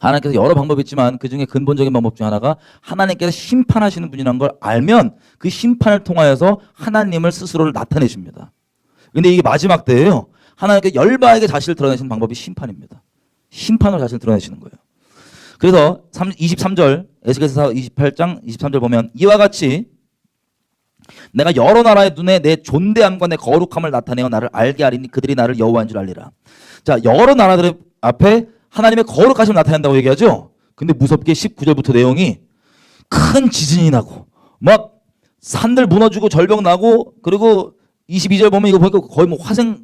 하나님께서 여러 방법이 있지만 그 중에 근본적인 방법 중 하나가 하나님께서 심판하시는 분이라는 걸 알면 그 심판을 통하여서 하나님을 스스로를 나타내십니다. 근데 이게 마지막 때예요. 하나님께 열방에게 자신을 드러내시는 방법이 심판입니다. 심판으로 자신을 드러내시는 거예요. 그래서 23절 에스겔서 28장 23절 보면 이와 같이 내가 여러 나라의 눈에 내 존대함과 내 거룩함을 나타내어 나를 알게 하리니 그들이 나를 여호와인 줄 알리라. 자, 여러 나라들 앞에 하나님의 거룩하심을 나타낸다고 얘기하죠. 근데 무섭게 19절부터 내용이 큰 지진이 나고 막 산들 무너지고 절벽 나고 그리고 22절 보면 이거 보니까 거의 뭐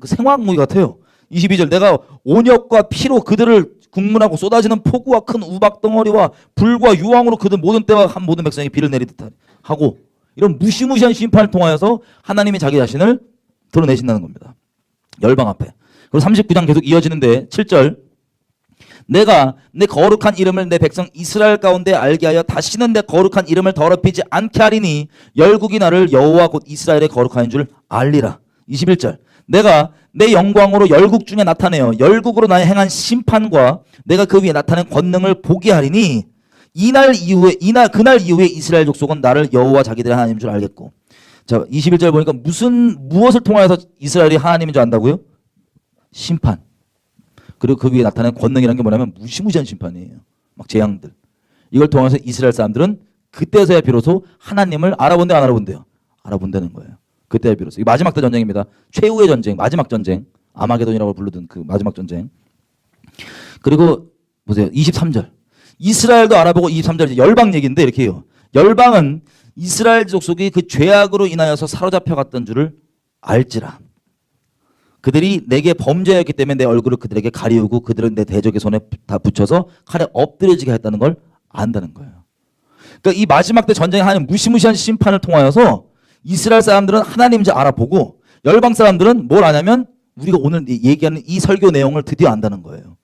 생화학무기 같아요. 22절 내가 온역과 피로 그들을 국문하고 쏟아지는 폭우와 큰 우박 덩어리와 불과 유황으로 그들 모든 때와 한 모든 백성에게 비를 내리듯 하고 이런 무시무시한 심판을 통하여서 하나님이 자기 자신을 드러내신다는 겁니다. 열방 앞에. 그리고 39장 계속 이어지는데 7절 내가 내 거룩한 이름을 내 백성 이스라엘 가운데 알게 하여 다시는 내 거룩한 이름을 더럽히지 않게 하리니 열국이 나를 여호와 곧 이스라엘의 거룩한 줄 알리라. 21절 내가 내 영광으로 열국 중에 나타내어 열국으로 나의 행한 심판과 내가 그 위에 나타낸 권능을 보게 하리니 그날 이후에 이스라엘 족속은 나를 여호와 자기들의 하나님인 줄 알겠고. 자, 21절 보니까 무엇을 통하여서 이스라엘이 하나님인 줄 안다고요? 심판. 그리고 그 위에 나타난 권능이라는 게 뭐냐면 무시무시한 심판이에요. 막 재앙들. 이걸 통해서 이스라엘 사람들은 그때서야 비로소 하나님을 알아본대요, 안 알아본대요? 알아본다는 거예요. 그때야 비로소. 이 마지막 때 전쟁입니다. 최후의 전쟁, 마지막 전쟁. 아마게돈이라고 부르던 그 마지막 전쟁. 그리고 보세요. 23절. 이스라엘도 알아보고 23절 열방 얘기인데 이렇게 해요. 열방은 이스라엘 족속이 그 죄악으로 인하여서 사로잡혀 갔던 줄을 알지라. 그들이 내게 범죄였기 때문에 내 얼굴을 그들에게 가리우고 그들은 내 대적의 손에 다 붙여서 칼에 엎드려지게 했다는 걸 안다는 거예요. 그러니까 이 마지막 때 전쟁에 하는 무시무시한 심판을 통하여서 이스라엘 사람들은 하나님인지 알아보고 열방 사람들은 뭘 아냐면 우리가 오늘 얘기하는 이 설교 내용을 드디어 안다는 거예요.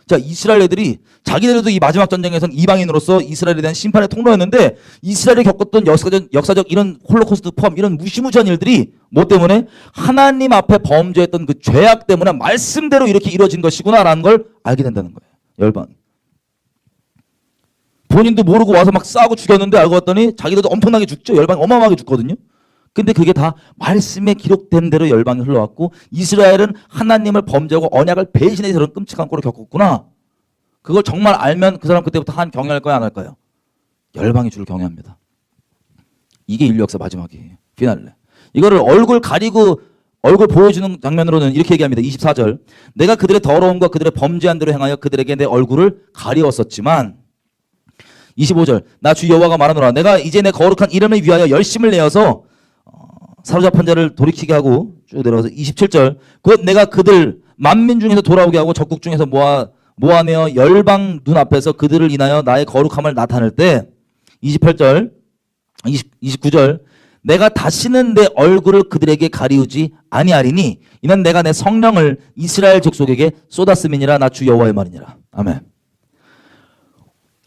자, 이스라엘 애들이 자기들도 이 마지막 전쟁에서는 이방인으로서 이스라엘에 대한 심판의 통로였는데 이스라엘이 겪었던 역사적 이런 홀로코스트 포함 이런 무시무시한 일들이 뭐 때문에 하나님 앞에 범죄했던 그 죄악 때문에 말씀대로 이렇게 이루어진 것이구나라는 걸 알게 된다는 거예요. 열방이. 본인도 모르고 와서 막 싸고 죽였는데 알고 봤더니 자기들도 엄청나게 죽죠. 열방이 어마어마하게 죽거든요. 근데 그게 다 말씀에 기록된 대로 열방이 흘러왔고 이스라엘은 하나님을 범죄하고 언약을 배신해서 이런 끔찍한 꼴을 겪었구나. 그걸 정말 알면 그 사람 그때부터 한 경외할 거야 안 할까요? 열방이 주를 경외합니다. 이게 인류 역사 마지막이에요. 피날레. 이거를 얼굴 가리고 얼굴 보여주는 장면으로는 이렇게 얘기합니다. 24절 내가 그들의 더러움과 그들의 범죄한 대로 행하여 그들에게 내 얼굴을 가리웠었지만 25절 나 주 여호와가 말하노라 내가 이제 내 거룩한 이름을 위하여 열심을 내어서 사로잡힌 자를 돌이키게 하고 쭉 내려가서 27절 곧 내가 그들 만민 중에서 돌아오게 하고 적국 중에서 모아내어 열방 눈앞에서 그들을 인하여 나의 거룩함을 나타낼 때 28절 29절 내가 다시는 내 얼굴을 그들에게 가리우지 아니하리니 이는 내가 내 성령을 이스라엘 족속에게 쏟았음이니라 나 주 여호와의 말이니라. 아멘.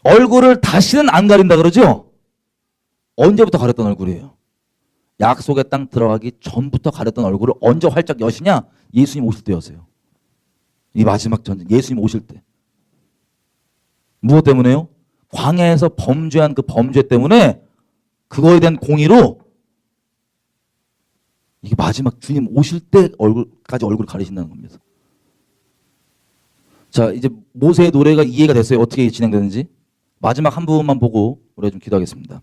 얼굴을 다시는 안 가린다 그러죠? 언제부터 가렸던 얼굴이에요? 약속의 땅 들어가기 전부터 가렸던 얼굴을 언제 활짝 여시냐? 예수님 오실 때였어요. 이 마지막 전쟁, 예수님 오실 때. 무엇 때문에요? 광야에서 범죄한 그 범죄 때문에 그거에 대한 공의로 이게 마지막 주님 오실 때 얼굴까지 얼굴을 가리신다는 겁니다. 자, 이제 모세의 노래가 이해가 됐어요. 어떻게 진행되는지. 마지막 한 부분만 보고 우리가 좀 기도하겠습니다.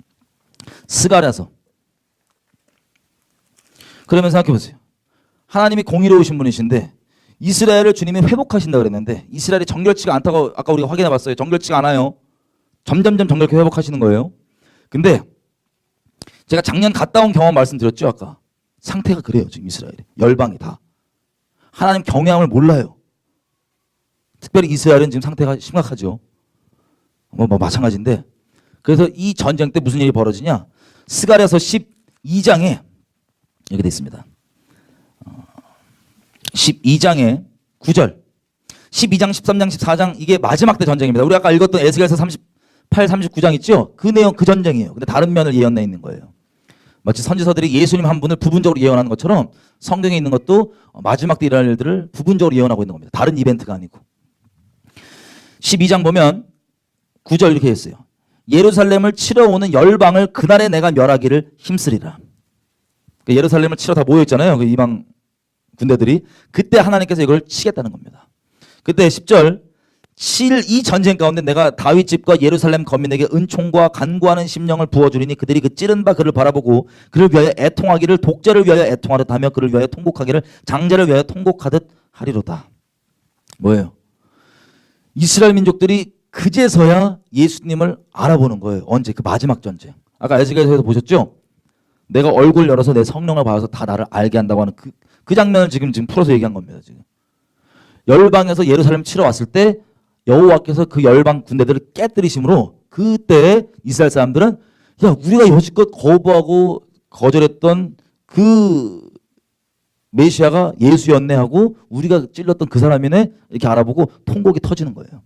스가랴서. 그러면 생각해 보세요. 하나님이 공의로우신 분이신데 이스라엘을 주님이 회복하신다 그랬는데 이스라엘이 정결치가 않다고 아까 우리가 확인해 봤어요. 정결치가 않아요. 점점점 정결케 회복하시는 거예요. 근데 제가 작년 갔다 온 경험 말씀드렸죠. 아까 상태가 그래요. 지금 이스라엘이 열방이 다 하나님 경외함을 몰라요. 특별히 이스라엘은 지금 상태가 심각하죠. 뭐 마찬가지인데 그래서 이 전쟁 때 무슨 일이 벌어지냐. 스가랴서 12장에 이렇게 돼 있습니다. 12장에 9절 12장 13장 14장 이게 마지막 때 전쟁입니다. 우리 아까 읽었던 에스겔서 38, 39장 있죠? 그 내용 그 전쟁이에요. 근데 다른 면을 예언해 있는 거예요. 마치 선지서들이 예수님 한 분을 부분적으로 예언하는 것처럼 성경에 있는 것도 마지막 때 일어날 일들을 부분적으로 예언하고 있는 겁니다. 다른 이벤트가 아니고. 12장 보면 9절 이렇게 했어요. 예루살렘을 치러 오는 열방을 그날에 내가 멸하기를 힘쓰리라. 그러니까 예루살렘을 치러 다 모여있잖아요. 그 이방 군대들이. 그때 하나님께서 이걸 치겠다는 겁니다. 그때 10절 이 전쟁 가운데 내가 다윗 집과 예루살렘 거민에게 은총과 간구하는 심령을 부어주리니 그들이 그 찌른 바 그를 바라보고 그를 위하여 애통하기를 독자를 위하여 애통하듯 하며 그를 위하여 통곡하기를 장자를 위하여 통곡하듯 하리로다. 뭐예요? 이스라엘 민족들이 그제서야 예수님을 알아보는 거예요. 언제? 그 마지막 전쟁. 아까 에스겔서에서 보셨죠? 내가 얼굴 열어서 내 성령을 받아서 다 나를 알게 한다고 하는 그 장면을 지금 풀어서 얘기한 겁니다. 지금 열방에서 예루살렘 치러 왔을 때 여호와께서 그 열방 군대들을 깨뜨리심으로 그때 이스라엘 사람들은 야 우리가 여지껏 거부하고 거절했던 그 메시아가 예수였네 하고 우리가 찔렀던 그 사람이네 이렇게 알아보고 통곡이 터지는 거예요.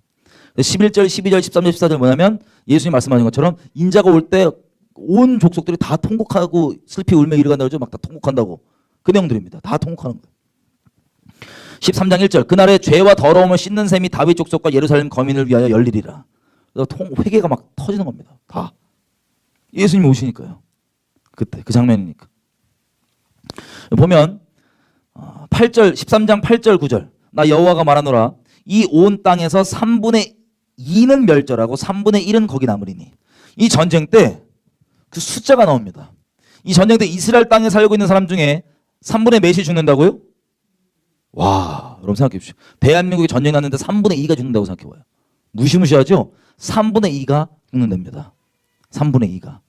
11절, 12절, 13절, 14절 뭐냐면 예수님 말씀하신 것처럼 인자가 올 때 온 족속들이 다 통곡하고 슬피 울며 이르간다 그러죠. 막 다 통곡한다고. 그 내용들입니다. 다 통곡하는 거예요. 13장 1절 그날에 죄와 더러움을 씻는 셈이 다윗 족속과 예루살렘 거민을 위하여 열리리라. 회개가 막 터지는 겁니다. 다. 예수님이 오시니까요. 그때 그 장면이니까. 보면 8절 13장 8절 9절 나 여호와가 말하노라 이 온 땅에서 3분의 2는 멸절하고 3분의 1은 거기 남으리니. 이 전쟁 때 그 숫자가 나옵니다. 이 전쟁 때 이스라엘 땅에 살고 있는 사람 중에 3분의 몇이 죽는다고요? 와, 여러분 생각해 보십시오. 대한민국이 전쟁 났는데 3분의 2가 죽는다고 생각해 봐요. 무시무시하죠? 3분의 2가 죽는답니다. 3분의 2가.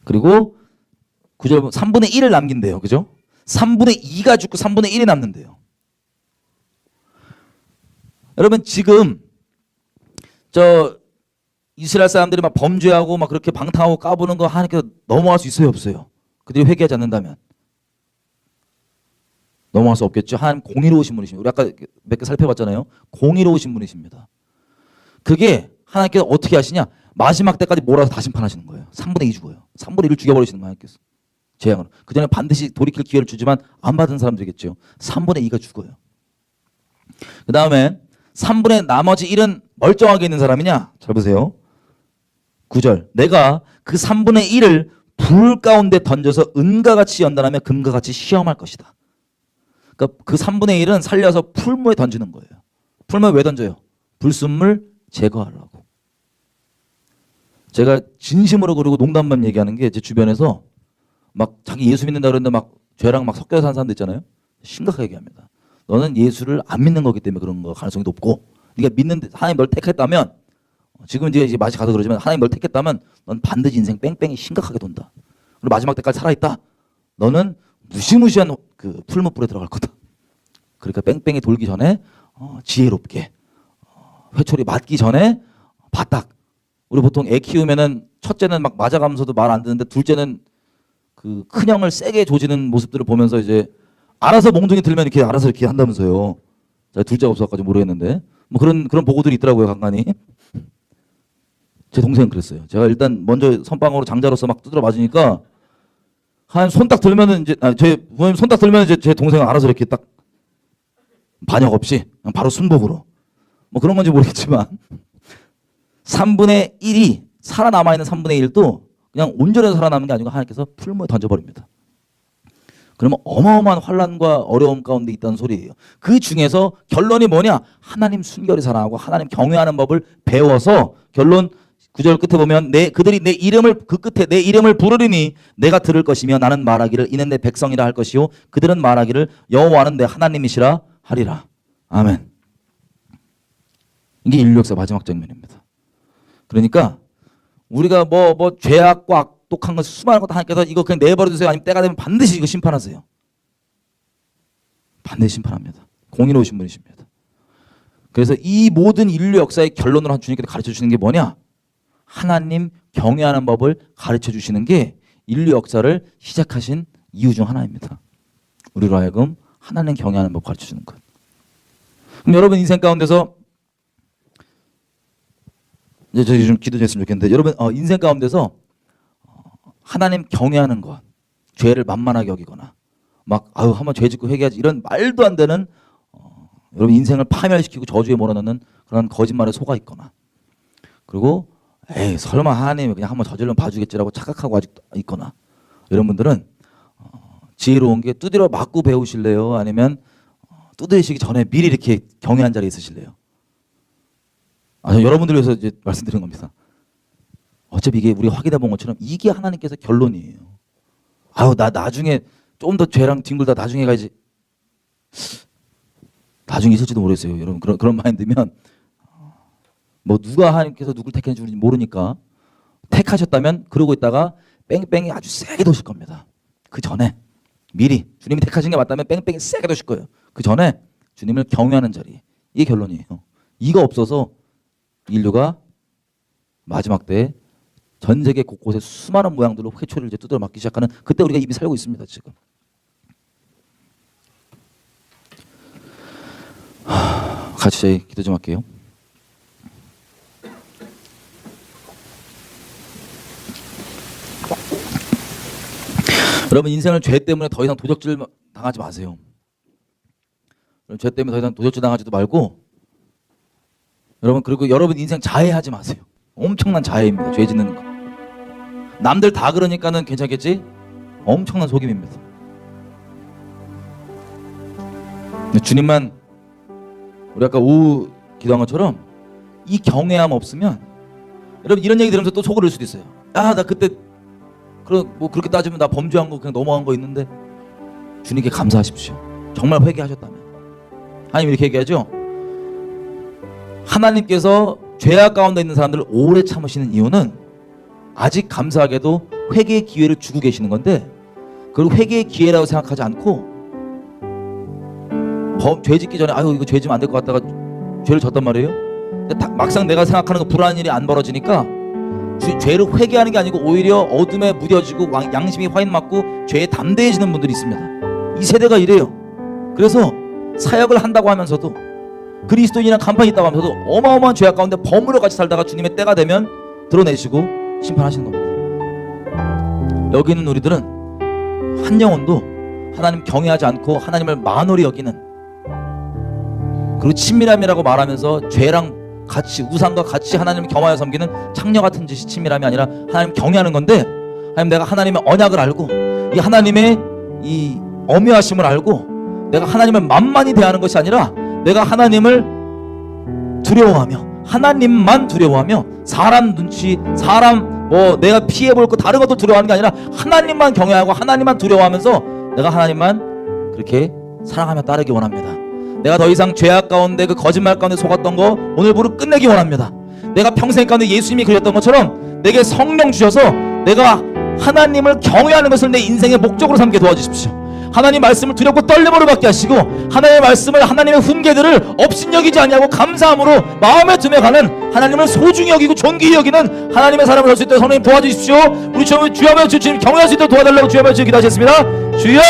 그리고 9절 3분의 1을 남긴대요. 그죠? 3분의 2가 죽고 3분의 1이 남는데요. 여러분 지금 이스라엘 사람들이 막 범죄하고 막 그렇게 방탕하고 까부는 거 하나님께서 넘어갈 수 있어요, 없어요? 그들이 회개하지 않는다면 넘어갈 수 없겠죠. 하나님 공의로우신 분이십니다. 우리 아까 몇 개 살펴봤잖아요. 공의로우신 분이십니다. 그게 하나님께서 어떻게 하시냐? 마지막 때까지 몰아서 다 심판하시는 거예요. 3분의 2 죽어요. 3분의 1을 죽여버리시는 거예요, 하나님께서. 재앙으로. 그 전에 반드시 돌이킬 기회를 주지만 안 받은 사람들이겠죠. 3분의 2가 죽어요. 그 다음에 3분의 나머지 1은 멀쩡하게 있는 사람이냐? 잘 보세요. 9절 내가 그 3분의 1을 불 가운데 던져서 은과 같이 연단하며 금과 같이 시험할 것이다. 그러니까 그 3분의 1은 살려서 풀무에 던지는 거예요. 풀무에 왜 던져요? 불순물 제거하려고. 제가 진심으로 그러고 농담만 얘기하는 게 제 주변에서 막 자기 예수 믿는다 그러는데 막 죄랑 막 섞여서 사는 사람들 있잖아요. 심각하게 얘기합니다. 너는 예수를 안 믿는 거기 때문에 그런 거 가능성이 높고 네가 믿는데 하나님 널 택했다면 지금 이제 맛이 가서 그러지만 하나님 널 택했다면 넌 반드시 인생 뺑뺑이 심각하게 돈다. 그리고 마지막 때까지 살아있다. 너는 무시무시한 그 풀무불에 들어갈 거다. 그러니까 뺑뺑이 돌기 전에 지혜롭게 회초리 맞기 전에 바딱. 우리 보통 애 키우면은 첫째는 막 맞아가면서도 말 안 듣는데 둘째는 그 큰형을 세게 조지는 모습들을 보면서 이제 알아서 몽둥이 들면 이렇게 알아서 이렇게 한다면서요. 제가 둘째가 없어가지고 모르겠는데 뭐 그런 보고들이 있더라고요, 간간히. 제 동생은 그랬어요. 제가 일단 먼저 선빵으로 장자로서 막 두드려 맞으니까 한 손 딱 들면은 이제 제 부모님 손 딱 들면 이제 제 동생은 알아서 이렇게 딱 반역 없이 그냥 바로 순복으로 뭐 그런 건지 모르겠지만 3분의 1이 살아남아 있는 3분의 1도 그냥 온전히 살아남는 게 아니고 하나님께서 풀무에 던져버립니다. 그러면 어마어마한 환난과 어려움 가운데 있다는 소리예요. 그 중에서 결론이 뭐냐? 하나님 순결히 사랑하고 하나님 경외하는 법을 배워서 결론 9절 끝에 보면 그들이 내 이름을 그 끝에 내 이름을 부르리니 내가 들을 것이며 나는 말하기를 이는 내 백성이라 할 것이요 그들은 말하기를 여호와는 내 하나님이시라 하리라. 아멘. 이게 인류 역사 마지막 장면입니다. 그러니까 우리가 뭐 죄악과 악독한 것 수많은 것도 하나님께서 이거 그냥 내버려 두세요. 아니면 때가 되면 반드시 이거 심판하세요. 반드시 심판합니다. 공의로우신 분이십니다. 그래서 이 모든 인류 역사의 결론으로 주님께서 가르쳐 주시는 게 뭐냐? 하나님 경외하는 법을 가르쳐 주시는 게 인류 역사를 시작하신 이유 중 하나입니다. 우리로 하여금 하나님 경외하는 법 가르쳐 주는 것. 그럼 여러분 인생 가운데서 이제 저희 좀 기도 좀 했으면 좋겠는데 여러분 인생 가운데서 하나님 경외하는 것, 죄를 만만하게 여기거나 막 한번 죄 짓고 회개하지 이런 말도 안 되는 여러분 인생을 파멸시키고 저주에 몰아넣는 그런 거짓말에 속아 있거나 그리고 에이 설마 하나님이 그냥 한번 저질러면 봐주겠지라고 착각하고 아직 있거나 이런 분들은 지혜로운 게 두드려 맞고 배우실래요? 아니면 두드리시기 전에 미리 이렇게 경외한 자리에 있으실래요? 여러분들 위해서 이제 말씀드린 겁니다. 어차피 이게 우리 확인해 본 것처럼 이게 하나님께서 결론이에요. 나 나중에 좀 더 죄랑 뒹굴다 나중에 가야지. 나중에 있을지도 모르겠어요. 여러분 그런 마인드면 뭐 누가 하나님께서 누굴 택했는지 모르니까 택하셨다면 그러고 있다가 뺑뺑이 아주 세게 도실 겁니다. 그 전에 미리 주님이 택하신 게 맞다면 뺑뺑이 세게 도실 거예요. 그 전에 주님을 경외하는 자리. 이게 결론이에요. 이거 없어서 인류가 마지막 때에 전 세계 곳곳에 수많은 모양들로 회초리를 이제 두드려 맞기 시작하는 그때 우리가 이미 살고 있습니다. 지금. 같이 기도 좀 할게요. 여러분 인생을 죄 때문에 더 이상 도적질 당하지 마세요. 죄 때문에 더 이상 도적질 당하지도 말고 여러분 그리고 여러분 인생 자해하지 마세요. 엄청난 자해입니다. 죄 짓는 거. 남들 다 그러니까는 괜찮겠지? 엄청난 속임입니다. 주님만 우리 아까 오후 기도한 것처럼 이 경외함 없으면 여러분 이런 얘기 들으면서 또 속을 넣을 수도 있어요. 나 그때 뭐 그렇게 따지면 나 범죄한 거 그냥 넘어간 거 있는데 주님께 감사하십시오. 정말 회개하셨다면. 하나님 이렇게 얘기하죠. 하나님께서 죄악 가운데 있는 사람들을 오래 참으시는 이유는 아직 감사하게도 회개의 기회를 주고 계시는 건데 그걸 회개의 기회라고 생각하지 않고 죄 짓기 전에 이거 죄 지면 안 될 것 같다가 죄를 졌단 말이에요. 근데 막상 내가 생각하는 거 불안한 일이 안 벌어지니까 죄를 회개하는 게 아니고 오히려 어둠에 무뎌지고 양심이 화인 맞고 죄에 담대해지는 분들이 있습니다. 이 세대가 이래요. 그래서 사역을 한다고 하면서도 그리스도인이랑 간판이 있다고 하면서도 어마어마한 죄악 가운데 버무려 같이 살다가 주님의 때가 되면 드러내시고 심판하시는 겁니다. 여기 있는 우리들은 한 영혼도 하나님 경외하지 않고 하나님을 만홀히 여기는 그리고 친밀함이라고 말하면서 죄랑 같이 우상과 같이 하나님을 겸하여 섬기는 창녀 같은 짓이 친밀함이 아니라 하나님 경외하는 건데 하나님 내가 하나님의 언약을 알고 이 하나님의 이 엄유하심을 알고 내가 하나님을 만만히 대하는 것이 아니라 내가 하나님을 두려워하며 하나님만 두려워하며 사람 눈치 사람 내가 피해볼 거 다른 것도 두려워하는 게 아니라 하나님만 경외하고 하나님만 두려워하면서 내가 하나님만 그렇게 사랑하며 따르기 원합니다. 내가 더 이상 죄악 가운데 그 거짓말 가운데 속았던 거 오늘 무릎 끝내기 원합니다. 내가 평생 가운데 예수님이 그렸던 것처럼 내게 성령 주셔서 내가 하나님을 경외하는 것을 내 인생의 목적으로 삼게 도와주십시오. 하나님 말씀을 두렵고 떨림으로 받게 하시고 하나님의 말씀을 하나님의 훈계들을 업신여기지 아니하고 감사함으로 마음에 듬어 가는 하나님을 소중히 여기고 존귀히 여기는 하나님의 사람을 할 수 있도록 성령님 도와주십시오. 우리 주여 주님 경외할 수 있도록 도와달라고 주여 주님 기도하셨습니다. 주여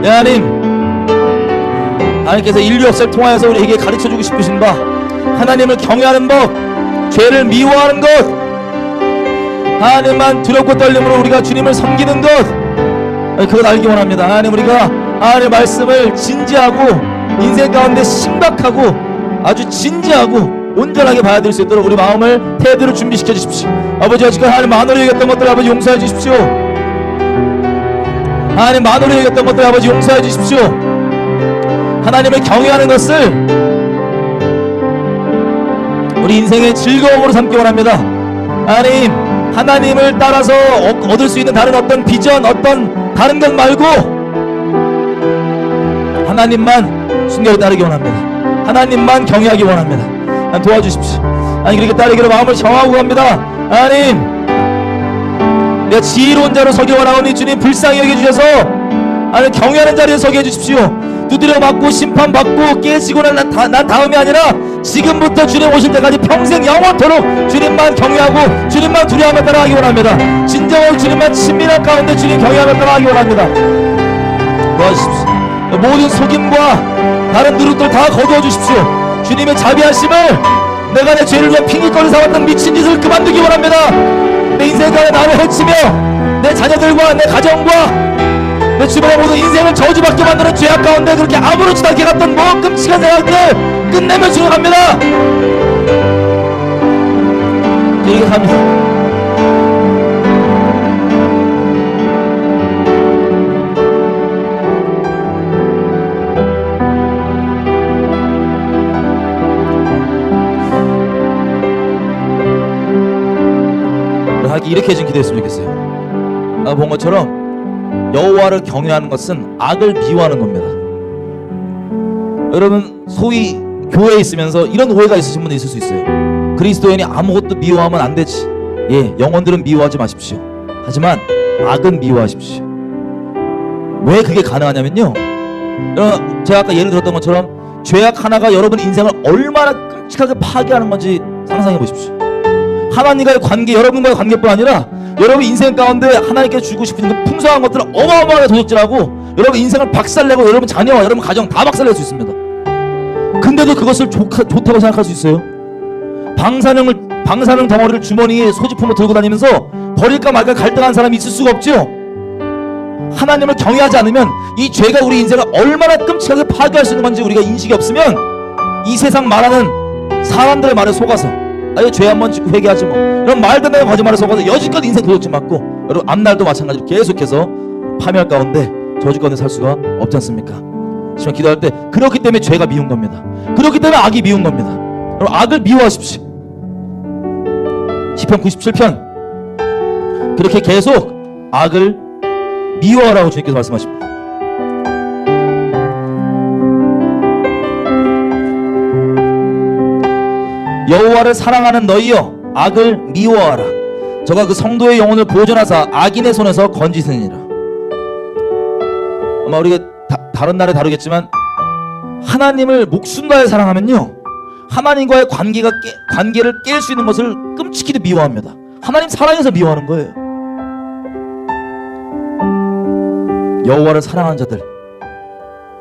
하나님 하나님께서 인류 역사를 통하여서 우리에게 가르쳐주고 싶으신 바 하나님을 경외하는 법 죄를 미워하는 것 하나님만 두렵고 떨림으로 우리가 주님을 섬기는 것 그걸 알기 원합니다. 하나님 우리가 하나님의 말씀을 진지하고 인생 가운데 심각하고 아주 진지하고 온전하게 받아들일 수 있도록 우리 마음을 태도를 준비시켜 주십시오. 아버지와 지금 하나님 만으로 얘기했던 것들 아버지 용서해 주십시오. 하나님 만으로 여겼던 것들 아버지 용서해 주십시오. 하나님을 경외하는 것을 우리 인생의 즐거움으로 삼기 원합니다. 하나님, 하나님을 따라서 얻을 수 있는 다른 어떤 비전, 어떤 다른 것 말고 하나님만 순결히 따르기 원합니다. 하나님만 경외하기 원합니다. 하나님 도와주십시오. 하나님 그렇게 따르기로 마음을 정하고 갑니다. 하나님, 내가 지혜로운 자로 서기 원하오니 주님 불쌍히 여겨주셔서 하나님 경외하는 자리에 서게 해주십시오. 두드려 맞고 심판받고 깨지고 난 다음이 아니라 지금부터 주님 오실 때까지 평생 영원토록 주님만 경외하고 주님만 두려워하며 따라가기 원합니다. 진정으로 주님만 친밀한 가운데 주님 경외하며 따라가기 원합니다. 도와주십시오. 모든 속임과 다른 누룩들 다 거두어 주십시오. 주님의 자비하심을 내가 내 죄를 위해 핑계거리 삼았던 미친 짓을 그만두기 원합니다. 내 인생 가운데 나를 해치며 내 자녀들과 내 가정과 내 주변의 모든 인생을 저주받게 만드는 죄악 가운데 그렇게 아무렇지도 않게 갔던 끔찍한 생각들 끝내며 진행합니다. 이렇게 갑니다. 이렇게 좀 기도했으면 좋겠어요. 본 것처럼 여호와를 경외하는 것은 악을 미워하는 겁니다. 여러분 소위 교회에 있으면서 이런 오해가 있으신 분도 있을 수 있어요. 그리스도인이 아무것도 미워하면 안 되지. 예, 영혼들은 미워하지 마십시오. 하지만 악은 미워하십시오. 왜 그게 가능하냐면요, 제가 아까 예를 들었던 것처럼 죄악 하나가 여러분 인생을 얼마나 끔찍하게 파괴하는 건지 상상해 보십시오. 하나님과의 관계, 여러분과의 관계뿐 아니라 여러분 인생 가운데 하나님께 주고 싶은 그 풍성한 것들을 어마어마하게 도적질하고 여러분 인생을 박살내고 여러분 자녀와 여러분 가정 다 박살낼 수 있습니다. 근데도 그것을 좋다고 생각할 수 있어요? 방사능 덩어리를 주머니에 소지품으로 들고 다니면서 버릴까 말까 갈등하는 사람이 있을 수가 없죠. 하나님을 경외하지 않으면 이 죄가 우리 인생을 얼마나 끔찍하게 파괴할 수 있는 건지 우리가 인식이 없으면 이 세상 말하는 사람들의 말에 속아서 아예 죄 한 번 짓고 회개하지 뭐 이런 말도 안 되는 거짓말에 속아서 여지껏 인생 도둑질 맞고 여러분 앞날도 마찬가지로 계속해서 파멸 가운데 저주 가운데 살 수가 없지 않습니까? 하지만 기도할 때 그렇기 때문에 죄가 미운 겁니다. 그렇기 때문에 악이 미운 겁니다. 여러분 악을 미워하십시오. 시편 97편 그렇게 계속 악을 미워하라고 주님께서 말씀하십니다. 여호와를 사랑하는 너희여 악을 미워하라. 저가 그 성도의 영혼을 보존하사 악인의 손에서 건지시니라. 아마 우리가 다른 날에 다루겠지만 하나님을 목숨 다해 사랑하면요 하나님과의 관계를 깰 수 있는 것을 끔찍히도 미워합니다. 하나님 사랑해서 미워하는 거예요. 여호와를 사랑하는 자들,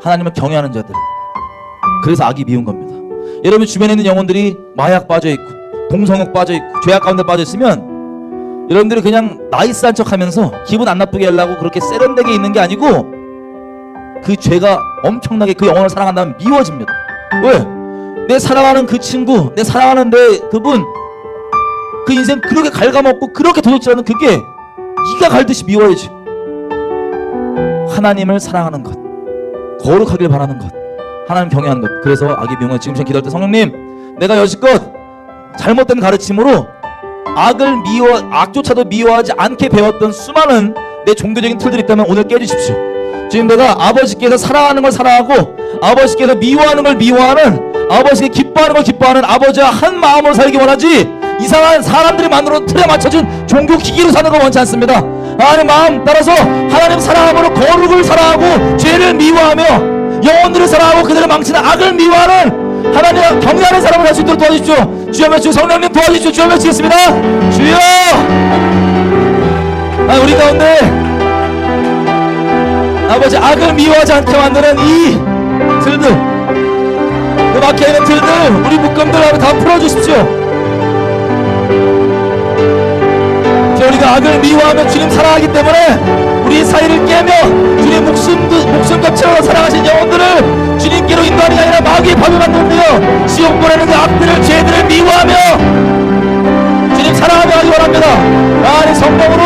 하나님을 경외하는 자들, 그래서 악이 미운 겁니다. 여러분 주변에 있는 영혼들이 마약 빠져있고 동성욕 빠져있고 죄악 가운데 빠져있으면 여러분들이 그냥 나이스한 척하면서 기분 안 나쁘게 하려고 그렇게 세련되게 있는 게 아니고 그 죄가 엄청나게 그 영혼을 사랑한다면 미워집니다. 왜? 내 사랑하는 그 친구, 내 사랑하는 그분 그 인생 그렇게 갉아먹고 그렇게 도둑질하는 그게 이가 갈듯이 미워야지. 하나님을 사랑하는 것, 거룩하길 바라는 것, 하나님 경외하는 것. 그래서 악이 미운 것. 지금 전 기도할 때 성령님 내가 여지껏 잘못된 가르침으로 악조차도 미워하지 않게 배웠던 수많은 내 종교적인 틀들이 있다면 오늘 깨주십시오. 지금 내가 아버지께서 사랑하는 걸 사랑하고 아버지께서 미워하는 걸 미워하는, 아버지께 기뻐하는 걸 기뻐하는 아버지와 한 마음으로 살기 원하지 이상한 사람들이 만들어 틀에 맞춰준 종교 기기로 사는 거 원치 않습니다. 하나님 마음 따라서 하나님 사랑함으로 거룩을 사랑하고 죄를 미워하며 영혼들을 사랑하고 그들을 망치는 악을 미워하는 하나님 경외하는 사람을 할 수 있도록 도와주십시오. 주여 외치고 성령님 도와주십시오. 주여 외치겠습니다. 주여 우리 가운데 아버지 악을 미워하지 않게 만드는 이 틀들, 그 막혀있는 틀들, 우리 묶음들 다 풀어주십시오. 우리가 악을 미워하며 주님 사랑하기 때문에 우리 사이를 깨며 주님 목숨같이 사랑하신 영혼들을 주님께로 인도하는 게 아니라 마귀의 밥을 만들며 지옥 보내는 그 악들을 죄들을 미워하며 주님 사랑하며 하기 원합니다. 하나님 성령으로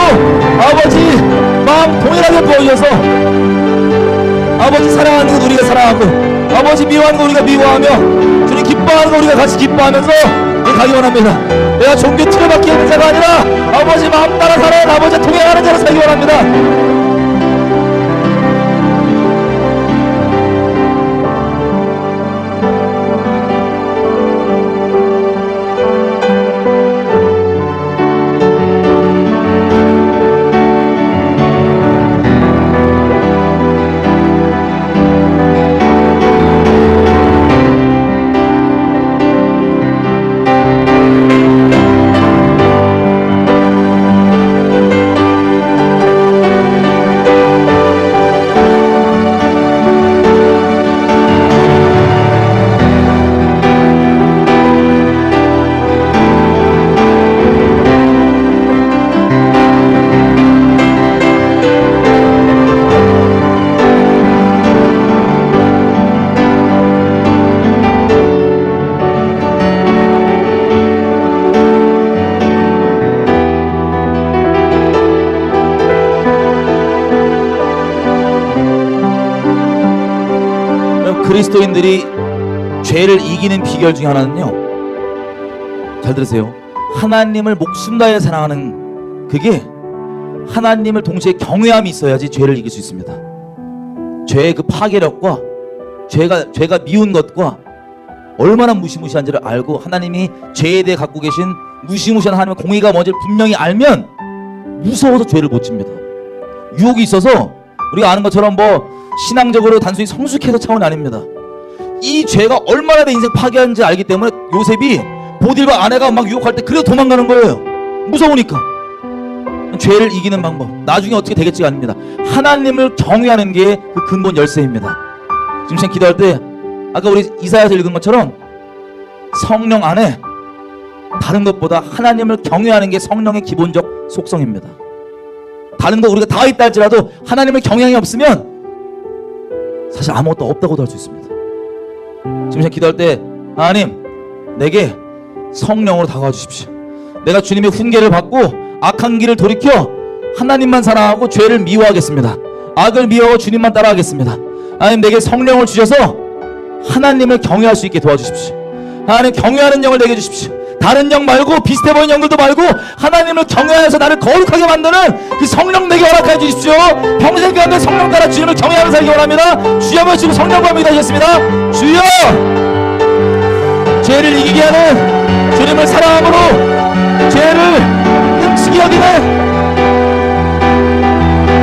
아버지 마음 동일하게 부어주셔서 아버지 사랑하는 것 우리가 사랑하고 아버지 미워하는 것 우리가 미워하며 주님 기뻐하는 것 우리가 같이 기뻐하면서 가기 원합니다. 내가 종교 틀에 박혀 있는 자가 아니라 아버지 마음 따라 살아야 아버지 동행하는 자로 살기 원합니다. 그리스도인들이 죄를 이기는 비결 중에 하나는요, 잘 들으세요. 하나님을 목숨 다해 사랑하는, 그게 하나님을 동시에 경외함이 있어야지 죄를 이길 수 있습니다. 죄의 그 파괴력과 죄가 미운 것과 얼마나 무시무시한지를 알고 하나님이 죄에 대해 갖고 계신 무시무시한 하나님의 공의가 뭔지를 분명히 알면 무서워서 죄를 못 집니다. 유혹이 있어서 우리가 아는 것처럼 신앙적으로 단순히 성숙해서 차원이 아닙니다. 이 죄가 얼마나 내 인생 파괴하는지 알기 때문에 요셉이 보디발 아내가 막 유혹할 때 그래도 도망가는 거예요. 무서우니까. 죄를 이기는 방법, 나중에 어떻게 되겠지가 아닙니다. 하나님을 경외하는 게 그 근본 열쇠입니다. 지금 제가 기도할 때 아까 우리 이사야서 읽은 것처럼 성령 안에 다른 것보다 하나님을 경외하는 게 성령의 기본적 속성입니다. 다른 거 우리가 다 있다 할지라도 하나님을 경외함이 없으면 사실 아무것도 없다고도 할 수 있습니다. 지금 제가 기도할 때 하나님 내게 성령으로 다가와 주십시오. 내가 주님의 훈계를 받고 악한 길을 돌이켜 하나님만 사랑하고 죄를 미워하겠습니다. 악을 미워하고 주님만 따라가겠습니다. 하나님 내게 성령을 주셔서 하나님을 경외할 수 있게 도와주십시오. 하나님 경외하는 영을 내게 주십시오. 다른 영 말고 비슷해 보이는 영들도 말고 하나님을 경외하여서 나를 거룩하게 만드는 그 성령 내게 허락해 주십시오. 평생 가운데 성령 따라 주님을 경외하며 살기 원합니다. 주여 모시고 성령과 믿어주겠습니다. 주여, 죄를 이기게 하는 주님을 사랑함으로 죄를 끔찍히 여기는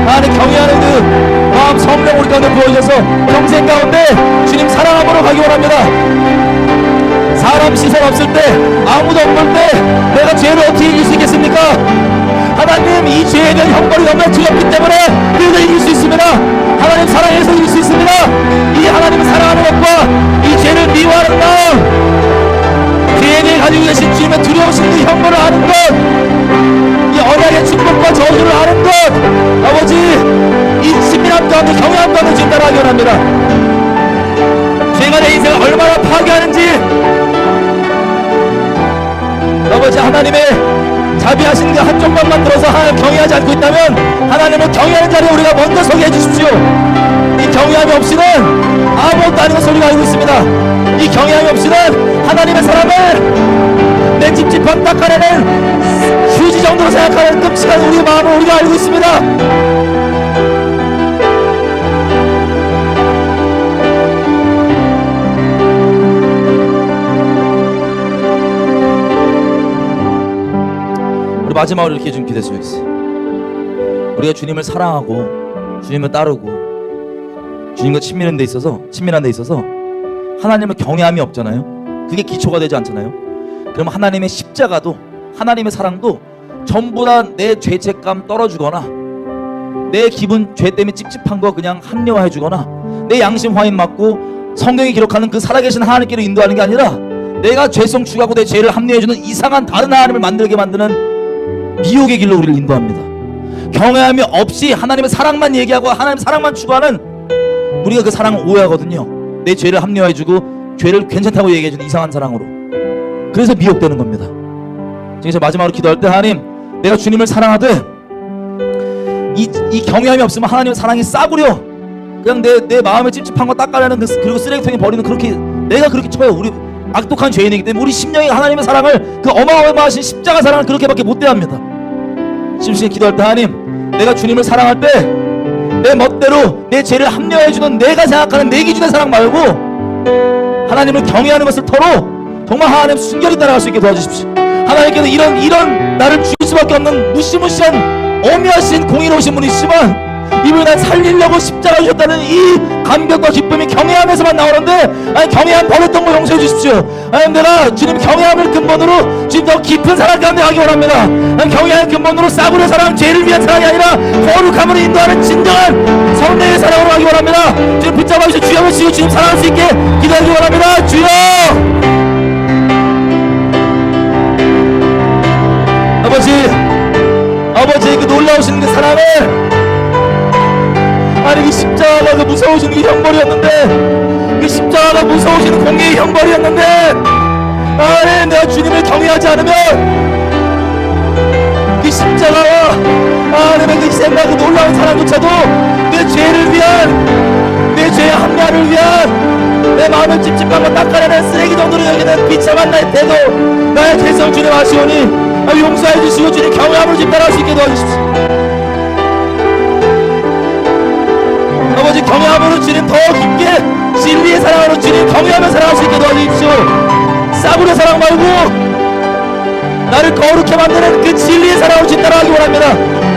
하나님 경외하는 그 마음 성령 우리 가운데 부어주셔서 평생 가운데 주님 사랑함으로 가기 원합니다. 사람 시선 없을 때, 아무도 없을 때 내가 죄를 어떻게 이길 수 있겠습니까? 하나님 이 죄에 대한 형벌이 너무나 두렵기 때문에 그래도 이길 수 있습니다. 하나님 사랑해서 이길 수 있습니다. 이 하나님을 사랑하는 것과 이 죄를 미워하는 마음, 죄에 대해 가지고 계신 주님의 두려우신 그 형벌을 아는 것, 이 언약의 축복과 저주를 아는 것, 아버지 이 친밀함 가운데 경외함 가운데 지금 따라가기 원합니다. 죄가 내 인생을 얼마나 파괴하는지 아버지 하나님의 자비하신 그 한쪽만 만들어서 하나님 경외하지 않고 있다면 하나님을 경외하는 자리에 우리가 먼저 서게 해주십시오. 이 경외함이 없이는 아무것도 아닌 것을 우리가 알고 있습니다. 이 경외함이 없이는 하나님의 사람을 내 찝찝한 닦아내는 휴지 정도로 생각하는 끔찍한 우리의 마음을 우리가 알고 있습니다. 마지막으로 이렇게 좀 기도했으면 좋겠어요. 우리가 주님을 사랑하고 주님을 따르고 주님과 친밀한 데 있어서 하나님을 경외함이 없잖아요. 그게 기초가 되지 않잖아요. 그럼 하나님의 십자가도 하나님의 사랑도 전부 다 내 죄책감 떨어주거나 내 기분 죄 때문에 찝찝한 거 그냥 합리화해 주거나 내 양심 화인 맞고 성경이 기록하는 그 살아계신 하나님께로 인도하는 게 아니라 내가 죄성 추구하고 내 죄를 합리화해주는 이상한 다른 하나님을 만들게 만드는 미혹의 길로 우리를 인도합니다. 경외함이 없이 하나님의 사랑만 얘기하고 하나님의 사랑만 추구하는 우리가 그 사랑을 오해하거든요. 내 죄를 합리화해주고 죄를 괜찮다고 얘기해주는 이상한 사랑으로. 그래서 미혹되는 겁니다. 지금 마지막으로 기도할 때 하나님 내가 주님을 사랑하되 이 경외함이 없으면 하나님의 사랑이 싸구려 그냥 내 마음에 찝찝한 거 닦아내는 그리고 쓰레기통에 버리는 그렇게 내가 그렇게 쳐요. 우리 악독한 죄인이기 때문에 우리 심령이 하나님의 사랑을 그 어마어마하신 십자가 사랑을 그렇게밖에 못 대합니다. 심심히 기도할 때 하나님 내가 주님을 사랑할 때 내 멋대로 내 죄를 합리화해주는 내가 생각하는 내 기준의 사랑 말고 하나님을 경외하는 것을 터로 정말 하나님 순결히 따라갈 수 있게 도와주십시오. 하나님께서 이런 나를 죽일 수밖에 없는 무시무시한 어미하신 공의로우신 분이시지만 이분이 날 살리려고 십자가 주셨다는 이 감격과 기쁨이 경외함에서만 나오는데 아니 경외함 버렸던 거 용서해 주십시오. 아니 내가 주님 경외함을 근본으로 주님 더 깊은 사랑 가운데 가기 원합니다. 아니 경외함 근본으로 싸구려 사랑 죄를 위한 사랑이 아니라 거룩함을 인도하는 진정한 성령의 사랑으로 가기 원합니다. 주님 붙잡아 주시고 주여 외치고 주님 사랑할 수 있게 기도하기 원합니다. 주여 아버지 그 놀라우신 그 사랑을 아니 그 십자가가 그 무서우신 그 형벌이었는데 그 십자가가 무서우신 공의의 형벌이었는데 아니 내가 주님을 경외하지 않으면 그 십자가와 아니 그 희생과 그 놀라운 사랑조차도 내 죄를 위한 내 죄의 합리화를 위한 내 마음을 찝찝함과 닦아내는 쓰레기 정도로 여기는 비참한 나의 태도 나의 개성 주님 아시오니 용서해 주시고 주님 경외함으로 집단할 수 있게 도와주십시오. 아버지 경외함으로 주님 더 깊게 진리의 사랑으로 주님 경외하며 살아갈 수 있게 도와주십시오. 싸구려 사랑 말고 나를 거룩해 만드는 그 진리의 사랑으로 집단하기 원합니다.